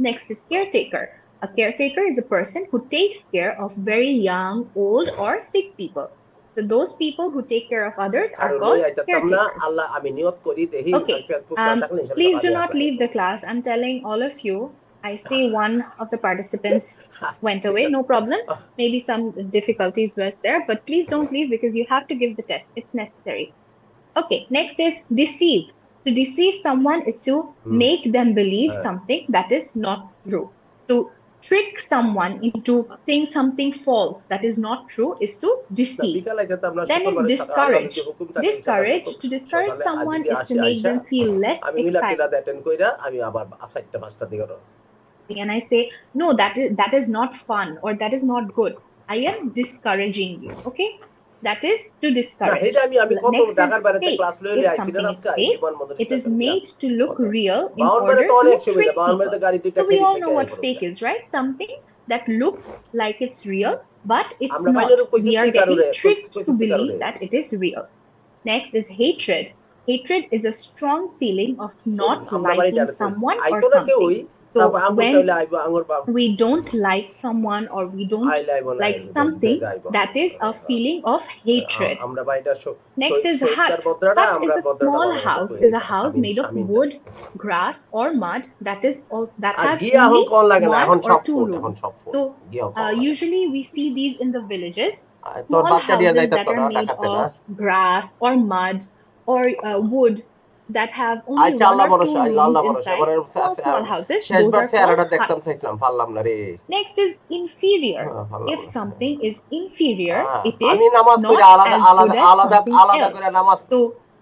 Speaker 1: Next is caretaker. A caretaker is a person who takes care of very young, old, or sick people. So those people who take care of others are
Speaker 6: কারণ লই
Speaker 1: called
Speaker 6: আইতাম না
Speaker 1: caretakers.
Speaker 6: আল্লাহ আমি নিয়ত করি দেখি আমি
Speaker 1: Okay,
Speaker 6: Facebook না থাকলে ইনশাআল্লাহ
Speaker 1: please do
Speaker 6: কাজে
Speaker 1: not
Speaker 6: অ্যাপ্লাই
Speaker 1: leave
Speaker 6: করব
Speaker 1: the class. I'm telling all of you. I see one of the participants went
Speaker 6: ঠিক
Speaker 1: away.
Speaker 6: আছে
Speaker 1: No problem. Maybe some difficulties was there, but please don't leave because you have to give the test. It's necessary. Okay, next is deceive. To deceive someone is to
Speaker 6: hmm
Speaker 1: make them believe
Speaker 6: হ্যাঁ
Speaker 1: something that is not true. To trick someone into saying something false that is not true is to
Speaker 6: না
Speaker 1: deceive.
Speaker 6: বিকাল আইতাম আমরা
Speaker 1: Then is
Speaker 6: শুক্রবারে সকালে
Speaker 1: discourage.
Speaker 6: যদি হুকুম থাকে ইনশাআল্লাহ
Speaker 1: Discourage, to discourage
Speaker 6: সকালে আর
Speaker 1: someone
Speaker 6: যদি
Speaker 1: is to
Speaker 6: আসি
Speaker 1: make
Speaker 6: আইসা
Speaker 1: them feel less
Speaker 6: আমি মিলাদ
Speaker 1: excited.
Speaker 6: টিলাদ অ্যাটেন্ড কইরা আমি আবার 4টা 5টা দিকে
Speaker 1: And I say, no, that is not fun or that is not good. I am discouraging you. Okay, that is to
Speaker 6: না
Speaker 1: discourage.
Speaker 6: এটা আমি আমি কত
Speaker 1: Next is
Speaker 6: ঢাকার বাইরেতে
Speaker 1: fake.
Speaker 6: ক্লাস লইলে
Speaker 1: If
Speaker 6: আইছি না
Speaker 1: something is
Speaker 6: রাতকা এই
Speaker 1: fake,
Speaker 6: জীবন
Speaker 1: it is
Speaker 6: স্টেশন দিয়া
Speaker 1: made to look
Speaker 6: কত
Speaker 1: real in
Speaker 6: বাউন্ডারে
Speaker 1: order
Speaker 6: তো
Speaker 1: to
Speaker 6: অনেক সুবিধা
Speaker 1: trick
Speaker 6: বাউন্ডারে
Speaker 1: people.
Speaker 6: গাড়ি দুইটা
Speaker 1: So we
Speaker 6: খেলি
Speaker 1: all
Speaker 6: থেকে
Speaker 1: know what
Speaker 6: আইবো
Speaker 1: fake is, right? Something that looks like it's real, but it's
Speaker 6: আমরা
Speaker 1: not.
Speaker 6: বাইরে
Speaker 1: We
Speaker 6: কইছি
Speaker 1: are getting
Speaker 6: কারণে
Speaker 1: tricked to
Speaker 6: কইছি
Speaker 1: believe
Speaker 6: কারণে
Speaker 1: that it is real. Next is hatred. Hatred is a strong feeling of not
Speaker 6: আমরা বাড়ি
Speaker 1: liking
Speaker 6: টানে কইছি
Speaker 1: someone or
Speaker 6: আইতো না কেউ
Speaker 1: something.
Speaker 6: ওই
Speaker 1: So
Speaker 6: তারপর আঙ্গুর
Speaker 1: when
Speaker 6: টাইলে আইবো আঙ্গুর বাপ
Speaker 1: we don't like someone or we don't
Speaker 6: আইলে আইবো না
Speaker 1: like something, that is a feeling of hatred.
Speaker 6: আমরা বাড়িটা
Speaker 1: Next is
Speaker 6: শহীদকার
Speaker 1: hut.
Speaker 6: বদ্রাটা
Speaker 1: Hut is
Speaker 6: আমরা
Speaker 1: a
Speaker 6: বদ্রাটা
Speaker 1: small
Speaker 6: ভালো মতো
Speaker 1: house,
Speaker 6: কই
Speaker 1: is a
Speaker 6: নিছি
Speaker 1: house made of
Speaker 6: স্বামীনটা
Speaker 1: wood, grass, or mud that
Speaker 6: R
Speaker 1: has
Speaker 6: গিয়া এখন
Speaker 1: only
Speaker 6: কোন লাগে না
Speaker 1: one
Speaker 6: এখন
Speaker 1: or
Speaker 6: সব
Speaker 1: two
Speaker 6: ফুল এখন
Speaker 1: rooms.
Speaker 6: সব ফুল
Speaker 1: So
Speaker 6: গিয়া কোন লাগে
Speaker 1: usually we see these in the villages,
Speaker 6: তোর
Speaker 1: small
Speaker 6: বাচ্চা দিয়া
Speaker 1: houses
Speaker 6: যাইতা
Speaker 1: that
Speaker 6: তো
Speaker 1: are
Speaker 6: না
Speaker 1: made
Speaker 6: টাকাতে না
Speaker 1: of grass or mud or wood that have only
Speaker 6: আচ্ছা
Speaker 1: one
Speaker 6: আল্লাহ
Speaker 1: or two
Speaker 6: ভরসা
Speaker 1: rooms
Speaker 6: আল্লাহ ভরসা
Speaker 1: inside.
Speaker 6: এবারে
Speaker 1: Small houses, those
Speaker 6: শেষবার
Speaker 1: are called
Speaker 6: চেহারাটা দেখতাম
Speaker 1: huts.
Speaker 6: চাইছিলাম পারলাম না রে
Speaker 1: Next is inferior.
Speaker 6: পারলাম
Speaker 1: If
Speaker 6: না
Speaker 1: something is inferior, it is
Speaker 6: আমি নামাজ
Speaker 1: not
Speaker 6: পড়ে আলাদা
Speaker 1: as good
Speaker 6: আলাদা
Speaker 1: as
Speaker 6: আলাদা
Speaker 1: something
Speaker 6: আলাদা
Speaker 1: else.
Speaker 6: করে নামাজ
Speaker 1: So,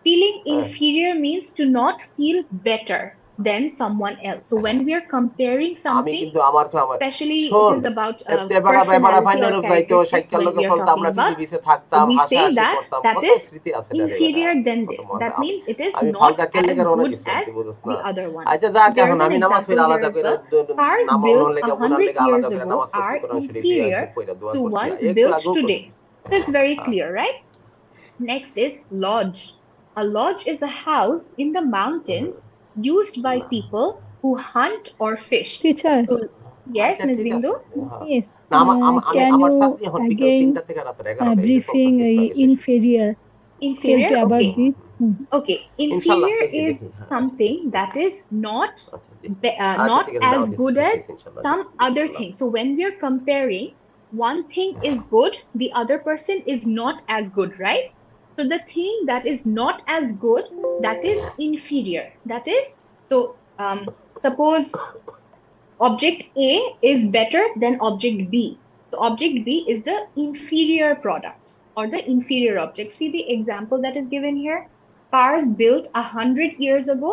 Speaker 1: feeling
Speaker 6: হ্যাঁ
Speaker 1: inferior means to not feel better than someone else. So, when we are comparing
Speaker 6: আমি
Speaker 1: something,
Speaker 6: কিন্তু আমার
Speaker 1: especially it
Speaker 6: শোন
Speaker 1: is about
Speaker 6: এতে বড় বেবড়া
Speaker 1: personality or
Speaker 6: ফাইনাল যাইতো
Speaker 1: characteristics
Speaker 6: সাইকেল
Speaker 1: when
Speaker 6: লোকে
Speaker 1: we are
Speaker 6: চলতো
Speaker 1: talking
Speaker 6: আমরা
Speaker 1: about,
Speaker 6: পৃথিবীতে থাকতাম
Speaker 1: we
Speaker 6: হাসা
Speaker 1: say
Speaker 6: হাসি
Speaker 1: that
Speaker 6: করতাম
Speaker 1: that
Speaker 6: কত
Speaker 1: is
Speaker 6: স্মৃতি আছে রে বেটা
Speaker 1: inferior than
Speaker 6: কত
Speaker 1: this.
Speaker 6: মজা
Speaker 1: That means it is
Speaker 6: আমি
Speaker 1: not
Speaker 6: ফালকা খেললে
Speaker 1: as
Speaker 6: রওনা
Speaker 1: good
Speaker 6: দিছিলাম
Speaker 1: as
Speaker 6: তুই বুঝছ না
Speaker 1: the other one.
Speaker 6: আচ্ছা যাক এখন
Speaker 1: There's an
Speaker 6: আমি নামাজ
Speaker 1: example
Speaker 6: পড়ে
Speaker 1: here
Speaker 6: আলাদা
Speaker 1: as
Speaker 6: করে
Speaker 1: well. Cars
Speaker 6: নামাজ
Speaker 1: built
Speaker 6: লেগে
Speaker 1: a
Speaker 6: গুনার
Speaker 1: hundred
Speaker 6: লেগে
Speaker 1: years
Speaker 6: আলাদা করে
Speaker 1: ago
Speaker 6: নামাজ পড়ছি
Speaker 1: are
Speaker 6: কোরআন শরীফ দিয়ে
Speaker 1: inferior
Speaker 6: পড়া দোয়া
Speaker 1: to
Speaker 6: করছি
Speaker 1: ones
Speaker 6: একটু
Speaker 1: built
Speaker 6: আগেও
Speaker 1: today.
Speaker 6: করছি
Speaker 1: So it's very clear, right? Next is lodge. A lodge is a house in the mountains used by people who hunt or fish.
Speaker 9: Teacher,
Speaker 1: So, yes,
Speaker 6: আচ্ছা
Speaker 1: Ms.
Speaker 6: ঠিক আছে
Speaker 1: Bindu?
Speaker 6: হ্যাঁ
Speaker 9: yes.
Speaker 6: না আমি
Speaker 9: Can
Speaker 6: আমার
Speaker 9: you
Speaker 6: ছাত্রী এখন বিকেল
Speaker 9: again
Speaker 6: 3টা থেকে রাত 11টা এই যে
Speaker 9: briefing
Speaker 6: চলতেছে একটু আগে শেষ হয়েছে
Speaker 9: inferior? Tell
Speaker 1: Inferior?
Speaker 9: me about
Speaker 1: Okay.
Speaker 9: this.
Speaker 1: Okay.
Speaker 6: ইনশাআল্লাহ
Speaker 1: Inferior
Speaker 6: দেখি
Speaker 1: is
Speaker 6: দেখি হ্যাঁ আচ্ছা ঠিক
Speaker 1: something
Speaker 6: আছে
Speaker 1: that is not
Speaker 6: আচ্ছা জি আচ্ছা
Speaker 1: not
Speaker 6: ঠিক আছে
Speaker 1: as
Speaker 6: দাও
Speaker 1: good as
Speaker 6: দিছি ইনশাআল্লাহ জি
Speaker 1: some
Speaker 6: G
Speaker 1: other
Speaker 6: Allah
Speaker 1: thing. So when we are comparing, one thing is good, the other person is not as good, right? So the thing that is not as good, that is inferior. That is, so suppose object A is better than object B. So object B is the inferior product or the inferior object. See the example that is given here. Cars built 100 years ago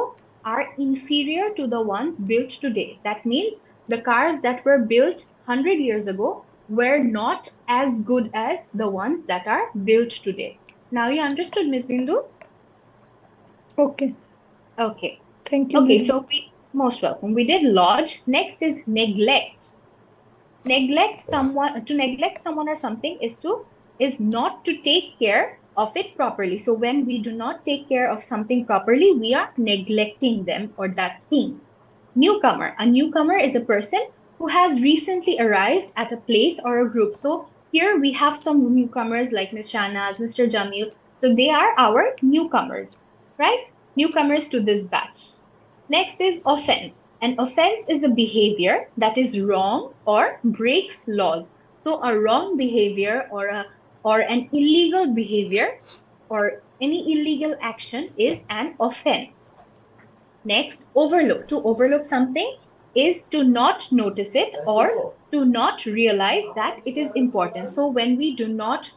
Speaker 1: are inferior to the ones built today. That means the cars that were built 100 years ago were not as good as the ones that are built today. Now you understood, Ms. Bindu?
Speaker 9: Okay.
Speaker 1: Okay.
Speaker 9: Thank you,
Speaker 1: Okay,
Speaker 9: madam.
Speaker 1: so we most welcome. We did lodge. Next is neglect. To neglect someone or something is not to take care of it properly. So when we do not take care of something properly, we are neglecting them or that thing. Newcomer. A newcomer is a person who has recently arrived at a place or a group. So here we have some newcomers like Ms. Shanaz, Mr. Jamil. So they are our newcomers, right? Newcomers to this batch. Next is offense. An offense is a behavior that is wrong or breaks laws. So a wrong behavior or an illegal behavior or any illegal action is an offense. Next, overlook. To overlook something is to not notice it or to not realize that it is important. So when we do not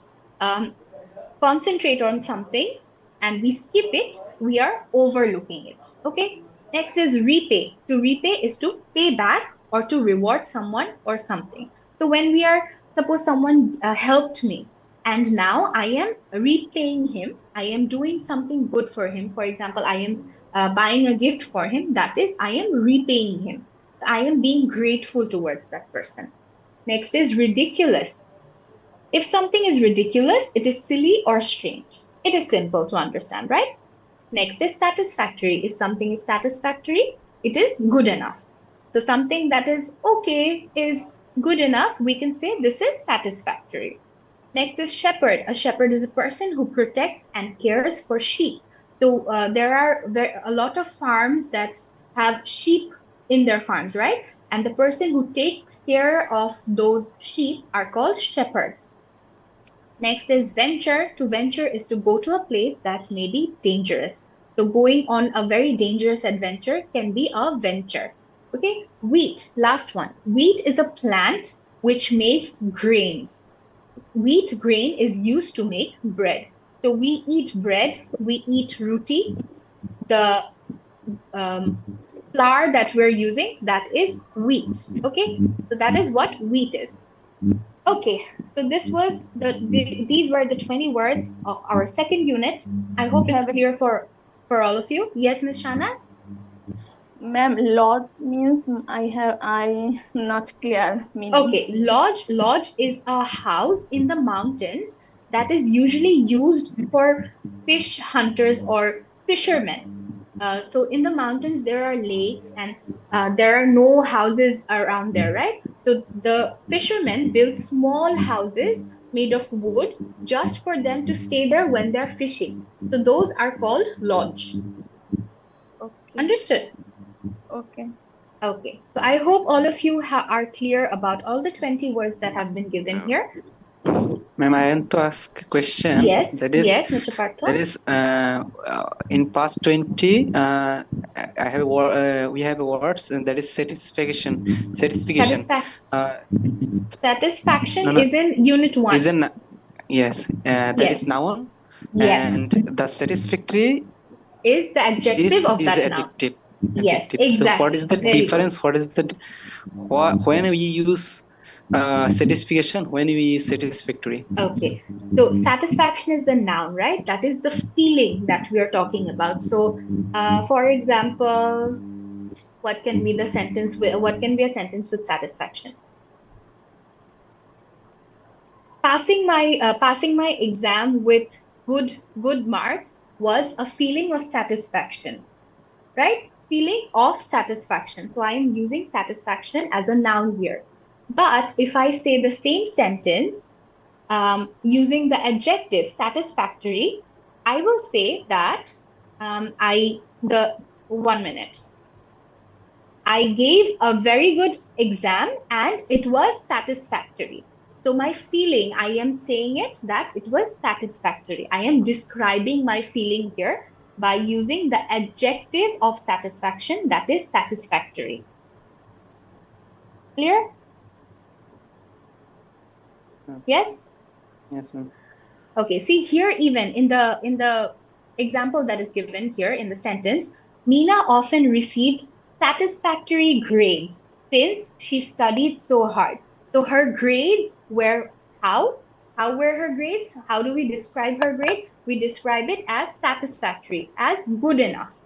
Speaker 1: concentrate on something and we skip it, we are overlooking it. Okay. Next is repay. To repay is to pay back or to reward someone or something. So when we are, suppose someone helped me and now I am repaying him I am doing something good for him. For example, I am buying a gift for him. That is, I am repaying him. I am being grateful towards that person. Next is ridiculous. If something is ridiculous, it is silly or strange. It is simple to understand, right? Next is satisfactory. If something is satisfactory, it is good enough. So something that is okay is good enough. We can say this is satisfactory. Next is shepherd. A shepherd is a person who protects and cares for sheep. So there are a lot of farms that have sheep in their farms, right? And the person who takes care of those sheep are called shepherds. Next is venture. To venture is to go to a place that may be dangerous. So going on a very dangerous adventure can be a venture. Okay, wheat, last one. Wheat is a plant which makes grains. Wheat grain is used to make bread. So we eat bread, we eat roti. The flour that we're using, that is wheat. Okay, so that is what wheat is. Okay, so this was these were the 20 words of our second unit. I hope it's clear for all of you. Yes, Miss Shanas?
Speaker 12: Ma'am, lodge means I not clear meaning.
Speaker 1: Okay, lodge is a house in the mountains that is usually used for fish hunters or fishermen. So in the mountains there are lakes and there are no houses around there, right? So the fishermen build small houses made of wood just for them to stay there when they're fishing. So those are called lodge.
Speaker 12: Okay.
Speaker 1: Understood?
Speaker 12: Okay.
Speaker 1: Okay. So I hope all of you are clear about all the 20 words that have been given here.
Speaker 8: Ma'am, I want to ask a question.
Speaker 1: Yes,
Speaker 8: That is,
Speaker 1: yes, Mr. Partho.
Speaker 8: In past 20, I have we have words, and that is satisfaction. Satisfaction.
Speaker 1: Satisfaction
Speaker 8: No, no,
Speaker 1: is in unit 1.
Speaker 8: is an yes. That
Speaker 1: Yes.
Speaker 8: is noun.
Speaker 1: Yes.
Speaker 8: And the satisfactory
Speaker 1: Is the adjective of
Speaker 8: is
Speaker 1: that noun.
Speaker 8: adjective.
Speaker 1: Yes,
Speaker 8: Adjective. So what
Speaker 1: exactly.
Speaker 8: is the
Speaker 1: Very good.
Speaker 8: difference? What is the when we use satisfaction? When we use satisfactory?
Speaker 1: Okay. So satisfaction is the noun, right? That is the feeling that we are talking about. So, for example, what can be the sentence with what can be a sentence with satisfaction? Passing my exam with good marks was a feeling of satisfaction, right? Feeling of satisfaction. So I am using satisfaction as a noun here. But if I say the same sentence using the adjective satisfactory, I will say that the 1 minute. I gave a very good exam and it was satisfactory. So my feeling, I am saying it that it was satisfactory. I am describing my feeling here by using the adjective of satisfaction, that is satisfactory. Clear? Yes?
Speaker 8: Yes, ma'am.
Speaker 1: Okay, see here even in the example that is given here in the sentence, Meena often received satisfactory grades since she studied so hard. So her grades were how? How were her grades? How do we describe her grade? We describe it as satisfactory, as good enough.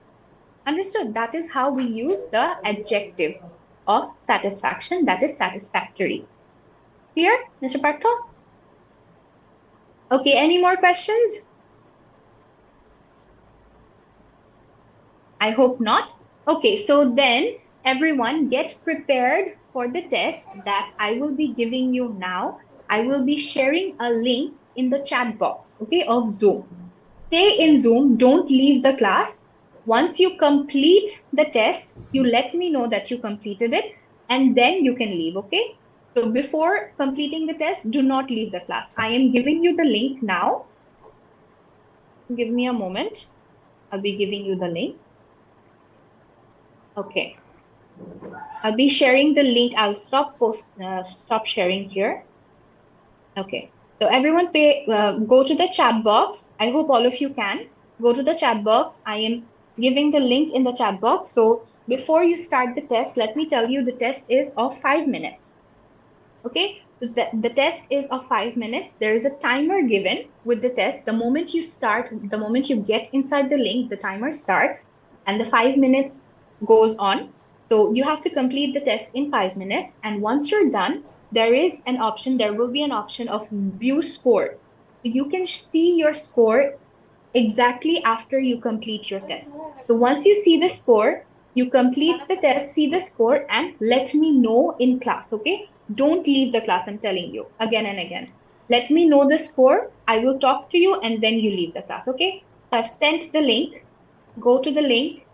Speaker 1: Understood? That is how we use the adjective of satisfaction, that is satisfactory. Clear, Mr. Partho? Okay, any more questions? I hope not. Okay, so then everyone get prepared for the test that I will be giving you now. I will be sharing a link in the chat box, okay, of Zoom. Stay in Zoom, don't leave the class. Once you complete the test, you let me know that you completed it and then you can leave, okay? So before completing the test, do not leave the class. I am giving you the link now. Give me a moment. I'll be giving you the link. Okay. I'll be sharing the link. I'll stop sharing here. Okay. So everyone go to the chat box. I hope all of you can go to the chat box. I am giving the link in the chat box. So before you start the test, let me tell you the test is of 5 minutes. Okay. The test is of 5 minutes. There is a timer given with the test. The moment you get inside the link, the timer starts and the 5 minutes goes on. So you have to complete the test in 5 minutes. And once you're done, there will be an option of view score. So you can see your score exactly after you complete your test. So once you see the score, you complete the test, see the score, and let me know in class, okay? Don't leave the class, I'm telling you again and again. Let me know the score. I will talk to you and then you leave the class, okay? I've sent the link. Go to the link,